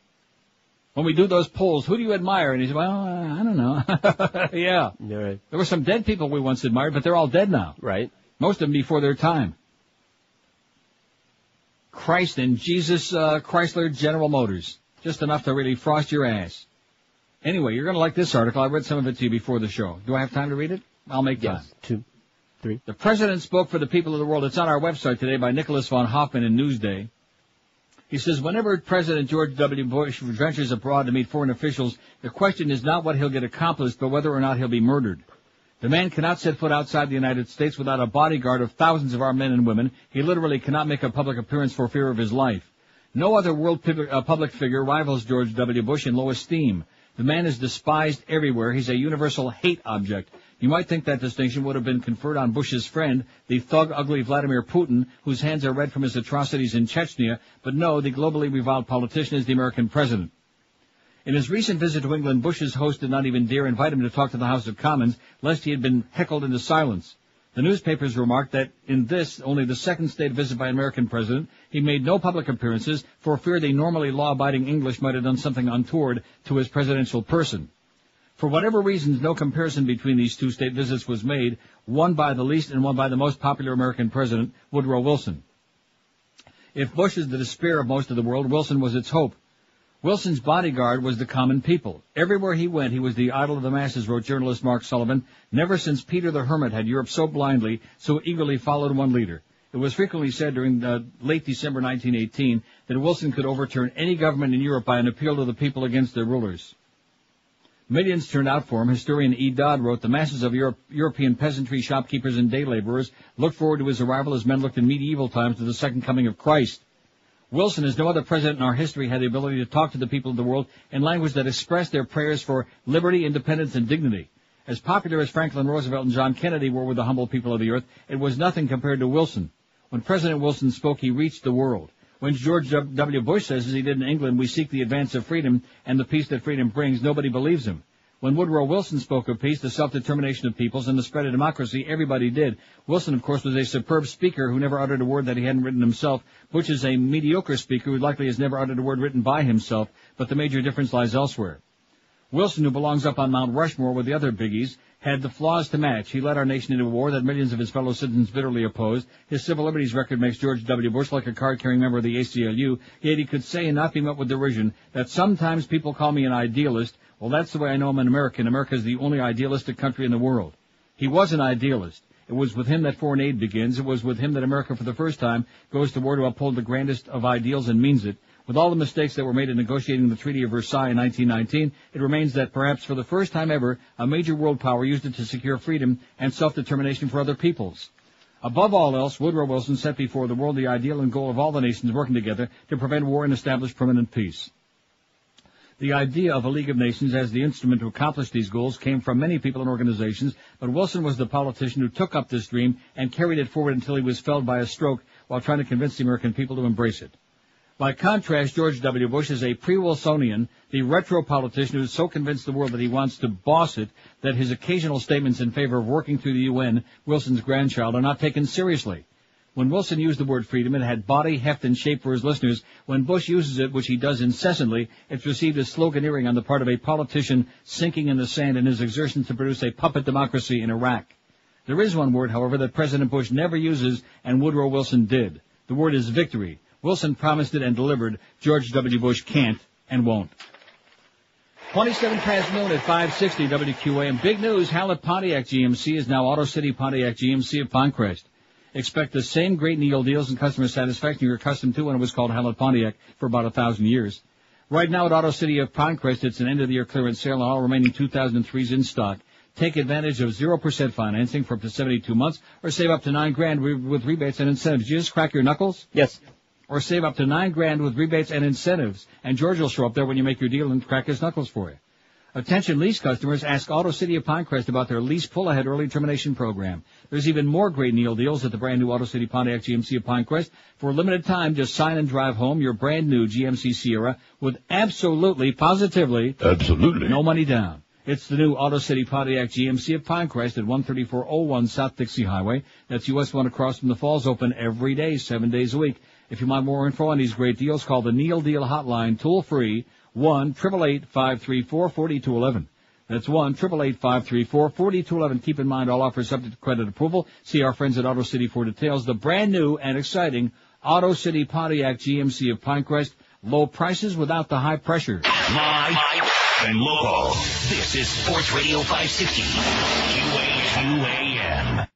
When we do those polls, who do you admire? And he said, well, I don't know. Yeah. Right. There were some dead people we once admired, but they're all dead now. Right. Most of them before their time. Christ and Jesus, Chrysler General Motors. Just enough to really frost your ass. Anyway, you're going to like this article. I read some of it to you before the show. Do I have time to read it? I'll make time. 2, 3. The President spoke for the people of the world. It's on our website today by Nicholas von Hoffman in Newsday. He says, whenever President George W. Bush ventures abroad to meet foreign officials, the question is not what he'll get accomplished, but whether or not he'll be murdered. The man cannot set foot outside the United States without a bodyguard of thousands of our men and women. He literally cannot make a public appearance for fear of his life. No other world public figure rivals George W. Bush in low esteem. The man is despised everywhere. He's a universal hate object. You might think that distinction would have been conferred on Bush's friend, the thug ugly Vladimir Putin, whose hands are red from his atrocities in Chechnya, but no, the globally reviled politician is the American president. In his recent visit to England, Bush's host did not even dare invite him to talk to the House of Commons, lest he had been heckled into silence. The newspapers remarked that in this, only the second state visit by an American president, he made no public appearances for fear the normally law-abiding English might have done something untoward to his presidential person. For whatever reasons, no comparison between these two state visits was made, one by the least and one by the most popular American president, Woodrow Wilson. If Bush is the despair of most of the world, Wilson was its hope. Wilson's bodyguard was the common people. Everywhere he went, he was the idol of the masses, wrote journalist Mark Sullivan. Never since Peter the Hermit had Europe so blindly, so eagerly followed one leader. It was frequently said during late December 1918 that Wilson could overturn any government in Europe by an appeal to the people against their rulers. Millions turned out for him. Historian E. Dodd wrote, the masses of European peasantry, shopkeepers, and day laborers looked forward to his arrival as men looked in medieval times to the second coming of Christ. Wilson, as no other president in our history, had the ability to talk to the people of the world in language that expressed their prayers for liberty, independence, and dignity. As popular as Franklin Roosevelt and John Kennedy were with the humble people of the earth, it was nothing compared to Wilson. When President Wilson spoke, he reached the world. When George W. Bush says, as he did in England, we seek the advance of freedom and the peace that freedom brings, nobody believes him. When Woodrow Wilson spoke of peace, the self-determination of peoples, and the spread of democracy, everybody did. Wilson, of course, was a superb speaker who never uttered a word that he hadn't written himself. Bush is a mediocre speaker who likely has never uttered a word written by himself, but the major difference lies elsewhere. Wilson, who belongs up on Mount Rushmore with the other biggies, had the flaws to match. He led our nation into a war that millions of his fellow citizens bitterly opposed. His civil liberties record makes George W. Bush like a card-carrying member of the ACLU, yet he could say and not be met with derision that sometimes people call me an idealist. Well, that's the way I know I'm an American. America is the only idealistic country in the world. He was an idealist. It was with him that foreign aid begins. It was with him that America for the first time goes to war to uphold the grandest of ideals and means it. With all the mistakes that were made in negotiating the Treaty of Versailles in 1919, it remains that perhaps for the first time ever, a major world power used it to secure freedom and self-determination for other peoples. Above all else, Woodrow Wilson set before the world the ideal and goal of all the nations working together to prevent war and establish permanent peace. The idea of a League of Nations as the instrument to accomplish these goals came from many people and organizations, but Wilson was the politician who took up this dream and carried it forward until he was felled by a stroke while trying to convince the American people to embrace it. By contrast, George W. Bush is a pre-Wilsonian, the retro politician who has so convinced the world that he wants to boss it that his occasional statements in favor of working through the UN, Wilson's grandchild, are not taken seriously. When Wilson used the word freedom, it had body, heft, and shape for his listeners. When Bush uses it, which he does incessantly, it's received as sloganeering on the part of a politician sinking in the sand in his exertions to produce a puppet democracy in Iraq. There is one word, however, that President Bush never uses, and Woodrow Wilson did. The word is victory. Wilson promised it and delivered. George W. Bush can't and won't. 27 past noon at 560 WQAM. Big news, Hallett Pontiac GMC is now Auto City Pontiac GMC of Pinecrest. Expect the same great Neil deals and customer satisfaction you're accustomed to when it was called Hallett Pontiac for about 1,000 years. Right now at Auto City of Pinecrest, it's an end-of-the-year clearance sale on all remaining 2003s in stock. Take advantage of 0% financing for up to 72 months or save up to $9,000 with rebates and incentives. Did you just crack your knuckles? Yes. Or save up to $9,000 with rebates and incentives. And George will show up there when you make your deal and crack his knuckles for you. Attention lease customers, ask Auto City of Pinecrest about their lease pull-ahead early termination program. There's even more great Neil deals at the brand new Auto City Pontiac GMC of Pinecrest. For a limited time, just sign and drive home your brand new GMC Sierra with absolutely no money down. It's the new Auto City Pontiac GMC of Pinecrest at 13401 South Dixie Highway. That's US 1 across from the Falls, open every day, 7 days a week. If you want more info on these great deals, call the Neil Deal Hotline, toll-free, 1-888-534-4211. That's 1-888-534-4211. Keep in mind, all offers subject to credit approval. See our friends at Auto City for details. The brand new and exciting Auto City Pontiac GMC of Pinecrest. Low prices without the high pressure. Live and local. This is Sports Radio 560. QAM.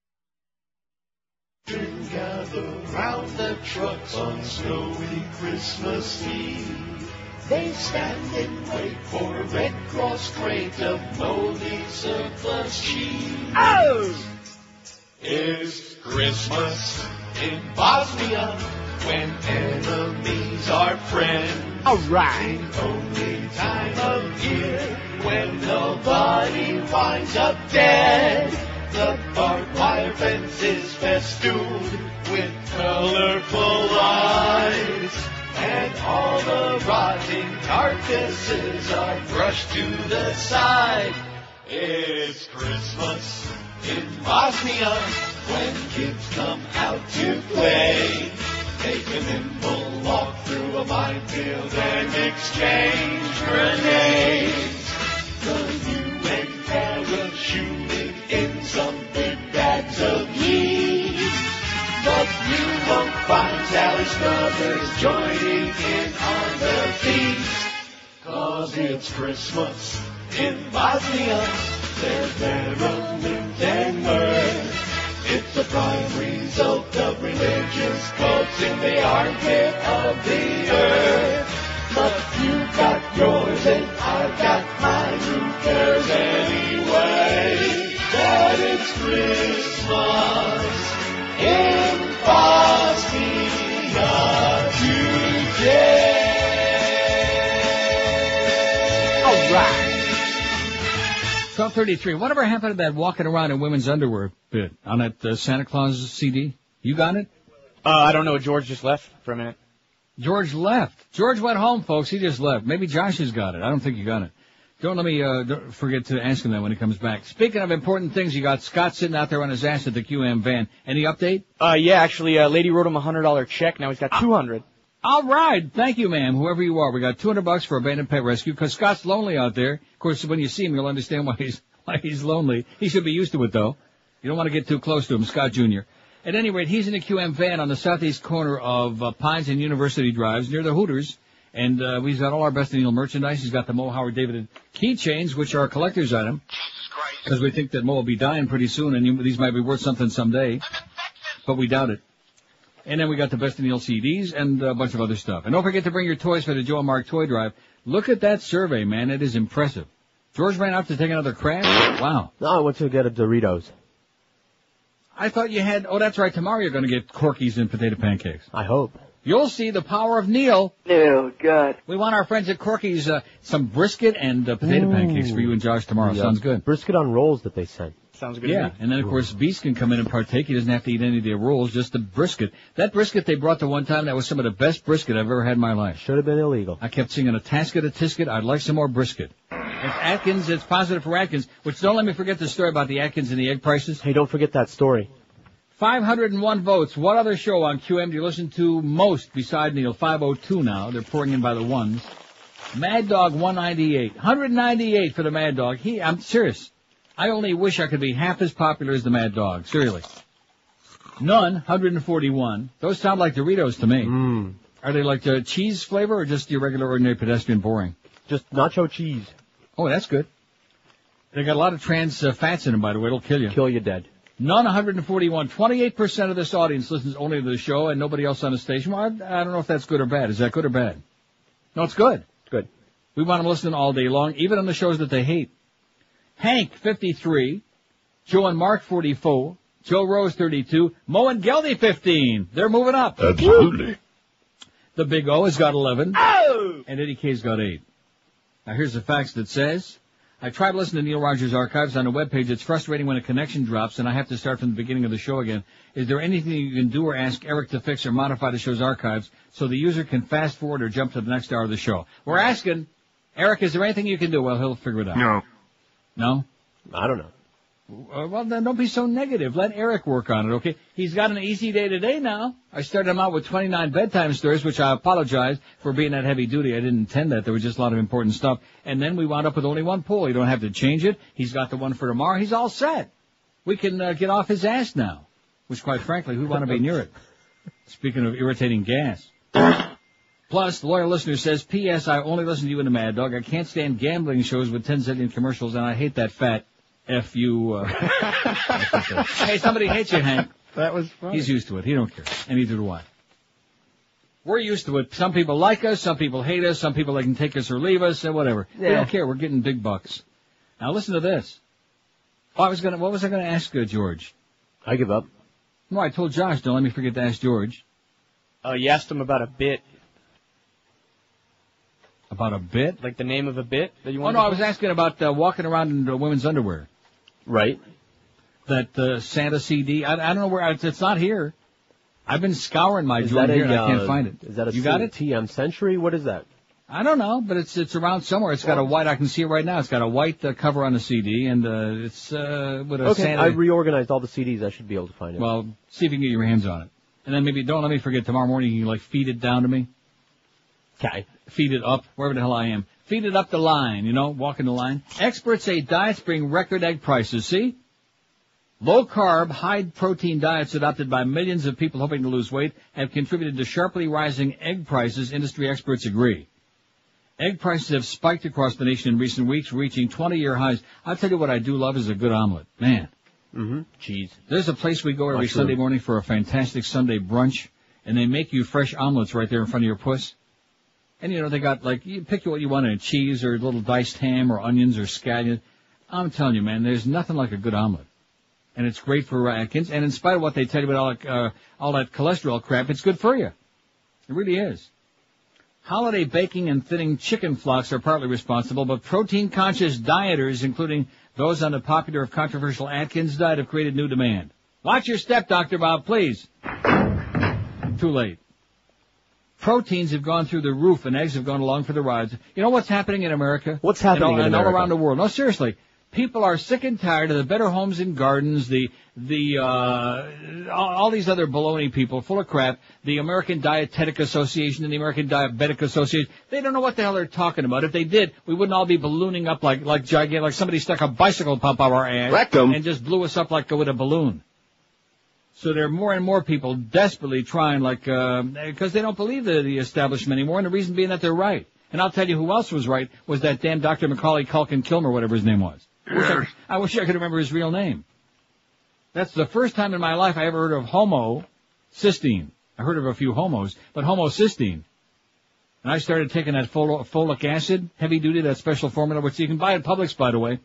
Gather round the trucks on snowy Christmas Eve. They stand and wait for a Red Cross crate of moldy surplus cheese. Oh! It's Christmas in Bosnia when enemies are friends. All right. The only time of year when nobody Everybody winds up dead. The barbed wire fence is festooned with colorful lights, and all the rotting carcasses are brushed to the side. It's Christmas in Bosnia when kids come out to play. Take a nimble walk through a minefield and exchange grenades. The UN parachuting in some big bags of heat. But you won't find Sally Struthers joining in on the feast. 'Cause it's Christmas in Bosnia. There's merriment and mirth. It's a prime result of religious cults in the armpit of the earth. But you got yours and I've got mine. Who cares anyway? That it's Christmas in Bosnia today. All right. 12:33. Whatever happened to that walking around in women's underwear bit on that Santa Claus CD? You got it? I don't know. George just left for a minute. George left. George went home, folks. He just left. Maybe Josh has got it. I don't think you got it. Don't let me don't forget to ask him that when he comes back. Speaking of important things, you got Scott sitting out there on his ass at the QM van. Any update? Yeah, actually, a lady wrote him a $100 check. Now he's got $200. All right. Thank you, ma'am, whoever you are. We got $200 for abandoned pet rescue because Scott's lonely out there. Of course, when you see him, you'll understand why he's lonely. He should be used to it, though. You don't want to get too close to him, Scott Jr. At any rate, he's in a QM van on the southeast corner of Pines and University Drives near the Hooters. And we've got all our Best in Neil merchandise. He's got the Mo Howard David keychains, which are a collector's item. Because we think that Mo will be dying pretty soon, and these might be worth something someday. But we doubt it. And then we got the Best in Neil CDs and a bunch of other stuff. And don't forget to bring your toys for the Joe and Mark Toy Drive. Look at that survey, man. It is impressive. George ran out to take another crash? Wow. No, I went to get a Doritos. I thought you had... Oh, that's right. Tomorrow you're going to get Corky's and potato pancakes. I hope. You'll see the power of Neil. Oh, God. We want our friends at Corky's some brisket and potato pancakes for you and Josh tomorrow. Yeah. Sounds good. Brisket on rolls that they sent. Sounds good. Yeah, and then, of course, Beast can come in and partake. He doesn't have to eat any of their rolls, just the brisket. That brisket they brought the one time, that was some of the best brisket I've ever had in my life. Should have been illegal. I kept singing a tasket, a tisket. I'd like some more brisket. It's Atkins. It's positive for Atkins, which don't let me forget the story about the Atkins and the egg prices. Hey, don't forget that story. 501 votes. What other show on QM do you listen to most beside Neil? 502 now. They're pouring in by the ones. Mad Dog 198. 198 for the Mad Dog. I'm serious. I only wish I could be half as popular as the Mad Dog. Seriously. None. 141. Those sound like Doritos to me. Are they like the cheese flavor or just your regular, ordinary, pedestrian, boring? Just nacho cheese. Oh, that's good. They got a lot of trans fats in them, by the way. It'll kill you. Kill you dead. None, 141. 28% of this audience listens only to the show and nobody else on the station. Well, I don't know if that's good or bad. Is that good or bad? No, it's good. Good. We want them listening all day long, even on the shows that they hate. Hank, 53. Joe and Mark, 44. Joe Rose, 32. Mo and Geldy, 15. They're moving up. Absolutely. The Big O has got 11. Oh! And Eddie K's got 8. Now here's the fax that says, I tried listening to Neil Rogers Archives on the webpage. It's frustrating when a connection drops and I have to start from the beginning of the show again. Is there anything you can do or ask Eric to fix or modify the show's archives so the user can fast forward or jump to the next hour of the show? We're asking, Eric, is there anything you can do? Well, he'll figure it out. No. No? I don't know. Well, then don't be so negative. Let Eric work on it, okay? He's got an easy day today now. I started him out with 29 bedtime stories, which I apologize for being that heavy duty. I didn't intend that. There was just a lot of important stuff. And then we wound up with only one poll. You don't have to change it. He's got the one for tomorrow. He's all set. We can get off his ass now, which, quite frankly, we want to be near it. Speaking of irritating gas. Plus, the loyal listener says, P.S. I only listen to you in the Mad Dog. I can't stand gambling shows with 10 zillion commercials, and I hate that fat F you. Hey, somebody hates you, Hank. That was funny. He's used to it. He don't care. And neither do I. We're used to it. Some people like us. Some people hate us. Some people, they can take us or leave us or whatever. Yeah. We don't care. We're getting big bucks. Now, listen to this. What was I going to ask George? I give up. No, I told Josh, don't let me forget to ask George. You asked him about a bit. About a bit? Like the name of a bit that you want? Oh, no, I was asking about walking around in women's underwear. Right. That Santa CD. I don't know where. It's not here. I've been scouring my drawer here and I can't find it. Is that a you got it? TM Century? What is that? I don't know, but it's around somewhere. It's got a white. I can see it right now. It's got a white cover on the CD, and it's with a Santa. I reorganized all the CDs. I should be able to find it. Well, see if you can get your hands on it, and then maybe don't let me forget tomorrow morning. You can feed it down to me. Okay. Feed it up wherever the hell I am. Feed it up the line. Walking the line. Experts say diets bring record egg prices. See. Low-carb, high-protein diets adopted by millions of people hoping to lose weight have contributed to sharply rising egg prices, industry experts agree. Egg prices have spiked across the nation in recent weeks, reaching 20-year highs. I'll tell you what I do love is a good omelet. Man. Mm-hmm. Cheese. There's a place we go every Sunday morning for a fantastic Sunday brunch, and they make you fresh omelets right there in front of your puss. And, they got, you pick what you want in cheese or a little diced ham or onions or scallion. I'm telling you, man, there's nothing like a good omelet. And it's great for Atkins. And in spite of what they tell you about all that cholesterol crap, it's good for you. It really is. Holiday baking and thinning chicken flocks are partly responsible, but protein-conscious dieters, including those on the popular if controversial Atkins diet, have created new demand. Watch your step, Dr. Bob, please. Too late. Proteins have gone through the roof and eggs have gone along for the ride. You know what's happening in America? What's happening in America? And all around the world. No, seriously. People are sick and tired of the Better Homes and Gardens, all these other baloney people full of crap, the American Dietetic Association and the American Diabetic Association. They don't know what the hell they're talking about. If they did, we wouldn't all be ballooning up like gigantic, like somebody stuck a bicycle pump up our ass and just blew us up with a balloon. So there are more and more people desperately trying because they don't believe the establishment anymore, and the reason being that they're right. And I'll tell you who else was right was that damn Dr. Macaulay Culkin Kilmer, whatever his name was. I wish I could remember his real name. That's the first time in my life I ever heard of homocysteine. I heard of a few homos, but homocysteine. And I started taking that folic acid, heavy duty, that special formula, which you can buy at Publix, by the way.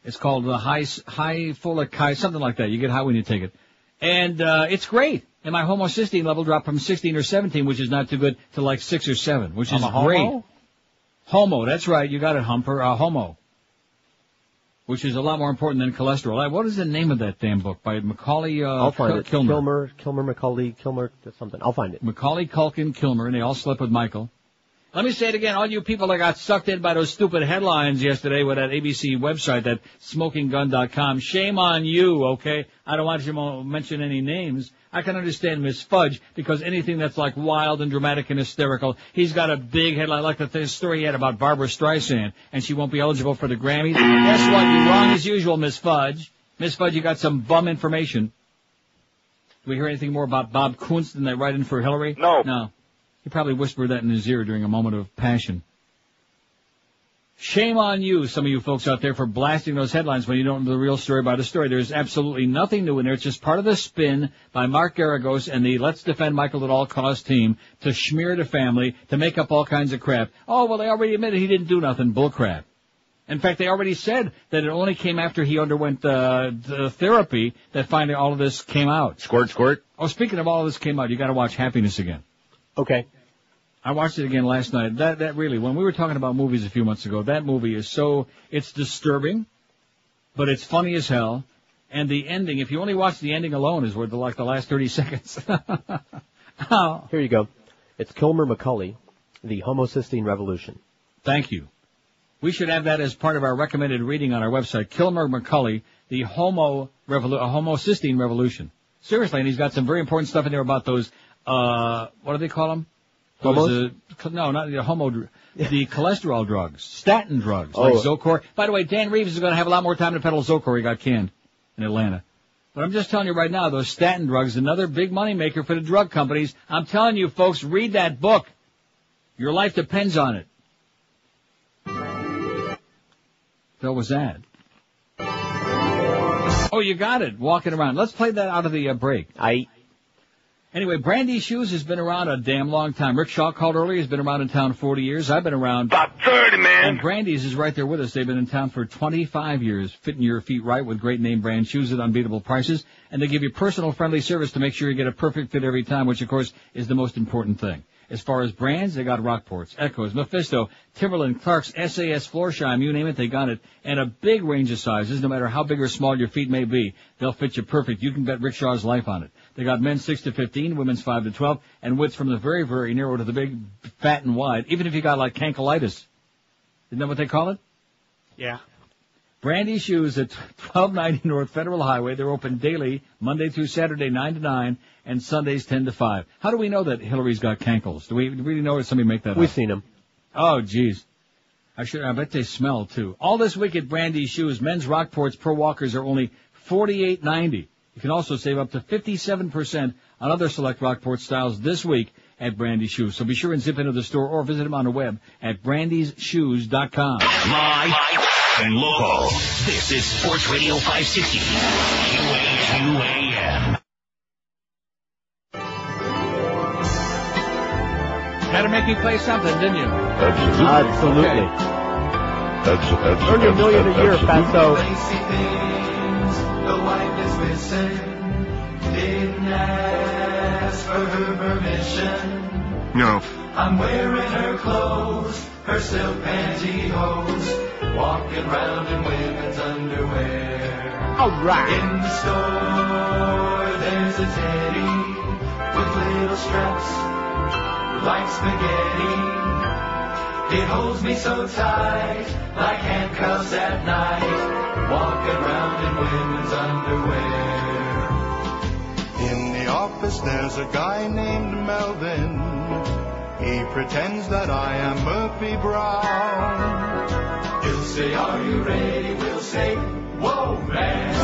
It's called the high folic, something like that. You get high when you take it. And it's great. And my homocysteine level dropped from 16 or 17, which is not too good, to 6 or 7, which is great. Homo, that's right. You got it, Humper. Homo. Which is a lot more important than cholesterol. What is the name of that damn book? By Macaulay I'll find it. Kilmer. Kilmer, Macaulay, Kilmer, something. I'll find it. Macaulay Culkin Kilmer, and they all slept with Michael. Let me say it again. All you people that got sucked in by those stupid headlines yesterday with that ABC website, that smokinggun.com, shame on you, okay? I don't want you to mention any names. I can understand Miss Fudge, because anything that's wild and dramatic and hysterical, he's got a big headline, like the story he had about Barbara Streisand, and she won't be eligible for the Grammys. Guess what? You're wrong as usual, Miss Fudge. Miss Fudge, you got some bum information. Do we hear anything more about Bob Kunst and that write-in for Hillary? No. He probably whispered that in his ear during a moment of passion. Shame on you, some of you folks out there, for blasting those headlines when you don't know the real story about the story. There's absolutely nothing new in there. It's just part of the spin by Mark Garagos and the Let's Defend Michael at All Costs team to smear the family, to make up all kinds of crap. Oh, well, they already admitted he didn't do nothing. Bull crap. In fact, they already said that it only came after he underwent the therapy that finally all of this came out. Squirt, squirt. Oh, speaking of all of this came out, you got to watch Happiness again. Okay. I watched it again last night. That really, when we were talking about movies a few months ago, that movie is it's disturbing, but it's funny as hell. And the ending, if you only watch the ending alone, is worth the last 30 seconds. Here you go. It's Kilmer McCulley, the homocysteine revolution. Thank you. We should have that as part of our recommended reading on our website. Kilmer McCulley, the homocysteine revolution. Seriously, and he's got some very important stuff in there about those, what do they call them? Those, no, not the the cholesterol drugs, statin drugs, like Zocor. By the way, Dan Reeves is going to have a lot more time to peddle Zocor. He got canned in Atlanta. But I'm just telling you right now, those statin drugs, another big money maker for the drug companies. I'm telling you, folks, read that book. Your life depends on it. What was that? Oh, you got it. Walking around. Let's play that out of the break. Anyway, Brandy Shoes has been around a damn long time. Rick Shaw called earlier. He's been around in town 40 years. I've been around about 30, man. And Brandy's is right there with us. They've been in town for 25 years, fitting your feet right with great name brand shoes at unbeatable prices. And they give you personal friendly service to make sure you get a perfect fit every time, which of course is the most important thing. As far as brands, they got Rockports, Echoes, Mephisto, Timberland, Clark's, SAS, Florsheim, you name it, they got it. And a big range of sizes, no matter how big or small your feet may be. They'll fit you perfect. You can bet Rickshaw's life on it. They got men's 6 to 15, women's 5 to 12, and widths from the very, very narrow to the big, fat, and wide, even if you got like cankleitis. Isn't that what they call it? Yeah. Brandy Shoes at 1290 North Federal Highway. They're open daily, Monday through Saturday, 9 to 9, and Sundays, 10 to 5. How do we know that Hillary's got cankles? Do we really know, or somebody make that up? We've seen them. Oh, geez. I bet they smell, too. All this week at Brandy Shoes, men's Rockports per walkers are only $48.90. You can also save up to 57% on other select Rockport styles this week at Brandy Shoes. So be sure and zip into the store or visit them on the web at brandysshoes.com. Live and local. This is Sports Radio 560. QAM. Had to make me play something, didn't you? Absolutely. Okay. Earn your $1 million a year, Fatso. The wife is missing. Didn't ask for her permission. No. I'm wearing her clothes, her silk pantyhose, walking around in women's underwear. All right. In the store, there's a teddy with little straps like spaghetti. It holds me so tight, like handcuffs at night, walking around in women's underwear. In the office there's a guy named Melvin. He pretends that I am Murphy Brown. He'll say, are you ready? We'll say, whoa, man.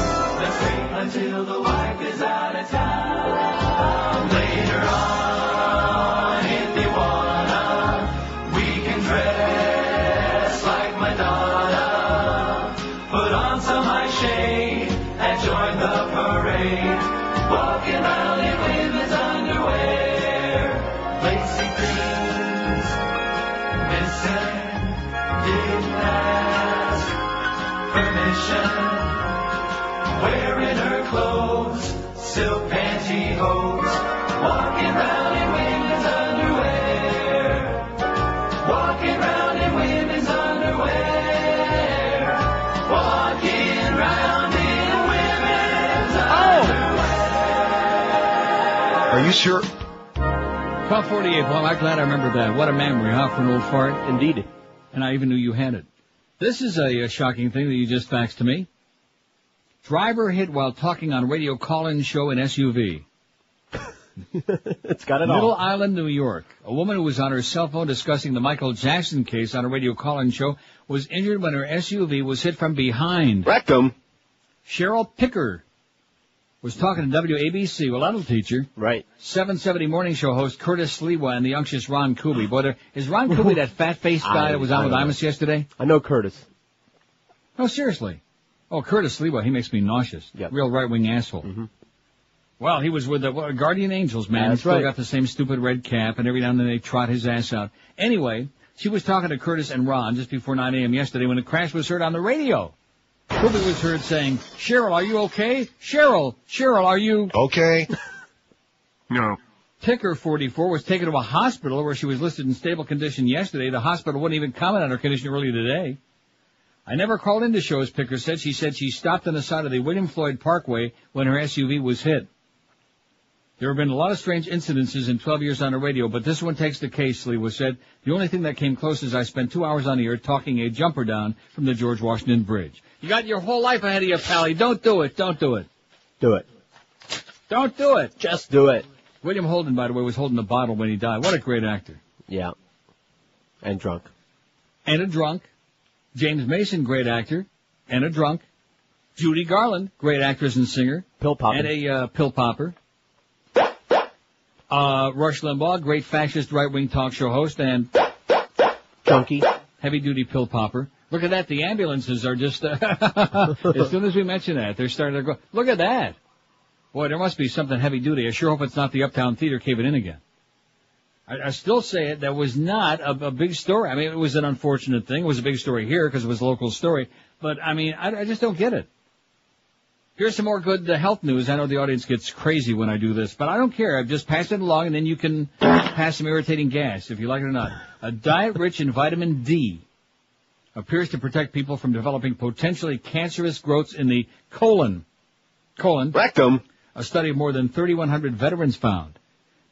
Let's wait until the wife is out of town. Later on, if you wanna, we can dress like Madonna. Put on some high shade and join the parade. Walking around in women's underwear. Lacy things missing. Didn't ask permission. Wearing her clothes, silk pantyhose. Walking around in women's underwear. Walking around in women's underwear. Walking around in women's underwear. Are you sure? 1248. Well, I'm glad I remember that. What a memory, huh, for an old fart? Indeed. And I even knew you had it. This is a shocking thing that you just faxed to me. Driver hit while talking on radio call-in show in SUV. It's got it all. Middle Island, New York. A woman who was on her cell phone discussing the Michael Jackson case on a radio call-in show was injured when her SUV was hit from behind. Rectum. Cheryl Picker was talking to WABC, well, that'll teach her. Right. 770 morning show host Curtis Sliwa and the unctuous Ron Kuby. Boy, is Ron Kuby that fat-faced guy that was on with Imus yesterday? I know Curtis. No, seriously. Oh, Curtis Sliwa, he makes me nauseous. Yep. Real right-wing asshole. Mm-hmm. Well, he was with the Guardian Angels, man. That's He still right. got the same stupid red cap, and every now and then they trot his ass out. Anyway, she was talking to Curtis and Ron just before 9 a.m. yesterday when the crash was heard on the radio. Kuby was heard saying, Cheryl, are you okay? Cheryl, are you... Okay. No. Picker, 44, was taken to a hospital where she was listed in stable condition yesterday. The hospital wouldn't even comment on her condition earlier today. I never called into shows, Picker said. She said she stopped on the side of the William Floyd Parkway when her SUV was hit. There have been a lot of strange incidences in 12 years on the radio, but this one takes the case, Lee was said. The only thing that came close is I spent 2 hours on the air talking a jumper down from the George Washington Bridge. You got your whole life ahead of you, Pally. Don't do it. Don't do it. Do it. Don't do it. Just do it. William Holden, by the way, was holding the bottle when he died. What a great actor. Yeah. And drunk. And a drunk. James Mason, great actor. And a drunk. Judy Garland, great actress and singer. Pill popper. And a pill popper. Rush Limbaugh, great fascist right-wing talk show host and junkie, heavy-duty pill popper. Look at that. The ambulances are just, as soon as we mention that, they're starting to go, look at that. Boy, there must be something heavy-duty. I sure hope it's not the Uptown Theater caving in again. I still say it. That was not a big story. I mean, it was an unfortunate thing. It was a big story here because it was a local story. But, I mean, I just don't get it. Here's some more good health news. I know the audience gets crazy when I do this, but I don't care. I just pass it along, and then you can pass some irritating gas, if you like it or not. A diet rich in vitamin D appears to protect people from developing potentially cancerous growths in the colon. Rectum. A study of more than 3,100 veterans found.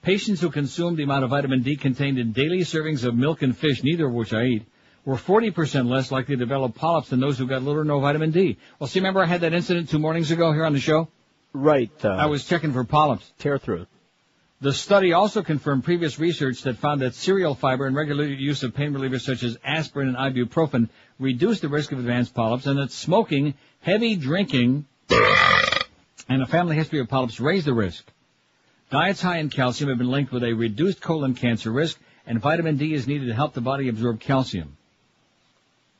Patients who consumed the amount of vitamin D contained in daily servings of milk and fish, neither of which I eat, were 40% less likely to develop polyps than those who got little or no vitamin D. Well, see, remember I had that incident 2 mornings ago here on the show? Right. I was checking for polyps. Tear through. The study also confirmed previous research that found that cereal fiber and regular use of pain relievers such as aspirin and ibuprofen reduced the risk of advanced polyps, and that smoking, heavy drinking, and a family history of polyps raise the risk. Diets high in calcium have been linked with a reduced colon cancer risk, and vitamin D is needed to help the body absorb calcium.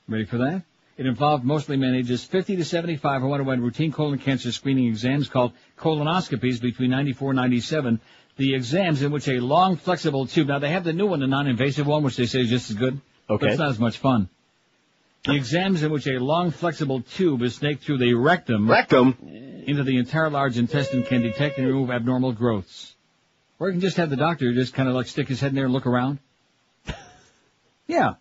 Ready for that? It involved mostly men ages 50 to 75 who underwent routine colon cancer screening exams called colonoscopies between 94 and 97. The exams in which a long, flexible tube, now they have the new one, the non-invasive one, which they say is just as good, okay, but it's not as much fun. The exams in which a long, flexible tube is snaked through the rectum into the entire large intestine can detect and remove abnormal growths. Or you can just have the doctor just kind of like stick his head in there and look around. Yeah.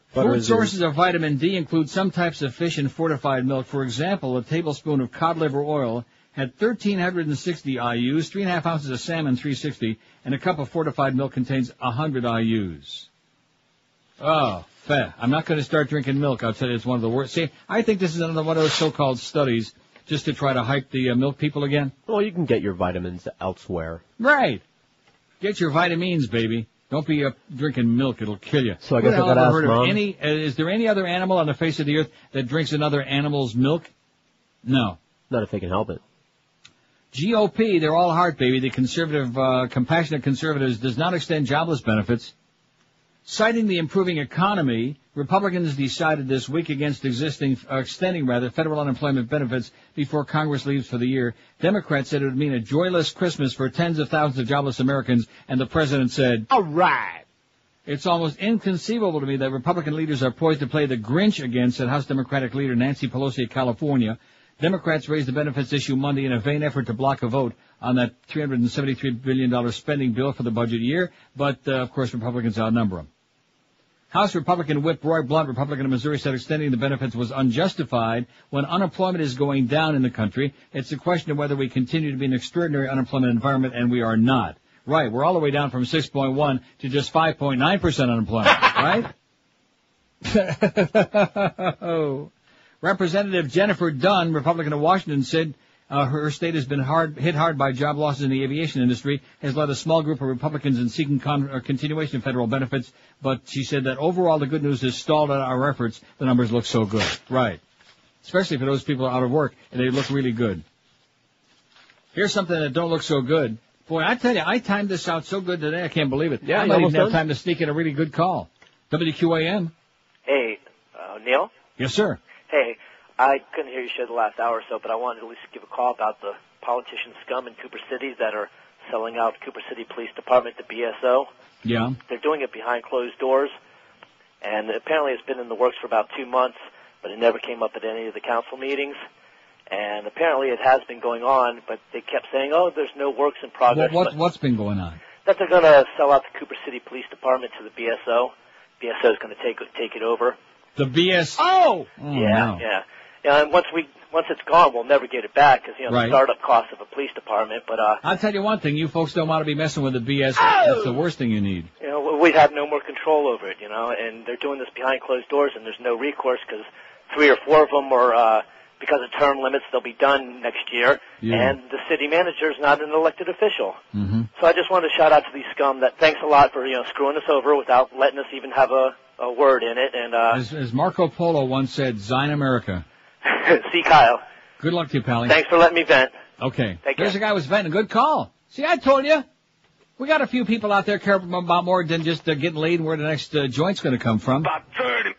Food sources of vitamin D include some types of fish and fortified milk. For example, a tablespoon of cod liver oil had 1,360 IUs, 3.5 ounces of salmon, 360, and a cup of fortified milk contains 100 IUs. Oh, fat. I'm not going to start drinking milk. I'll tell you, it's one of the worst. See, I think this is another one of those so-called studies just to try to hype the milk people again. Well, you can get your vitamins elsewhere. Right. Get your vitamins, baby. Don't be drinking milk. It'll kill you. So I guess I got to ask Mom. Is there any other animal on the face of the earth that drinks another animal's milk? No. Not if they can help it. GOP, they're all heart, baby. The conservative, compassionate conservatives does not extend jobless benefits. Citing the improving economy, Republicans decided this week against extending federal unemployment benefits before Congress leaves for the year. Democrats said it would mean a joyless Christmas for tens of thousands of jobless Americans, and the president said, all right. It's almost inconceivable to me that Republican leaders are poised to play the Grinch again, said House Democratic leader Nancy Pelosi of California. Democrats raised the benefits issue Monday in a vain effort to block a vote on that $373 billion spending bill for the budget year, but, of course, Republicans outnumber them. House Republican Whip Roy Blunt, Republican of Missouri, said extending the benefits was unjustified when unemployment is going down in the country. It's a question of whether we continue to be an extraordinary unemployment environment, and we are not. Right, we're all the way down from 6.1 to just 5.9% unemployment, right? Representative Jennifer Dunn, Republican of Washington, said her state has been hit hard by job losses in the aviation industry, has led a small group of Republicans in seeking continuation of federal benefits, but she said that overall the good news has stalled at our efforts. The numbers look so good. Right. Especially for those people out of work, and they look really good. Here's something that don't look so good. Boy, I tell you, I timed this out so good today, I can't believe it. Yeah, I might even have time to sneak in a really good call. WQAM. Hey, Neil? Yes, sir. Hey, I couldn't hear you share the last hour or so, but I wanted to at least give a call about the politician scum in Cooper City that are selling out Cooper City Police Department to BSO. Yeah. They're doing it behind closed doors, and apparently it's been in the works for about 2 months, but it never came up at any of the council meetings. And apparently it has been going on, but they kept saying, oh, there's no works in progress. What's been going on? That they're going to sell out the Cooper City Police Department to the BSO. BSO is going to take it over. The BSO? Yeah. And once it's gone, we'll never get it back because, the startup cost of a police department. But I'll tell you one thing: you folks don't want to be messing with the BS. That's the worst thing you need. We'd have no more control over it. And they're doing this behind closed doors, and there's no recourse because 3 or 4 of them are because of term limits. They'll be done next year, and the city manager is not an elected official. Mm-hmm. So I just wanted to shout out to these scum that thanks a lot for screwing us over without letting us even have a word in it. And as Marco Polo once said, "Zine America." See, Kyle. Good luck to you, Pally. Thanks for letting me vent. Okay. Take care. There's a guy who was venting. Good call. See, I told you. We got a few people out there care about more than just getting laid and where the next joint's going to come from. About 30.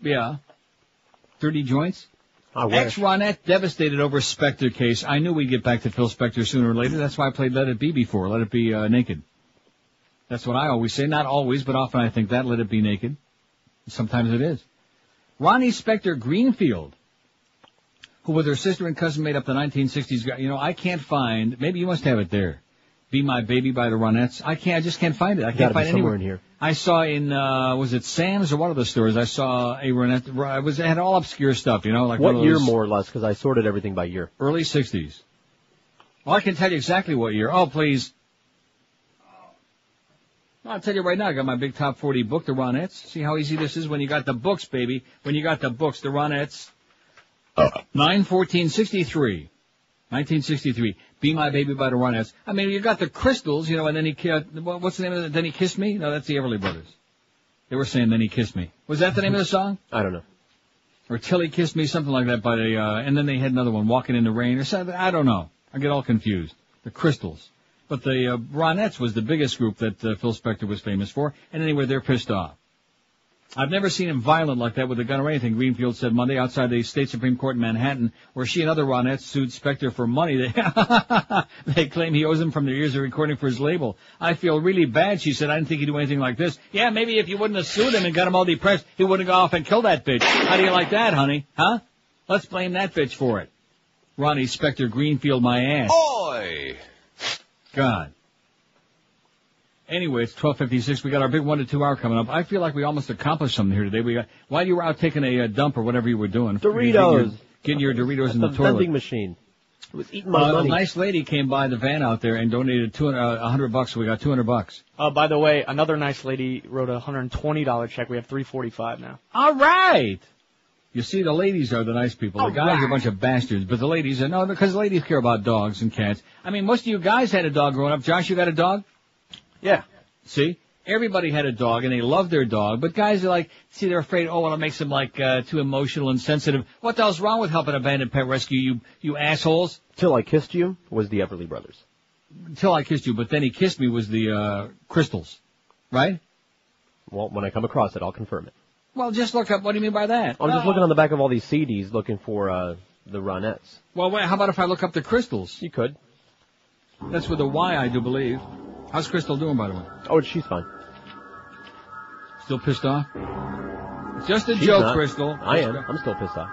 Yeah. 30 joints? I wish. Ex-Ronette devastated over Spectre case. I knew we'd get back to Phil Spector sooner or later. That's why I played Let It Be before. Let It Be naked. That's what I always say. Not always, but often I think that. Let It Be naked. Sometimes it is. Ronnie Spector Greenfield who with her sister and cousin made up the 1960s. I can't find. Maybe you must have it there. Be My Baby by the Ronettes. I just can't find it. I can't find it anywhere in here. I saw in, was it Sam's or one of the stores? I saw a Ronette. It had all obscure stuff, like what year more or less? Because I sorted everything by year. Early 60s. Well, I can tell you exactly what year. Oh, please. I'll tell you right now, I got my big top 40 book, the Ronettes. See how easy this is when you got the books, baby. When you got the books, the Ronettes. 9/14/63. 1963. Be My Baby by the Ronettes. I mean, you got the Crystals, and then what's the name of it? Then He Kissed Me? No, that's the Everly Brothers. They were saying Then He Kissed Me. Was that the name of the song? I don't know. Or Till He Kissed Me, something like that by and then they had another one, Walking in the Rain or something. I don't know. I get all confused. The Crystals. But the Ronettes was the biggest group that Phil Spector was famous for. And anyway, they're pissed off. I've never seen him violent like that with a gun or anything, Greenfield said Monday outside the state Supreme Court in Manhattan, where she and other Ronettes sued Spector for money. They claim he owes them from their years of recording for his label. I feel really bad, she said. I didn't think he'd do anything like this. Yeah, maybe if you wouldn't have sued him and got him all depressed, he wouldn't go off and kill that bitch. How do you like that, honey? Huh? Let's blame that bitch for it. Ronnie Spector, Greenfield, my ass. Oi! God. Anyway, it's 12:56. We got our big 1 to 2 hour coming up. I feel like we almost accomplished something here today. While you were out taking a dump or whatever you were doing. Doritos. Getting your Doritos in the toilet. Vending machine. It was eating my money. A nice lady came by the van out there and donated $100, so we got $200. By the way, another nice lady wrote a $120 check. We have $345 now. All right. You see, the ladies are the nice people. The guys are a bunch of bastards, but the ladies are, no, because ladies care about dogs and cats. I mean, most of you guys had a dog growing up. Josh, you got a dog? Yeah. See? Everybody had a dog, and they love their dog, but guys are they're afraid, it makes them, too emotional and sensitive. What the hell's wrong with helping abandoned pet rescue, you assholes? Till I Kissed You was the Everly Brothers. Till I Kissed You, but Then He Kissed Me was the, Crystals. Right? Well, when I come across it, I'll confirm it. Well, just look up, what do you mean by that? I'm just looking on the back of all these CDs looking for, the Ronettes. Well, wait, how about if I look up the Crystals? You could. That's with a Y, I do believe. How's Crystal doing, by the way? Oh, she's fine. Still pissed off? Just a joke, not. Crystal. I am. I'm still pissed off.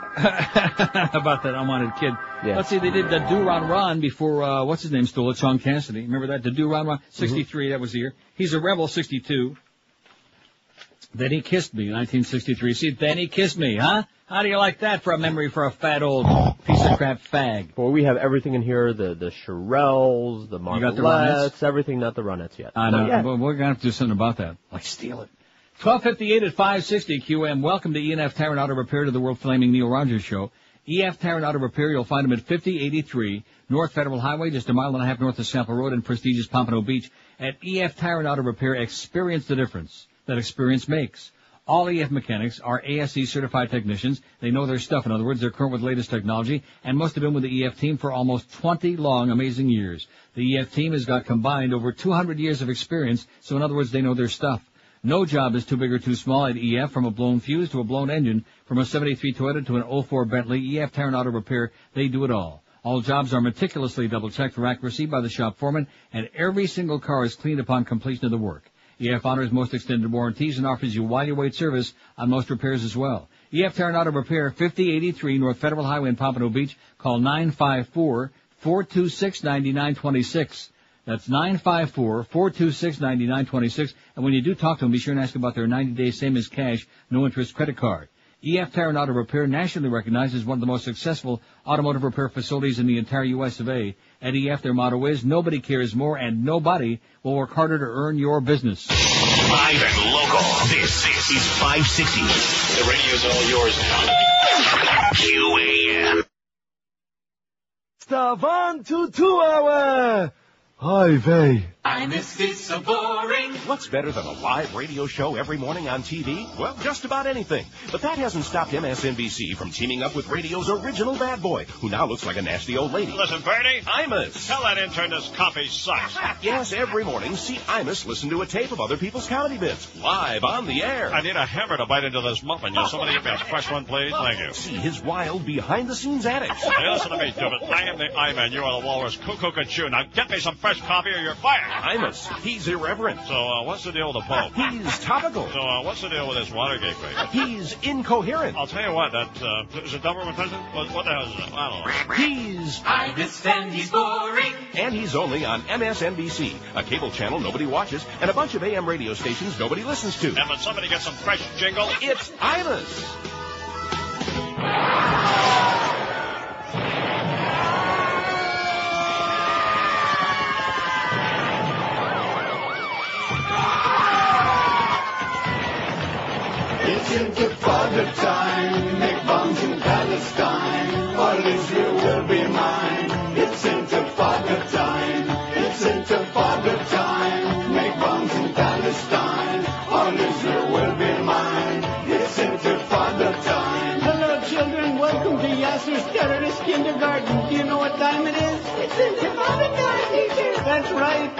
About that unwanted kid. Yeah. Let's see, they did the Do Ron Ron before, what's his name stole it? Sean Cassidy. Remember that? The Do Ron Ron? 63, that was the year. He's a rebel, 62. Then He Kissed Me, 1963. See, Then He Kissed Me, huh? How do you like that for a memory for a fat old piece of crap fag? Well, we have everything in here, the Shirelles, the Margalettes, everything, not the Ronettes yet. I know. Well, we're going to have to do something about that. Steal it. 12:58 at 560 QM. Welcome to E&F Tire and Auto Repair to the world-flaming Neil Rogers Show. E.F. Tire and Auto Repair, you'll find them at 5083 North Federal Highway, just a mile and a half north of Sample Road in prestigious Pompano Beach. At E.F. Tire and Auto Repair, experience the difference that experience makes. All EF mechanics are ASE certified technicians. They know their stuff. In other words, they're current with latest technology, and most have been with the EF team for almost 20 long, amazing years. The EF team has got combined over 200 years of experience, so in other words, they know their stuff. No job is too big or too small at EF, from a blown fuse to a blown engine, from a 73 Toyota to an 04 Bentley. EF Tire and Auto Repair, they do it all. All jobs are meticulously double-checked for accuracy by the shop foreman, and every single car is cleaned upon completion of the work. EF honors most extended warranties and offers you while-you-wait service on most repairs as well. EF Tire and Auto Repair, 5083 North Federal Highway in Pompano Beach. Call 954-426-9926. That's 954-426-9926. And when you do talk to them, be sure and ask about their 90-day same-as-cash, no-interest credit card. EF Tire and Auto Repair, nationally recognized as one of the most successful automotive repair facilities in the entire U.S. of A. At EF, their motto is, nobody cares more and nobody will work harder to earn your business. Live and local. This is 560. The radio's all yours now. QAM. It's the 1 to 2 hour. Hi, Vay. I miss it so boring. What's better than a live radio show every morning on TV? Well, just about anything. But that hasn't stopped MSNBC from teaming up with radio's original bad boy, who now looks like a nasty old lady. Listen, Bernie. Imus. Tell that intern this coffee sucks. Yes, every morning, see Imus listen to a tape of other people's comedy bits, live on the air. I need a hammer to bite into this muffin. You somebody give me a fresh one, please? Thank you. See his wild behind-the-scenes antics. Hey, listen to me, David. I am the I-Man. You are the walrus. Cuckoo-ca-choo. Now get me some fresh fresh coffee or you're fired. Imus, he's irreverent. So, what's the deal with the Pope? He's topical. So, what's the deal with this Watergate thing? He's incoherent. I'll tell you what, that, is it Doberman President? What the hell is it? I don't know. He's Imus and he's boring. And he's only on MSNBC, a cable channel nobody watches, and a bunch of AM radio stations nobody listens to. And when somebody gets some fresh jingle, it's Imus. It's Intifada time, make bombs in Palestine, all Israel will be mine. It's Intifada time, it's Intifada time, make bombs in Palestine, all Israel will be mine. It's Intifada time. Hello children, welcome to Yasser's Terrorist Kindergarten. Do you know what time it is? It's Intifada time, teacher. That's right.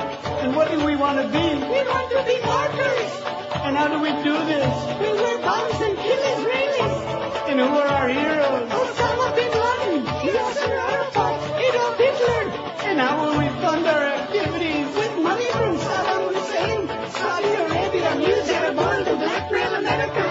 And what do we want to be? We want to be martyrs. And how do we do this? We wear bombs and kill Israelis. And who are our heroes? Osama bin Laden, Yasser Arafat, Adolf Hitler. And how will we fund our activities? With money from Saddam Hussein, Saudi Arabia, New Jeroboam to blackmail America.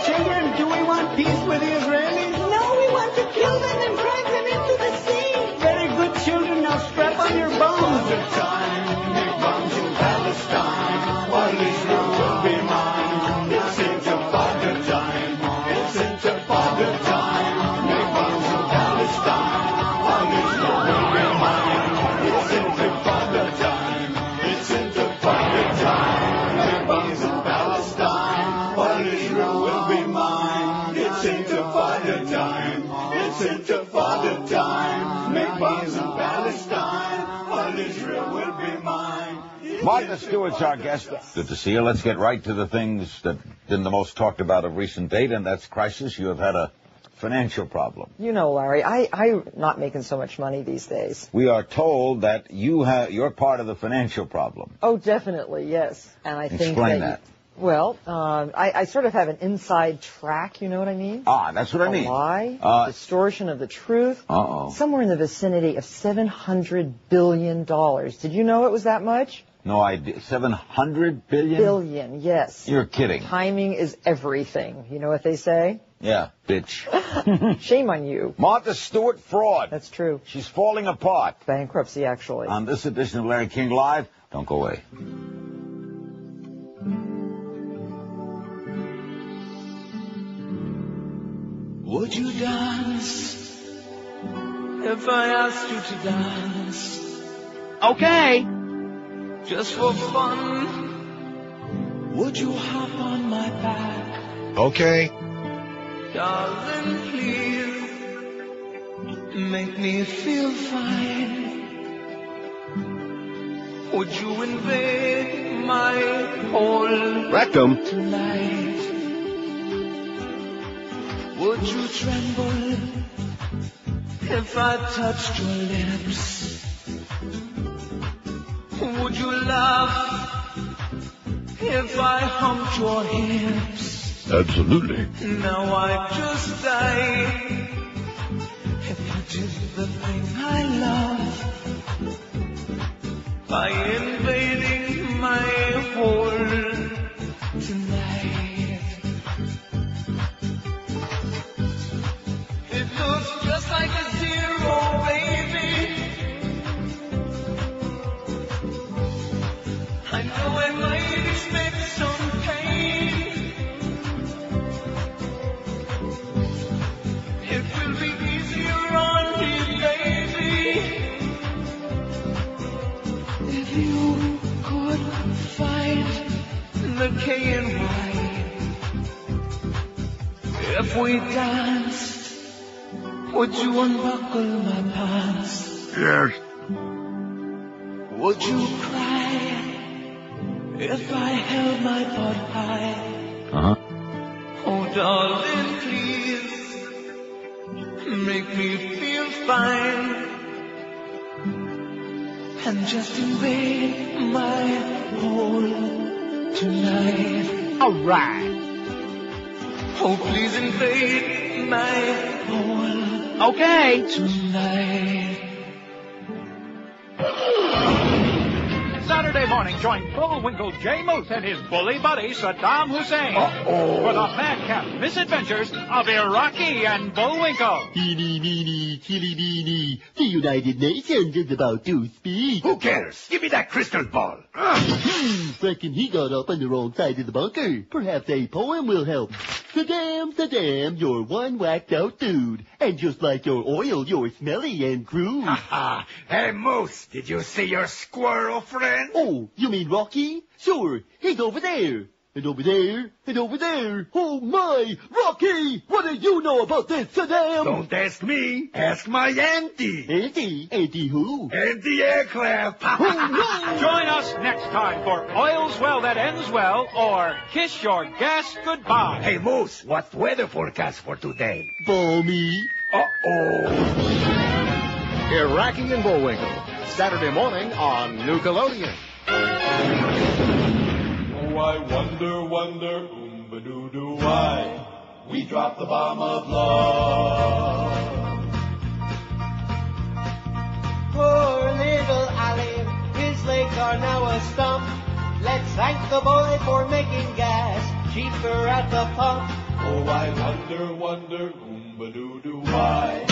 Children, do we want peace with the Israelis? No, we want to kill them and drag them into the sea. Very good, children. Now strap on your bombs. Time, make bombs in Palestine, all Israel will be mine. It's Intifada time, it's Intifada time, make bombs in Palestine, all Israel will be mine. It's Intifada time, it's Intifada time, make bombs in Palestine, all Israel will be mine. It's Intifada time, it's Intifada time, make bombs in Palestine, all Israel will be mine. Martha Stewart's our guest. Good to see you. Let's get right to the things that been the most talked about of recent date, and that's crisis. You have had a financial problem. You know, Larry, I'm not making so much money these days. We are told that you're part of the financial problem. Oh, definitely, yes. And I think Explain that. Well, I sort of have an inside track, you know what I mean? Ah, that's what I mean. A lie, distortion of the truth. Uh-oh. Somewhere in the vicinity of $700 billion. Did you know it was that much? No idea. 700 billion? Billion, yes. You're kidding. Timing is everything. You know what they say? Yeah, bitch. Shame on you. Martha Stewart, fraud. That's true. She's falling apart. Bankruptcy, actually. On this edition of Larry King Live, don't go away. Would you dance if I asked you to dance? Okay. Just for fun, would you hop on my back? Okay. Darling, please, make me feel fine. Would you invade my whole Rectum tonight? Would you tremble if I touched your lips? Would you laugh if I humped your hips? Absolutely. Now I just die if you did the thing I love by invading my whole tonight. It looks just like a zero, baby. I know I might expect some pain. It will be easier on me, baby, if you could find the K and Y. If we danced, would you unbuckle my pants? Yes. Would you cry if I held my butt high? Uh-huh. Oh, darling, please, make me feel fine. And just invade my hole tonight. All right. Oh, please invade my hole. Okay. Tonight. Saturday morning, join Bullwinkle J. Moose and his bully buddy, Saddam Hussein, for the madcap misadventures of Iraqi and Bullwinkle. Eeny, meeny, chilly, beany. The United Nations is about to speak. Who cares? Give me that crystal ball. Reckon he got up on the wrong side of the bunker. Perhaps a poem will help. Saddam, you're one whacked out dude. And just like your oil, you're smelly and crude. Ha! Hey, Moose, did you see your squirrel friend? Oh, you mean Rocky? Sure, he's over there. And over there, and over there. Oh my, Rocky! What do you know about this, Saddam? Don't ask me. Ask my auntie. Auntie? Auntie who? Auntie Aircraft. Oh no! Join us next time for Oil's Well That Ends Well or Kiss Your Gas Goodbye. Hey, Moose, what's weather forecast for today? Balmy. Iraqi and Bullwinkle, Saturday morning on Nickelodeon. Oh, I wonder, oomba-doo-doo, why we dropped the bomb of love. Poor little Olive, his legs are now a stump. Let's thank the boy for making gas cheaper at the pump. Oh, I wonder, oomba-doo-doo, why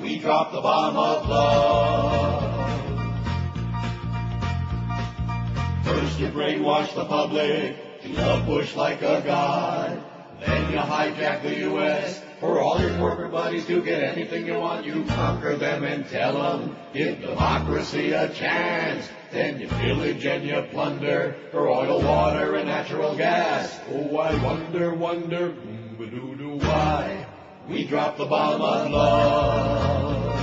we dropped the bomb of love. First you brainwash the public to love Bush like a god. Then you hijack the U.S. for all your corporate buddies to get anything you want. You conquer them and tell them, give democracy a chance. Then you pillage and you plunder for oil, water, and natural gas. Oh, I wonder, oomba-doo-doo, why we dropped the bomb of love.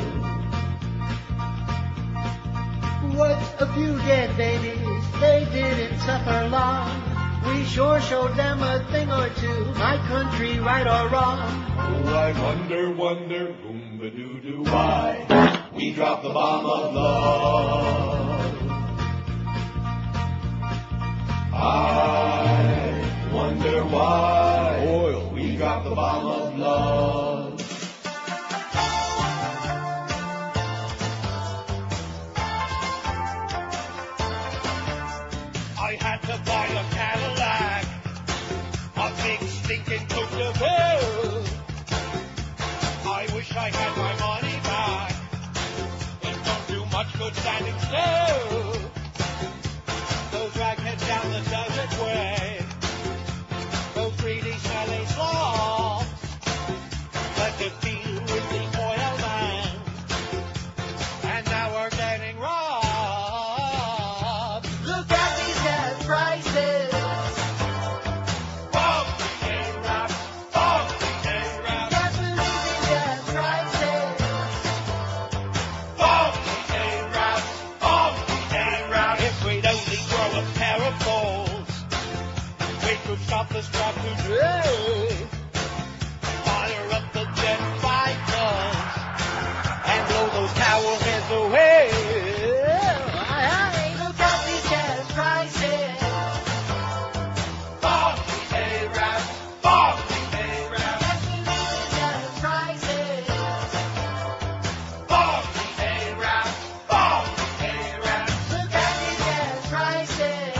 What a few dead babies, they didn't suffer long. We sure showed them a thing or two, my country right or wrong. Oh, I wonder, oomba-doo-doo, why we dropped the bomb of love. I wonder why we dropped the bomb of love. I had to buy a Cadillac, a big stinking Coupe de Ville. I wish I had my money back. It don't do much good standing still. So drag head down the desert way. Those greedy smelly slobs. Let it deal with the oil man. And now we're getting robbed. Look at these gas prices. Stop the strap today. Fire up the jet fighters and blow those towel heads away. Look at these gas prices. Bomb the Arabs, bomb the Arabs. Gas prices. Bomb the Arabs, bomb the Arabs. Look at these gas prices.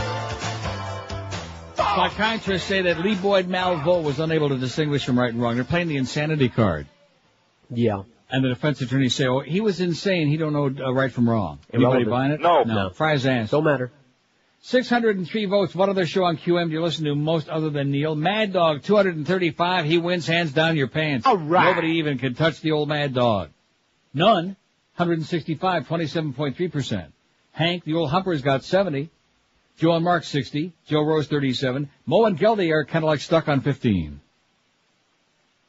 Psychiatrists say that Lee Boyd Malvo was unable to distinguish from right and wrong. They're playing the insanity card. Yeah. And the defense attorneys say, oh, he was insane. He don't know right from wrong. Anybody buying it? No. Fry his ass. Don't matter. 603 votes. What other show on QM do you listen to most other than Neil? Mad Dog, 235. He wins hands down your pants. All right. Nobody even can touch the old Mad Dog. None. 165, 27.3%. Hank, the old humper's got 70. Joe and Mark, 60. Joe Rose, 37. Mo and Geldy are kind of like stuck on 15.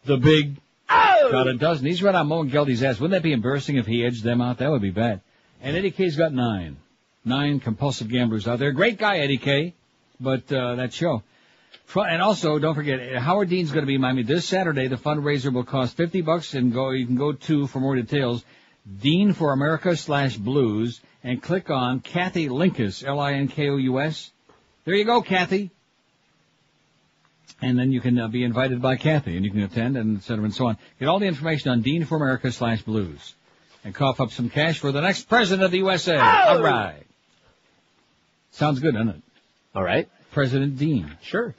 The big got a dozen. He's right on Mo and Geldy's ass. Wouldn't that be embarrassing if he edged them out? That would be bad. And Eddie K's got 9. 9 compulsive gamblers out there. Great guy, Eddie K. But that show. And also, don't forget, Howard Dean's going to be in Miami this Saturday. The fundraiser will cost $50 and you can go to, for more details, Dean for America /Blues, and click on Kathy Linkus, Linkous. There you go, Kathy. And then you can be invited by Kathy, and you can attend, and et cetera, and so on. Get all the information on Dean for America /Blues. And cough up some cash for the next president of the USA. All right. Sounds good, doesn't it? All right. President Dean. Sure.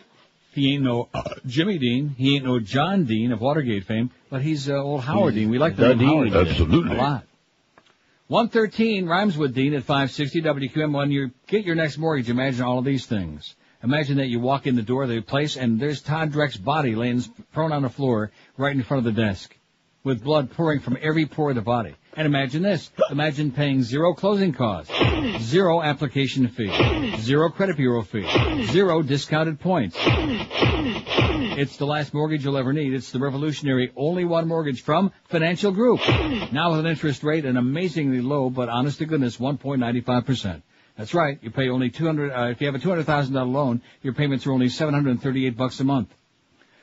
He ain't no Jimmy Dean. He ain't no John Dean of Watergate fame, but he's old Howard Dean. We like the name Howard Dean. Absolutely. A lot. 113 rhymes with Dean at 560 WQM. When you get your next mortgage, imagine all of these things. Imagine that you walk in the door of the place and there's Todd Dreck's body laying prone on the floor right in front of the desk with blood pouring from every pore of the body. And imagine this. Imagine paying 0 closing costs, 0 application fee, 0 credit bureau fee, 0 discounted points. It's the last mortgage you'll ever need. It's the revolutionary only one mortgage from Financial Group. Now with an interest rate an amazingly low but honest to goodness 1.95%. That's right. You pay only $200. If you have a $200,000 loan, your payments are only $738 a month.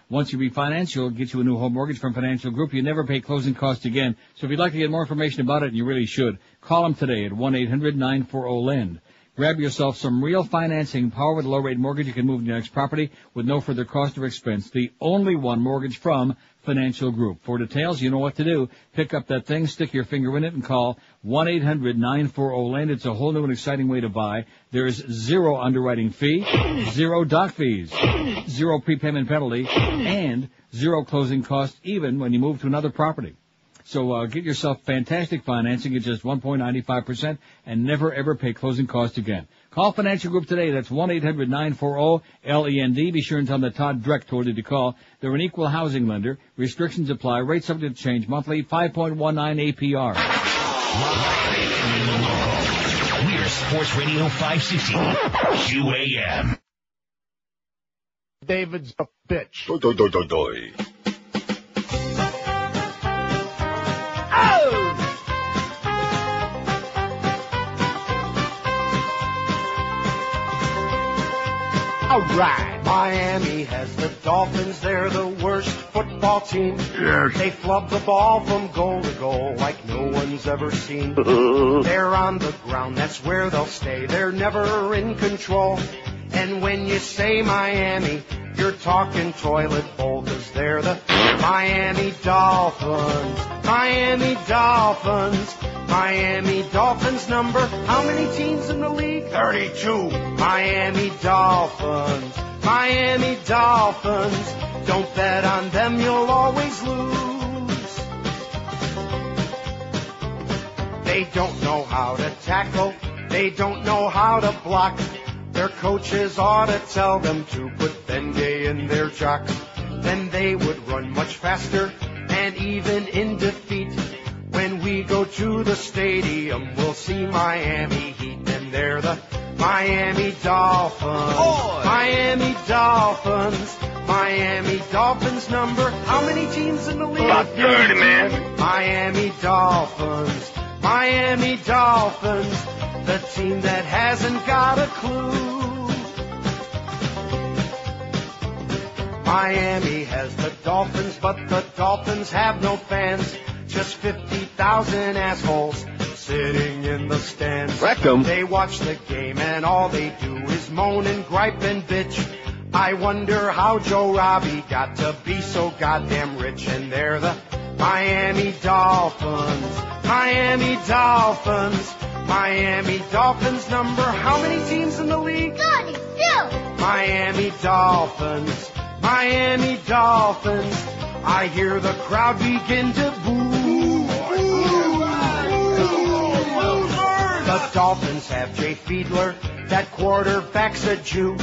Once you refinance, you'll get you a new home mortgage from Financial Group. You never pay closing costs again. So if you'd like to get more information about it, and you really should, call them today at 1-800-940-LEND. Grab yourself some real financing power with a low-rate mortgage. You can move to your next property with no further cost or expense. The only one mortgage from Financial Group. For details, you know what to do. Pick up that thing, stick your finger in it, and call 1-800-940-LEND. It's a whole new and exciting way to buy. There's 0 underwriting fee, 0 doc fees, 0 prepayment penalty, and 0 closing costs even when you move to another property. So get yourself fantastic financing at just 1.95% and never ever pay closing costs again. Call Financial Group today. That's 1-800-940-LEND. Be sure and tell them that Todd Dreck told you to call. They're an equal housing lender. Restrictions apply. Rates subject to change monthly. 5.19 APR. We're Sports Radio 560 QAM. David's a bitch. All right. Miami has the Dolphins. They're the worst football team. Yes. They flub the ball from goal to goal like no one's ever seen. They're on the ground. That's where they'll stay. They're never in control. And when you say Miami, you're talking toilet bowl, 'cause they're the Miami Dolphins. Miami Dolphins. Miami Dolphins number. How many teams in the league? 32. Miami Dolphins. Miami Dolphins. Don't bet on them, you'll always lose. They don't know how to tackle. They don't know how to block. Their coaches ought to tell them to put Bengay in their jock. Then they would run much faster, and even in defeat, when we go to the stadium, we'll see Miami Heat, and they're the Miami Dolphins. Boy. Miami Dolphins. Miami Dolphins number. How many teams in the league? About 30, man. Miami Dolphins. Miami Dolphins. The team that hasn't got a clue. Miami has the Dolphins, but the Dolphins have no fans. Just 50,000 assholes sitting in the stands. Rectum. They watch the game and all they do is moan and gripe and bitch. I wonder how Joe Robbie got to be so goddamn rich. And they're the Miami Dolphins. Miami Dolphins. Miami Dolphins number. How many teams in the league? 32. Miami Dolphins. Miami Dolphins. I hear the crowd begin to boo. The Dolphins have Jay Fiedler. That quarterback's a Jew.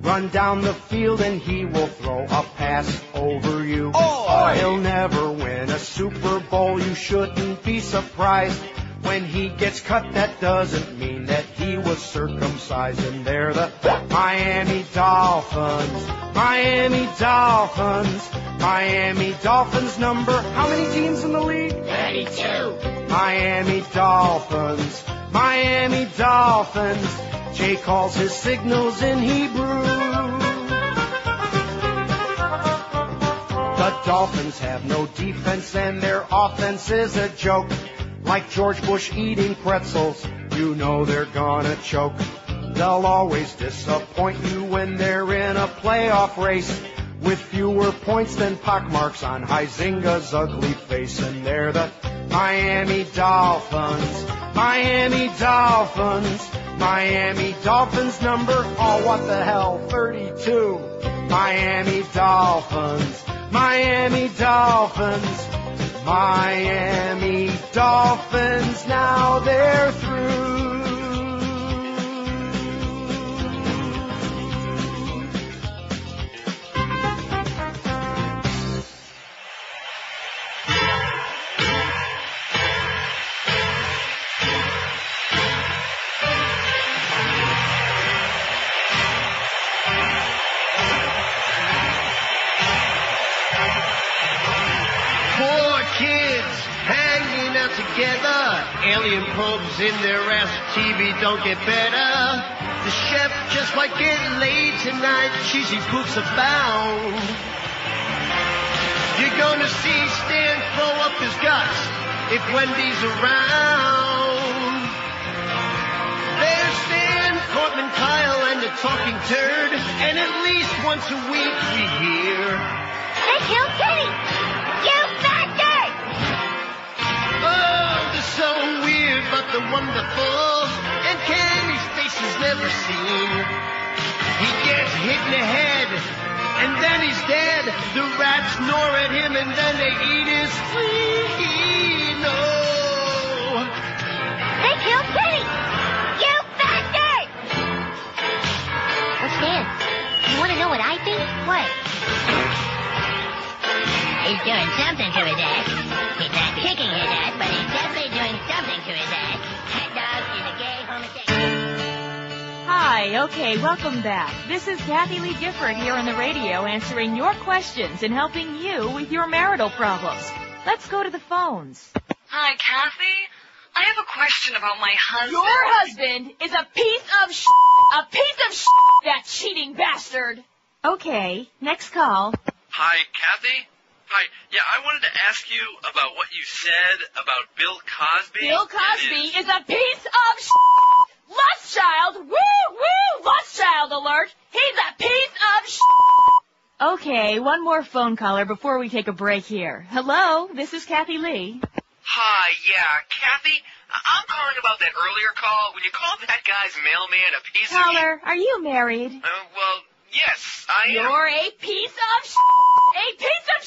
Run down the field and he will throw a pass over you. He'll never win a Super Bowl. You shouldn't be surprised. When he gets cut, that doesn't mean that he was circumcised. And they're the Miami Dolphins. Miami Dolphins. Miami Dolphins number. How many teams in the league? 32. Miami Dolphins. Miami Dolphins. Jay calls his signals in Hebrew. The Dolphins have no defense and their offense is a joke. Like George Bush eating pretzels, you know they're gonna choke. They'll always disappoint you when they're in a playoff race, with fewer points than pockmarks on Huizinga's ugly face. And they're the Miami Dolphins. Miami Dolphins. Miami Dolphins number, oh what the hell, 32. Miami Dolphins, Miami Dolphins, Miami Dolphins, now they're through. Together, alien probes in their ass, TV don't get better. The chef just might get laid tonight, cheesy poofs abound. You're gonna see Stan throw up his guts if Wendy's around. There's Stan, Cortland, Kyle, and the talking turd, and at least once a week we hear, "They killed Kenny! You bastard!" Oh, they're so weird, but they're wonderful, and Kenny's face is never seen. He gets hit in the head, and then he's dead. The rats gnaw at him, and then they eat his spleen. No. They killed Kenny! You bastard! What's Stan? You want to know what I think? What? He's doing something to his ass. He's not kicking his ass, but he's definitely doing something to his ass. Hot dog is a gay homosexual. Hi, okay, welcome back. This is Kathy Lee Gifford here on the radio answering your questions and helping you with your marital problems. Let's go to the phones. Hi, Kathy. I have a question about my husband. Your husband is a piece of a piece of that cheating bastard. Okay, next call. Hi, Kathy. Hi. Yeah, I wanted to ask you about what you said about Bill Cosby. Bill Cosby is a piece of lust child. Woo, woo, lust child alert. He's a piece of Okay, one more phone caller before we take a break here. Hello, this is Kathy Lee. Hi, yeah, Kathy. I'm calling about that earlier call when you called that guy's mailman a piece of Caller, are you married? Well, yes, I am. You're a piece of a piece of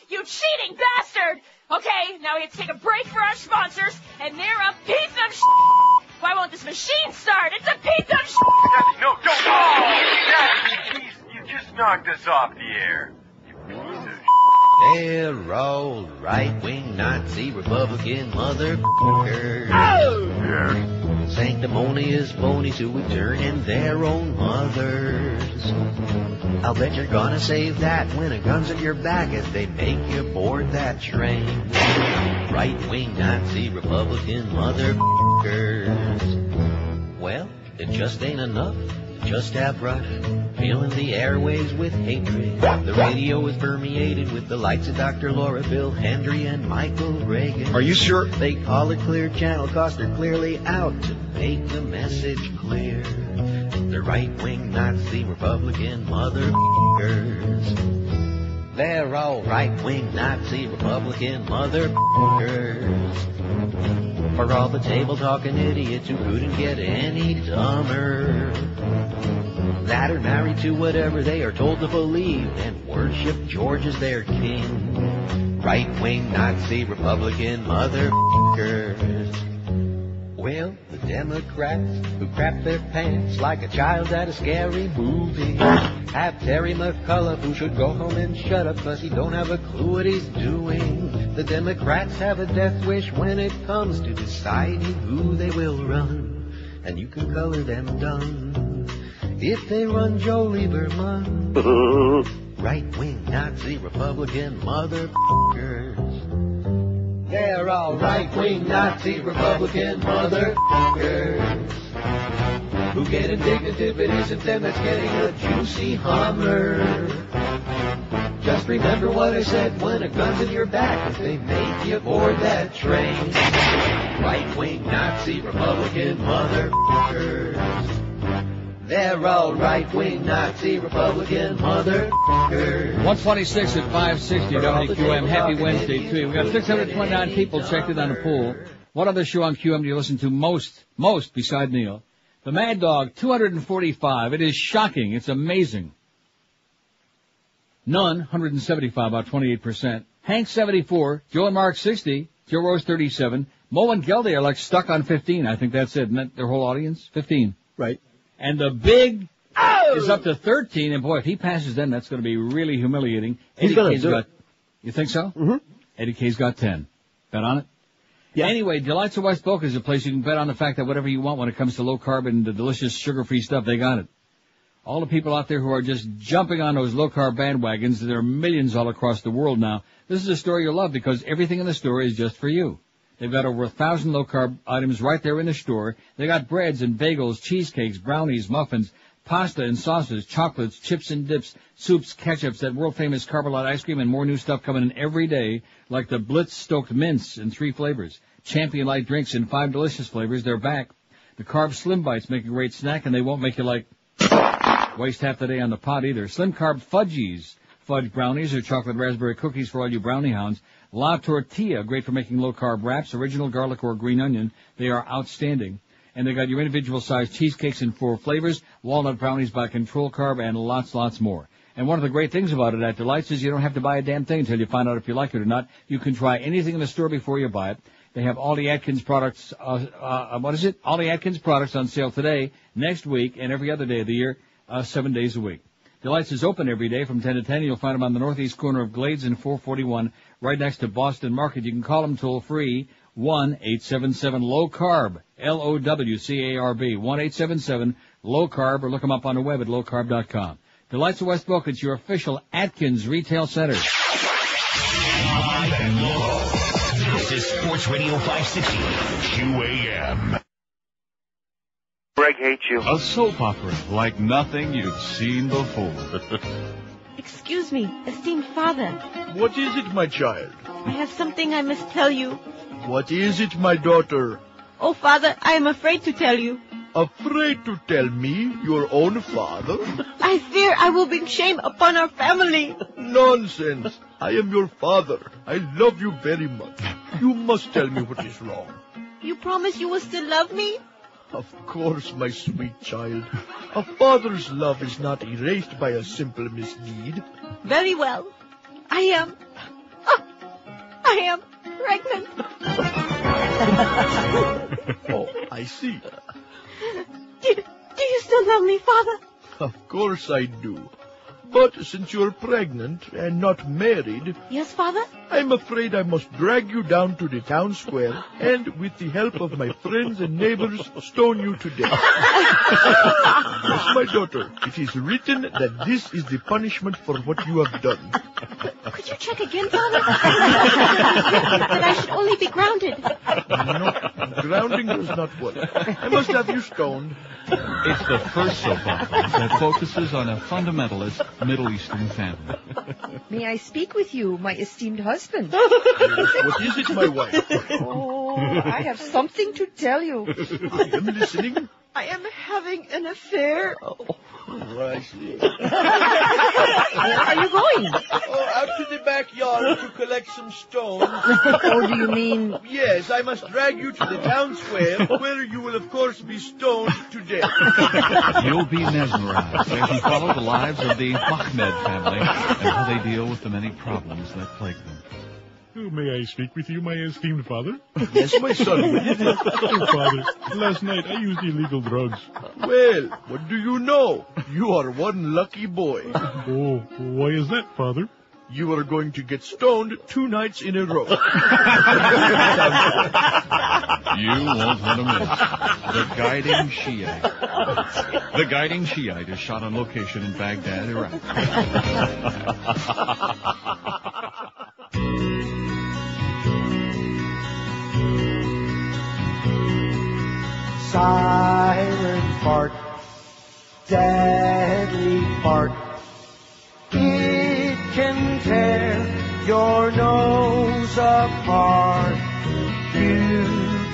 you cheating bastard! Okay, now we have to take a break for our sponsors, and they're a piece of Why won't this machine start? It's a piece of Kathy, no, don't! Kathy, you just knocked us off the air. They're all right-wing Nazi Republican motherfuckers. Oh! Sanctimonious phonies who would turn in their own mothers. I'll bet you're gonna save that when a gun's at your back as they make you board that train. Right-wing Nazi Republican motherfuckers. Well, it just ain't enough. Just have rush, filling the airwaves with hatred. The radio is permeated with the likes of Dr. Laura, Bill Hendry, and Michael Reagan. Are you sure? They call it Clear Channel 'cause they're clearly out to make the message clear. The right-wing Nazi Republican motherfuckers. They're all right-wing Nazi Republican motherfuckers. For all the table-talking idiots who couldn't get any dumber. That are married to whatever they are told to believe and worship George as their king. Right-wing Nazi Republican motherfuckers. Well, the Democrats who crap their pants like a child at a scary movie have Terry McAuliffe who should go home and shut up 'cause he don't have a clue what he's doing. The Democrats have a death wish when it comes to deciding who they will run, and you can color them done if they run Joe Lieberman. Right-wing Nazi Republican motherfuckers. They're all right-wing Nazi Republican motherfuckers who get indignant if it isn't them that's getting a juicy Hummer. Just remember what I said when a gun's in your back if they make you board that train. Right-wing Nazi Republican motherfuckers. They're all right-wing Nazi Republican motherfuckers. 126 at 560 WQM. Happy Wednesday to you. We got 629 people checked in on the pool. What other show on QM do you listen to most beside Neil? The Mad Dog, 245. It is shocking. It's amazing. None, 175, about 28%. Hank, 74. Joe and Mark, 60. Joe Rose, 37. Mo and Geldy are like stuck on 15. I think that's it. Isn't that their whole audience? 15. Right. And the Big is up to 13. And boy, if he passes them, that's going to be really humiliating. He's going to do it. You think so? Mm-hmm. Eddie K's got 10. Bet on it? Yeah. Anyway, Delights of West Boca is a place you can bet on the fact that whatever you want when it comes to low carb and the delicious sugar-free stuff, they got it. All the people out there who are just jumping on those low-carb bandwagons, there are millions all across the world now. This is a store you'll love because everything in the store is just for you. They've got over 1,000 low-carb items right there in the store. They got breads and bagels, cheesecakes, brownies, muffins, pasta and sauces, chocolates, chips and dips, soups, ketchups, that world-famous Carbolite ice cream, and more new stuff coming in every day, like the Blitz-stoked mints in 3 flavors. Champion Light drinks in 5 delicious flavors. They're back. The Carb Slim Bites make a great snack, and they won't make you, like, waste half the day on the pot either. Slim Carb Fudgies, fudge brownies, or chocolate raspberry cookies for all you brownie hounds. La Tortilla, great for making low-carb wraps, original garlic or green onion. They are outstanding. And they got your individual-sized cheesecakes in 4 flavors, walnut brownies by Control Carb, and lots more. And one of the great things about it at Delights is you don't have to buy a damn thing until you find out if you like it or not. You can try anything in the store before you buy it. They have Ollie Atkins products, Ollie Atkins products on sale today, next week, and every other day of the year, 7 days a week. Delights is open every day from 10 to 10. You'll find them on the northeast corner of Glades and 441, right next to Boston Market. You can call them toll-free, 1-877-LOW-CARB, LOWCARB, 1-877-LOW-CARB, or look them up on the web at lowcarb.com. Delights of West Boca, it's your official Atkins retail center. Live and local. This is Sports Radio 560, QAM. Greg hates you. A soap opera like nothing you've seen before. Excuse me, esteemed father. What is it, my child? I have something I must tell you. What is it, my daughter? Oh, father, I am afraid to tell you. Afraid to tell me, your own father? I fear I will bring shame upon our family. Nonsense. I am your father. I love you very much. You must tell me what is wrong. You promise you will still love me? Of course, my sweet child. A father's love is not erased by a simple misdeed. Very well. I am pregnant. Oh, I see. Do you still love me, father? Of course I do. But since you're pregnant and not married... Yes, father? I'm afraid I must drag you down to the town square and, with the help of my friends and neighbors, stone you to death. Yes, my daughter, it is written that this is the punishment for what you have done. Could you check again, father? That I should only be grounded. No, grounding does not work. I must have you stoned. It's the first soap opera that focuses on a fundamentalist Middle Eastern family. May I speak with you, my esteemed husband? What is it, my wife? Oh, I have something to tell you. I am listening. I am having an affair. Oh, I see. Where are you going? Oh, out to the backyard to collect some stones. Oh, do you mean... Yes, I must drag you to the town square, where you will, of course, be stoned to death. You'll be mesmerized as you follow the lives of the Mahmed family and how they deal with the many problems that plague them. Oh, may I speak with you, my esteemed father? Yes, my son. Oh, father, last night I used illegal drugs. Well, what do you know? You are one lucky boy. Oh, why is that, father? You are going to get stoned 2 nights in a row. You won't want to miss The Guiding Shiite. The Guiding Shiite is shot on location in Baghdad, Iraq. Siren fart, deadly fart. It can tear your nose apart. You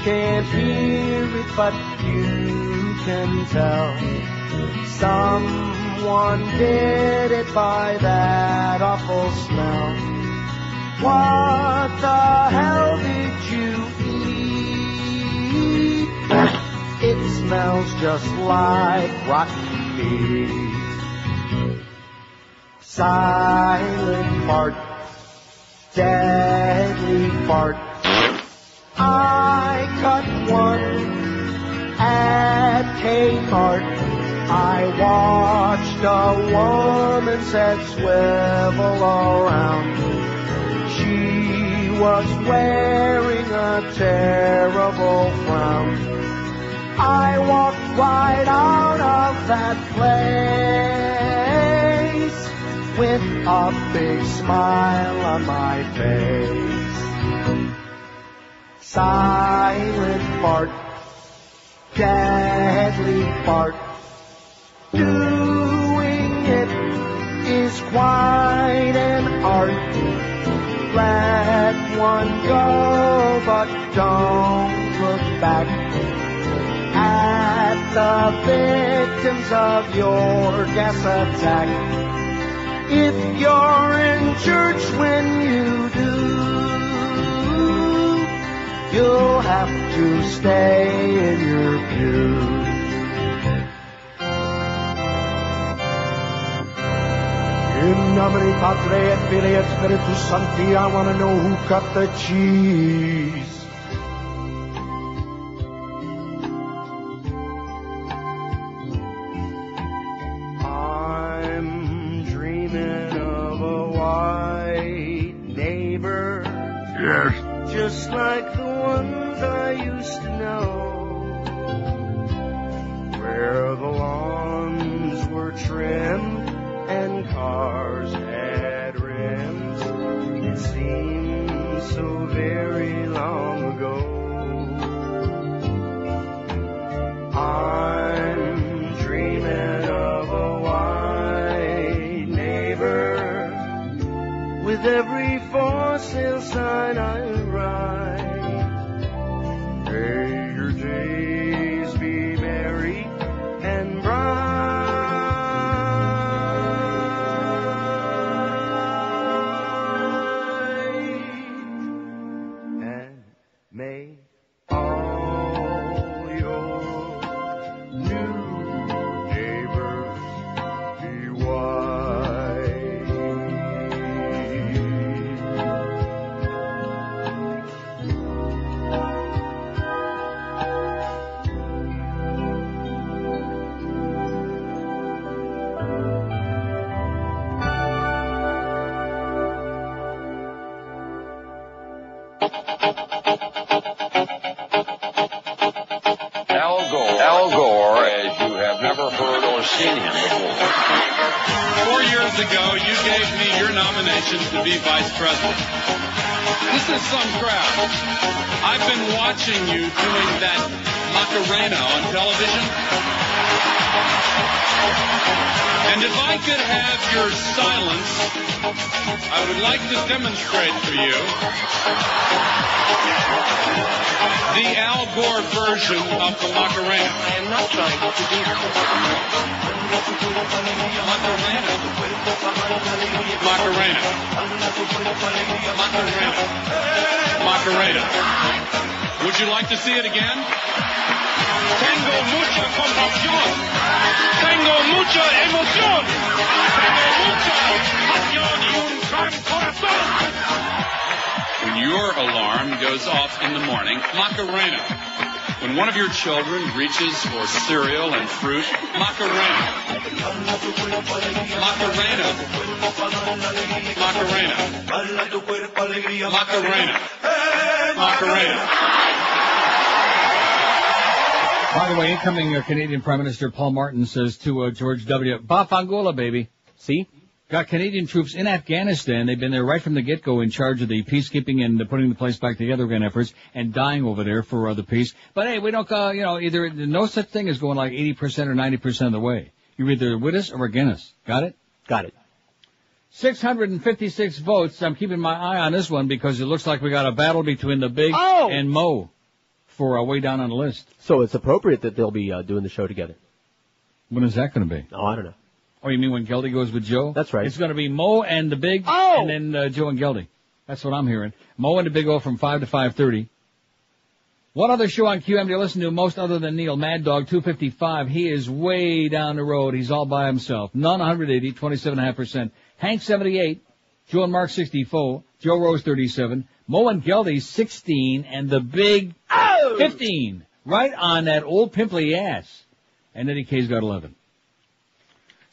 can't hear it, but you can tell. Someone did it by that awful smell. What the hell did you eat? It smells smells just like rotten meat. Silent fart, deadly fart. I cut one at Kmart. I watched a woman's head swivel around. She was wearing a terrible frown. I walked right out of that place with a big smile on my face. Silent fart, deadly fart. Doing it is quite an art. Let one go, but don't look back at the victims of your gas attack. If you're in church when you do, you'll have to stay in your pew. In nomine Patri et Filii et Spiritus Sancti, I want to know who cut the cheese. I'm dreaming of a white neighbor. Yes. Just like the ones I used to know. Where the lawns were trimmed and cars had rims. It seems so very long ago. I'm dreaming of a white neighbor with every for sale sign I write. May your days be merry and bright. May all your new neighbors be white. Al Gore, as you have never heard or seen him before. 4 years ago, you gave me your nomination to be vice president. This is some crowd. I've been watching you doing that Macarena on television. And if I could have your silence, I would like to demonstrate for you the Al Gore version of the Macarena. I am not trying to do that. Macarena. Macarena. Macarena. Macarena. Would you like to see it again? Tengo mucha compasión. Tengo mucha emoción. Tengo mucha pasión y un gran corazón. When your alarm goes off in the morning, Macarena. When one of your children reaches for cereal and fruit, Macarena. Macarena. Macarena. Macarena. Macarena. By the way, incoming Canadian Prime Minister Paul Martin says to George W., Bafangula, baby. See? Got Canadian troops in Afghanistan. They've been there right from the get-go in charge of the peacekeeping and putting the place back together again efforts and dying over there for the peace. But hey, we don't, either no such thing as going like 80% or 90% of the way. You're either with us or against us. Got it? Got it. 656 votes. I'm keeping my eye on this one because it looks like we got a battle between the Big and Mo for way down on the list. So it's appropriate that they'll be doing the show together. When is that going to be? Oh, I don't know. Oh, you mean when Geldy goes with Joe? That's right. It's going to be Mo and the Big, and then Joe and Geldy. That's what I'm hearing. Mo and the Big O from 5 to 5:30. One other show on QM to listen to most other than Neil, Mad Dog 255. He is way down the road. He's all by himself. None 180, 27.5%. Hank 78, Joe and Mark 64, Joe Rose 37, Mo and Geldy 16, and the big 15. Right on that old pimply ass. And Eddie K's got 11.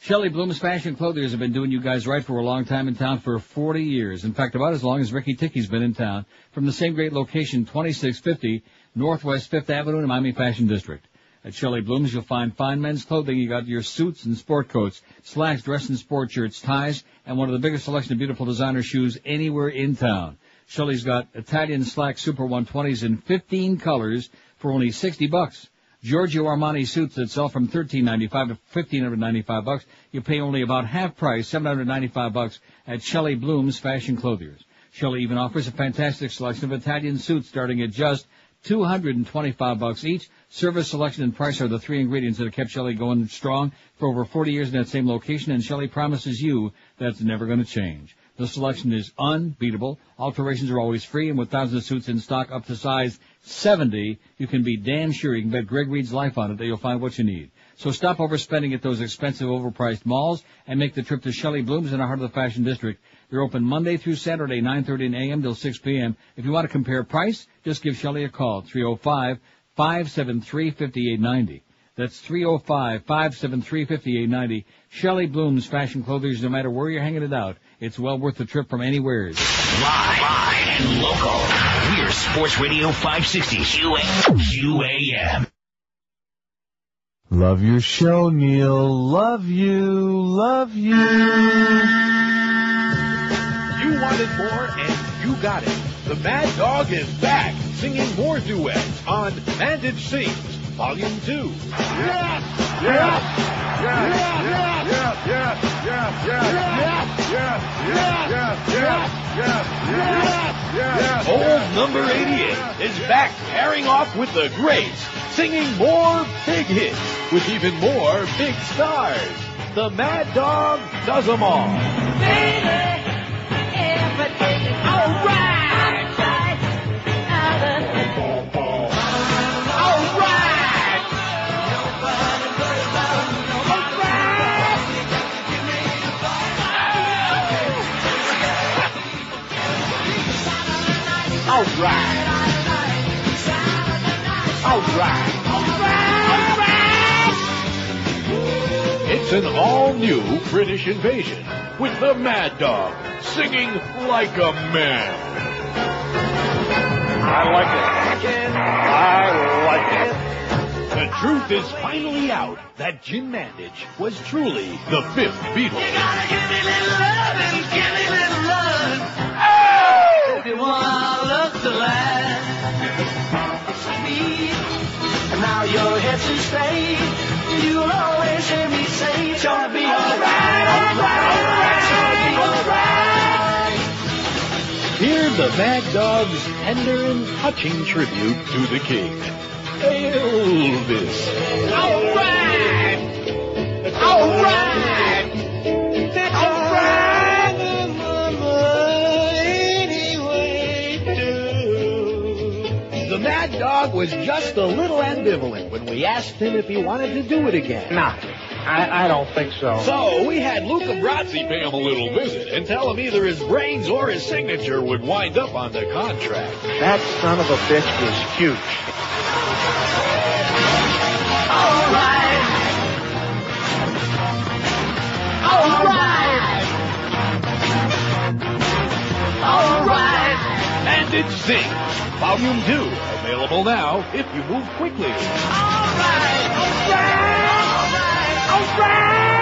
Shelley Bloom's Fashion Clothiers have been doing you guys right for a long time in town for 40 years. In fact, about as long as Ricky Tickey's been in town. From the same great location, 2650 Northwest 5th Avenue in the Miami Fashion District. At Shelley Bloom's, you'll find fine men's clothing. You got your suits and sport coats, slacks, dress and sport shirts, ties, and one of the biggest selection of beautiful designer shoes anywhere in town. Shelley's got Italian slack Super 120s in 15 colors for only $60. Giorgio Armani suits that sell from $1,395 to $1,595. You pay only about half price, $795 at Shelley Bloom's Fashion Clothiers. Shelley even offers a fantastic selection of Italian suits starting at just $225 each. Service, selection, and price are the three ingredients that have kept Shelley going strong for over 40 years in that same location, and Shelley promises you that's never going to change. The selection is unbeatable. Alterations are always free, and with thousands of suits in stock up to size 70, you can be damn sure you can bet Greg Reed's life on it that you'll find what you need. So stop overspending at those expensive, overpriced malls and make the trip to Shelley Bloom's in the heart of the Fashion District. They're open Monday through Saturday, 9:30 a.m. till 6 p.m. If you want to compare price, just give Shelley a call, 305-573-5890. That's 305-573-5890. Shelley Bloom's Fashion Clothiers, no matter where you're hanging it out. It's well worth the trip from anywhere. Live and local. We're Sports Radio 560 QAM. Love your show, Neil. Love you. Love you. You wanted more, and you got it. The Mad Dog is back, singing more duets on Mandage Sings, Volume 2. Yes! Yes! Yes! Yes! Yes! Yes! Yes! Yes! Yes! Yes! Yes! Yes! Yes! Old number 88 is back, pairing off with the greats, singing more big hits with even more big stars. The Mad Dog does them all. Baby, everything is all right. All right. All right. All right. It's an all-new British invasion with the Mad Dog singing like a man. I like it. The truth is finally out that Jim Mandage was truly the fifth Beatle. You gotta give me little love and give me little love. If you want our love to last, sweet. And now your hips are straight. You'll always hear me say it's gonna be alright, alright, it's gonna be alright. Hear the Mad Dog's tender and touching tribute to the king, Elvis. Alright, alright, alright. The Mad Dog was just a little ambivalent when we asked him if he wanted to do it again. Nah, I don't think so. So we had Luca Brasi pay him a little visit and tell him either his brains or his signature would wind up on the contract. That son of a bitch was cute. Alright, alright, alright. And it sings. Volume 2, available now if you move quickly. Alright, alright, alright, alright,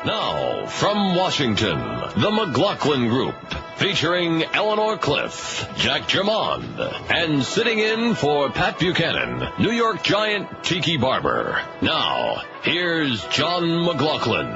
Now, from Washington, the McLaughlin Group, featuring Eleanor Cliff, Jack Germond, and sitting in for Pat Buchanan, New York Giant Tiki Barber. Now, here's John McLaughlin.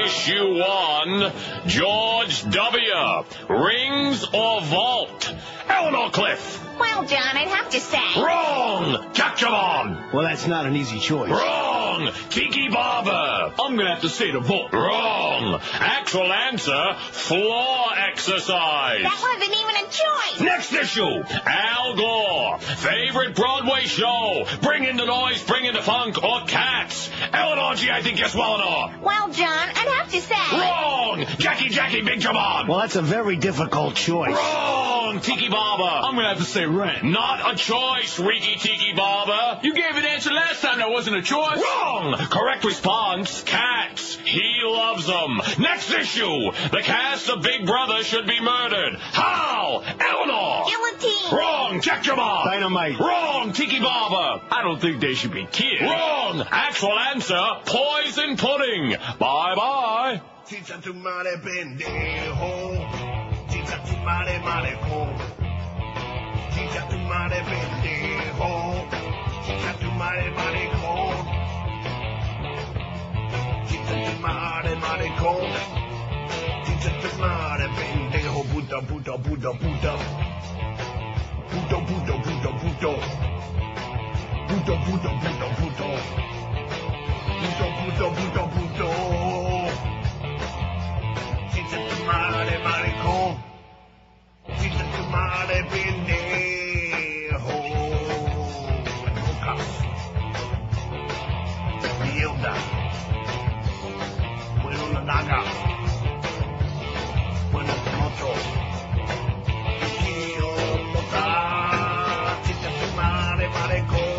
Issue 1, George W. Rings or vault? Eleanor Cliff. Well, John, I'd have to say. Wrong! Jackamon. Well, that's not an easy choice. Wrong! Tiki Barber. I'm gonna have to say the vote. Wrong! Actual answer, floor exercise. That wasn't even a choice. Next issue, Al Gore. Favorite Broadway show? Bring in the noise, bring in the funk, or Cats? Eleanor G, I think yes, Eleanor. Well, John, I'd have to say. Wrong! Jackie, Big Jamon. Well, that's a very difficult choice. Wrong! Tiki Barber. I'm gonna have to say Rent. Not a choice, Riki Tiki Barber. You gave an answer last time that wasn't a choice. Wrong! Correct response, Cats. He loves them. Next issue, the cast of Big Brother should be murdered. How? Eleanor. Guillotine. Wrong, Jack Jamon. Dynamite. Wrong, Tiki Barber. I don't think they should be killed. Wrong. Actual answer, poison pudding. Bye-bye. Chicha tu madre pendejo. Chicha tu madre maricón. Chicha tu madre pendejo. Chicha tu madre maricón. Chicha tu madre maricón. Chicha tu madre pendejo. Puta. Puto. Puto. Puto. Chicha tu madre maricón. Chicha tu madre pendejo. Lucas. Mierda. Bueno la daga. Bueno moto. Quiero botar. Chicha tu madre maricón.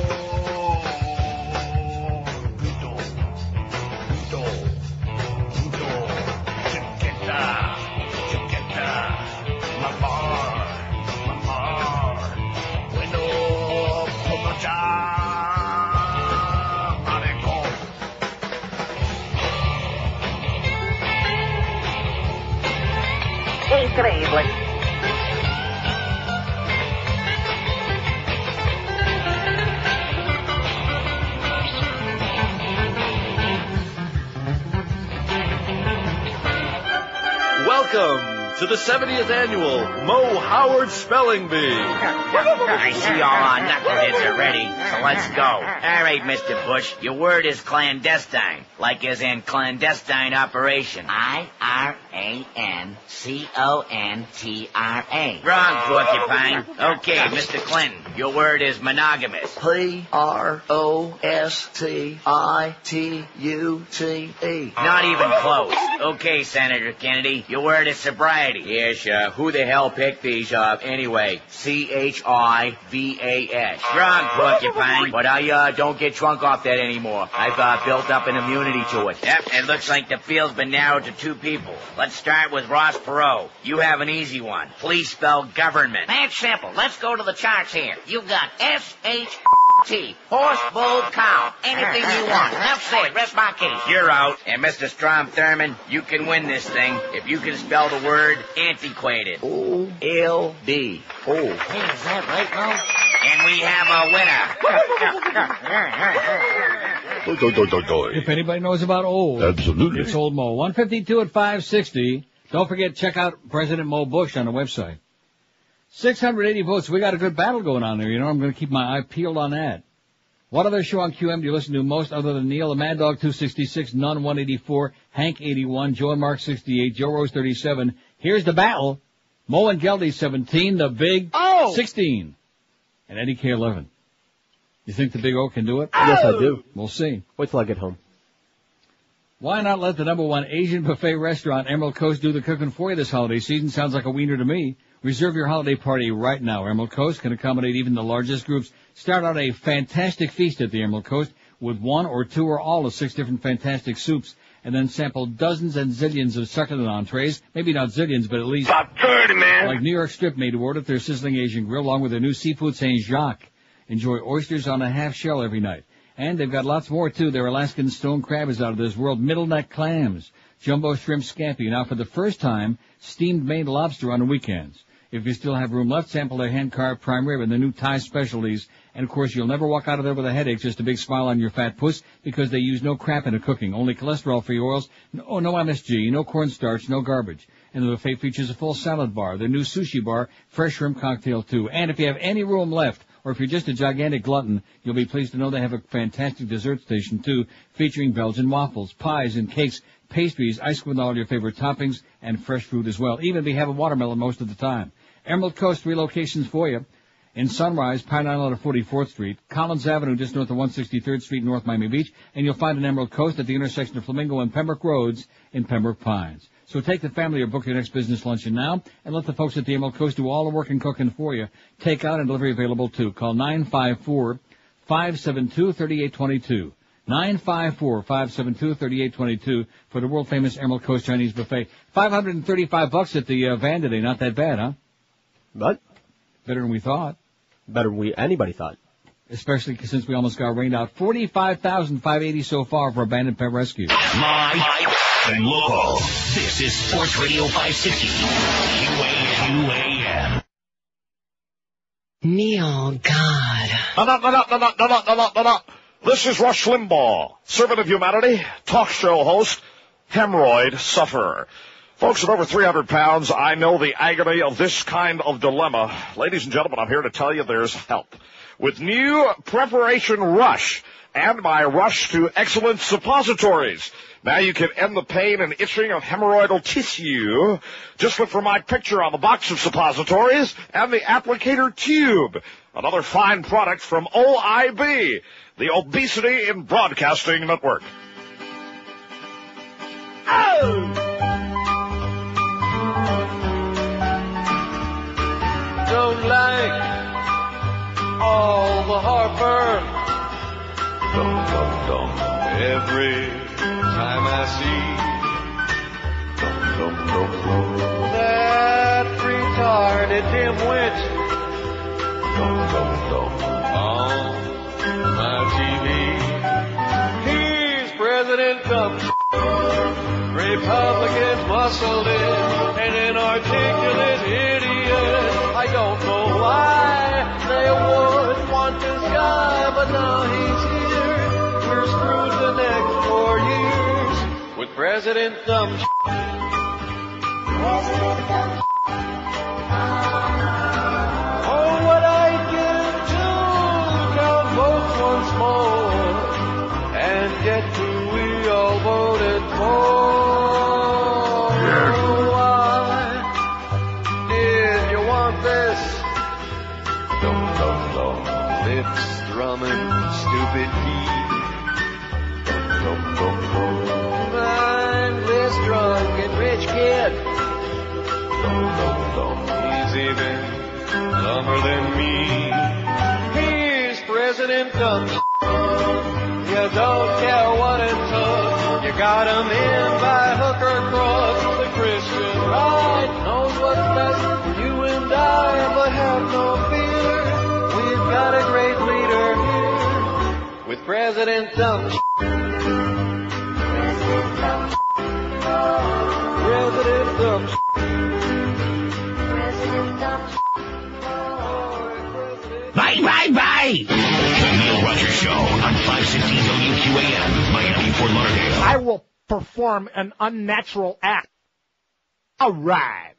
Increíble. Welcome to the 70th annual Mo Howard Spelling Bee. I see all our knuckleheads are ready, so let's go. All right, Mr. Bush, your word is clandestine, like as in clandestine operation. I-R-A-N-C-O-N-T-R-A. Wrong, porcupine. Okay, Mr. Clinton, your word is monogamous. P-R-O-S-T-I-T-U-T-E. Not even close. Okay, Senator Kennedy, your word is sobriety. Yeah, sure. Who the hell picked these up anyway? C-H-I-V-A-S. Wrong, porcupine. But I don't get drunk off that anymore. I've built up an immunity to it. Yep, it looks like the field's been narrowed to 2 people. Let's start with Ross Perot. You have an easy one. Please spell government. That's simple. Let's go to the charts here. You got S-H-T. Horse, bull, cow. Anything you want. Enough said. Rest my case. You're out. And Mr. Strom Thurmond, you can win this thing if you can spell the word antiquated. O-L-D. Oh. Hey, is that right, Mo? And we have a winner. If anybody knows about old, absolutely, it's Old Mo. 152 at 560. Don't forget, check out President Mo Bush on the website. 680 votes. We got a good battle going on there. You know, I'm going to keep my eye peeled on that. What other show on QM do you listen to most other than Neil? The Mad Dog 266, Nun 184, Hank 81, Joe and Mark 68, Joe Rose 37. Here's the battle. Mo and Geldy 17, the Big 16, and Eddie K 11. You think the Big O can do it? Yes, I do. We'll see. Wait till I get home. Why not let the #1 Asian buffet restaurant, Emerald Coast, do the cooking for you this holiday season? Sounds like a wiener to me. Reserve your holiday party right now. Emerald Coast can accommodate even the largest groups. Start out a fantastic feast at the Emerald Coast with 1 or 2 or all of 6 different fantastic soups, and then sample dozens and zillions of succulent entrees. Maybe not zillions, but at least about 30, man. Like New York strip made to order at their sizzling Asian grill, along with their new seafood Saint Jacques. Enjoy oysters on a half shell every night. And they've got lots more, too. Their Alaskan stone crab is out of this world. Middle neck clams, jumbo shrimp scampi. Now, for the first time, steamed Maine lobster on the weekends. If you still have room left, sample their hand-carved prime rib and their new Thai specialties. And, of course, you'll never walk out of there with a headache, just a big smile on your fat puss, because they use no crap in the cooking, only cholesterol-free oils, no MSG, no cornstarch, no garbage. And the buffet features a full salad bar, their new sushi bar, fresh shrimp cocktail, too. And if you have any room left, or if you're just a gigantic glutton, you'll be pleased to know they have a fantastic dessert station, too, featuring Belgian waffles, pies, and cakes, pastries, ice cream with all your favorite toppings, and fresh fruit as well. Even if you have a watermelon most of the time. Emerald Coast, 3 locations for you. In Sunrise, Pine Island at 44th Street, Collins Avenue just north of 163rd Street, North Miami Beach, and you'll find an Emerald Coast at the intersection of Flamingo and Pembroke Roads in Pembroke Pines. So take the family or book your next business luncheon now, and let the folks at the Emerald Coast do all the work and cooking for you. Takeout and delivery available too. Call 954-572-3822. 954-572-3822 for the world-famous Emerald Coast Chinese Buffet. $535 at the van today. Not that bad, huh? But better than we thought. Better than anybody thought. Especially since we almost got rained out. $45,580 so far for abandoned pet rescue. Live and local. This is Sports Radio 560. UAN. Neil, God. No. This is Rush Limbaugh, servant of humanity, talk show host, hemorrhoid sufferer. Folks at over 300 pounds, I know the agony of this kind of dilemma. Ladies and gentlemen, I'm here to tell you there's help. With new Preparation Rush and my Rush to Excellence suppositories. Now you can end the pain and itching of hemorrhoidal tissue. Just look for my picture on the box of suppositories and the applicator tube. Another fine product from OIB, the Obesity in Broadcasting Network. Oh! Don't like all the heartburn. Every time I see that retarded dimwit on my TV. He's President Trump. Republicans muscled in an inarticulate idiot. I don't know why they would want this guy, but now he's here. We're screwed the next 4 years with President Dumb. Oh, what I'd give to count votes once more and get who we all voted for. Why did you want this? Lips drumming, stupid beat. Mindless, drunk, and rich kid. He's even dumber than me. He's President Dumb. You don't care what it took. You got him in by hook or crook. The Christian right knows what's best for you and I, but have no fear. We've got a great leader here with President Dumb. President Dumb. Bye. The Neil Rogers Show on 560 WQAM, Miami, Fort Lauderdale. I will perform an unnatural act. All right.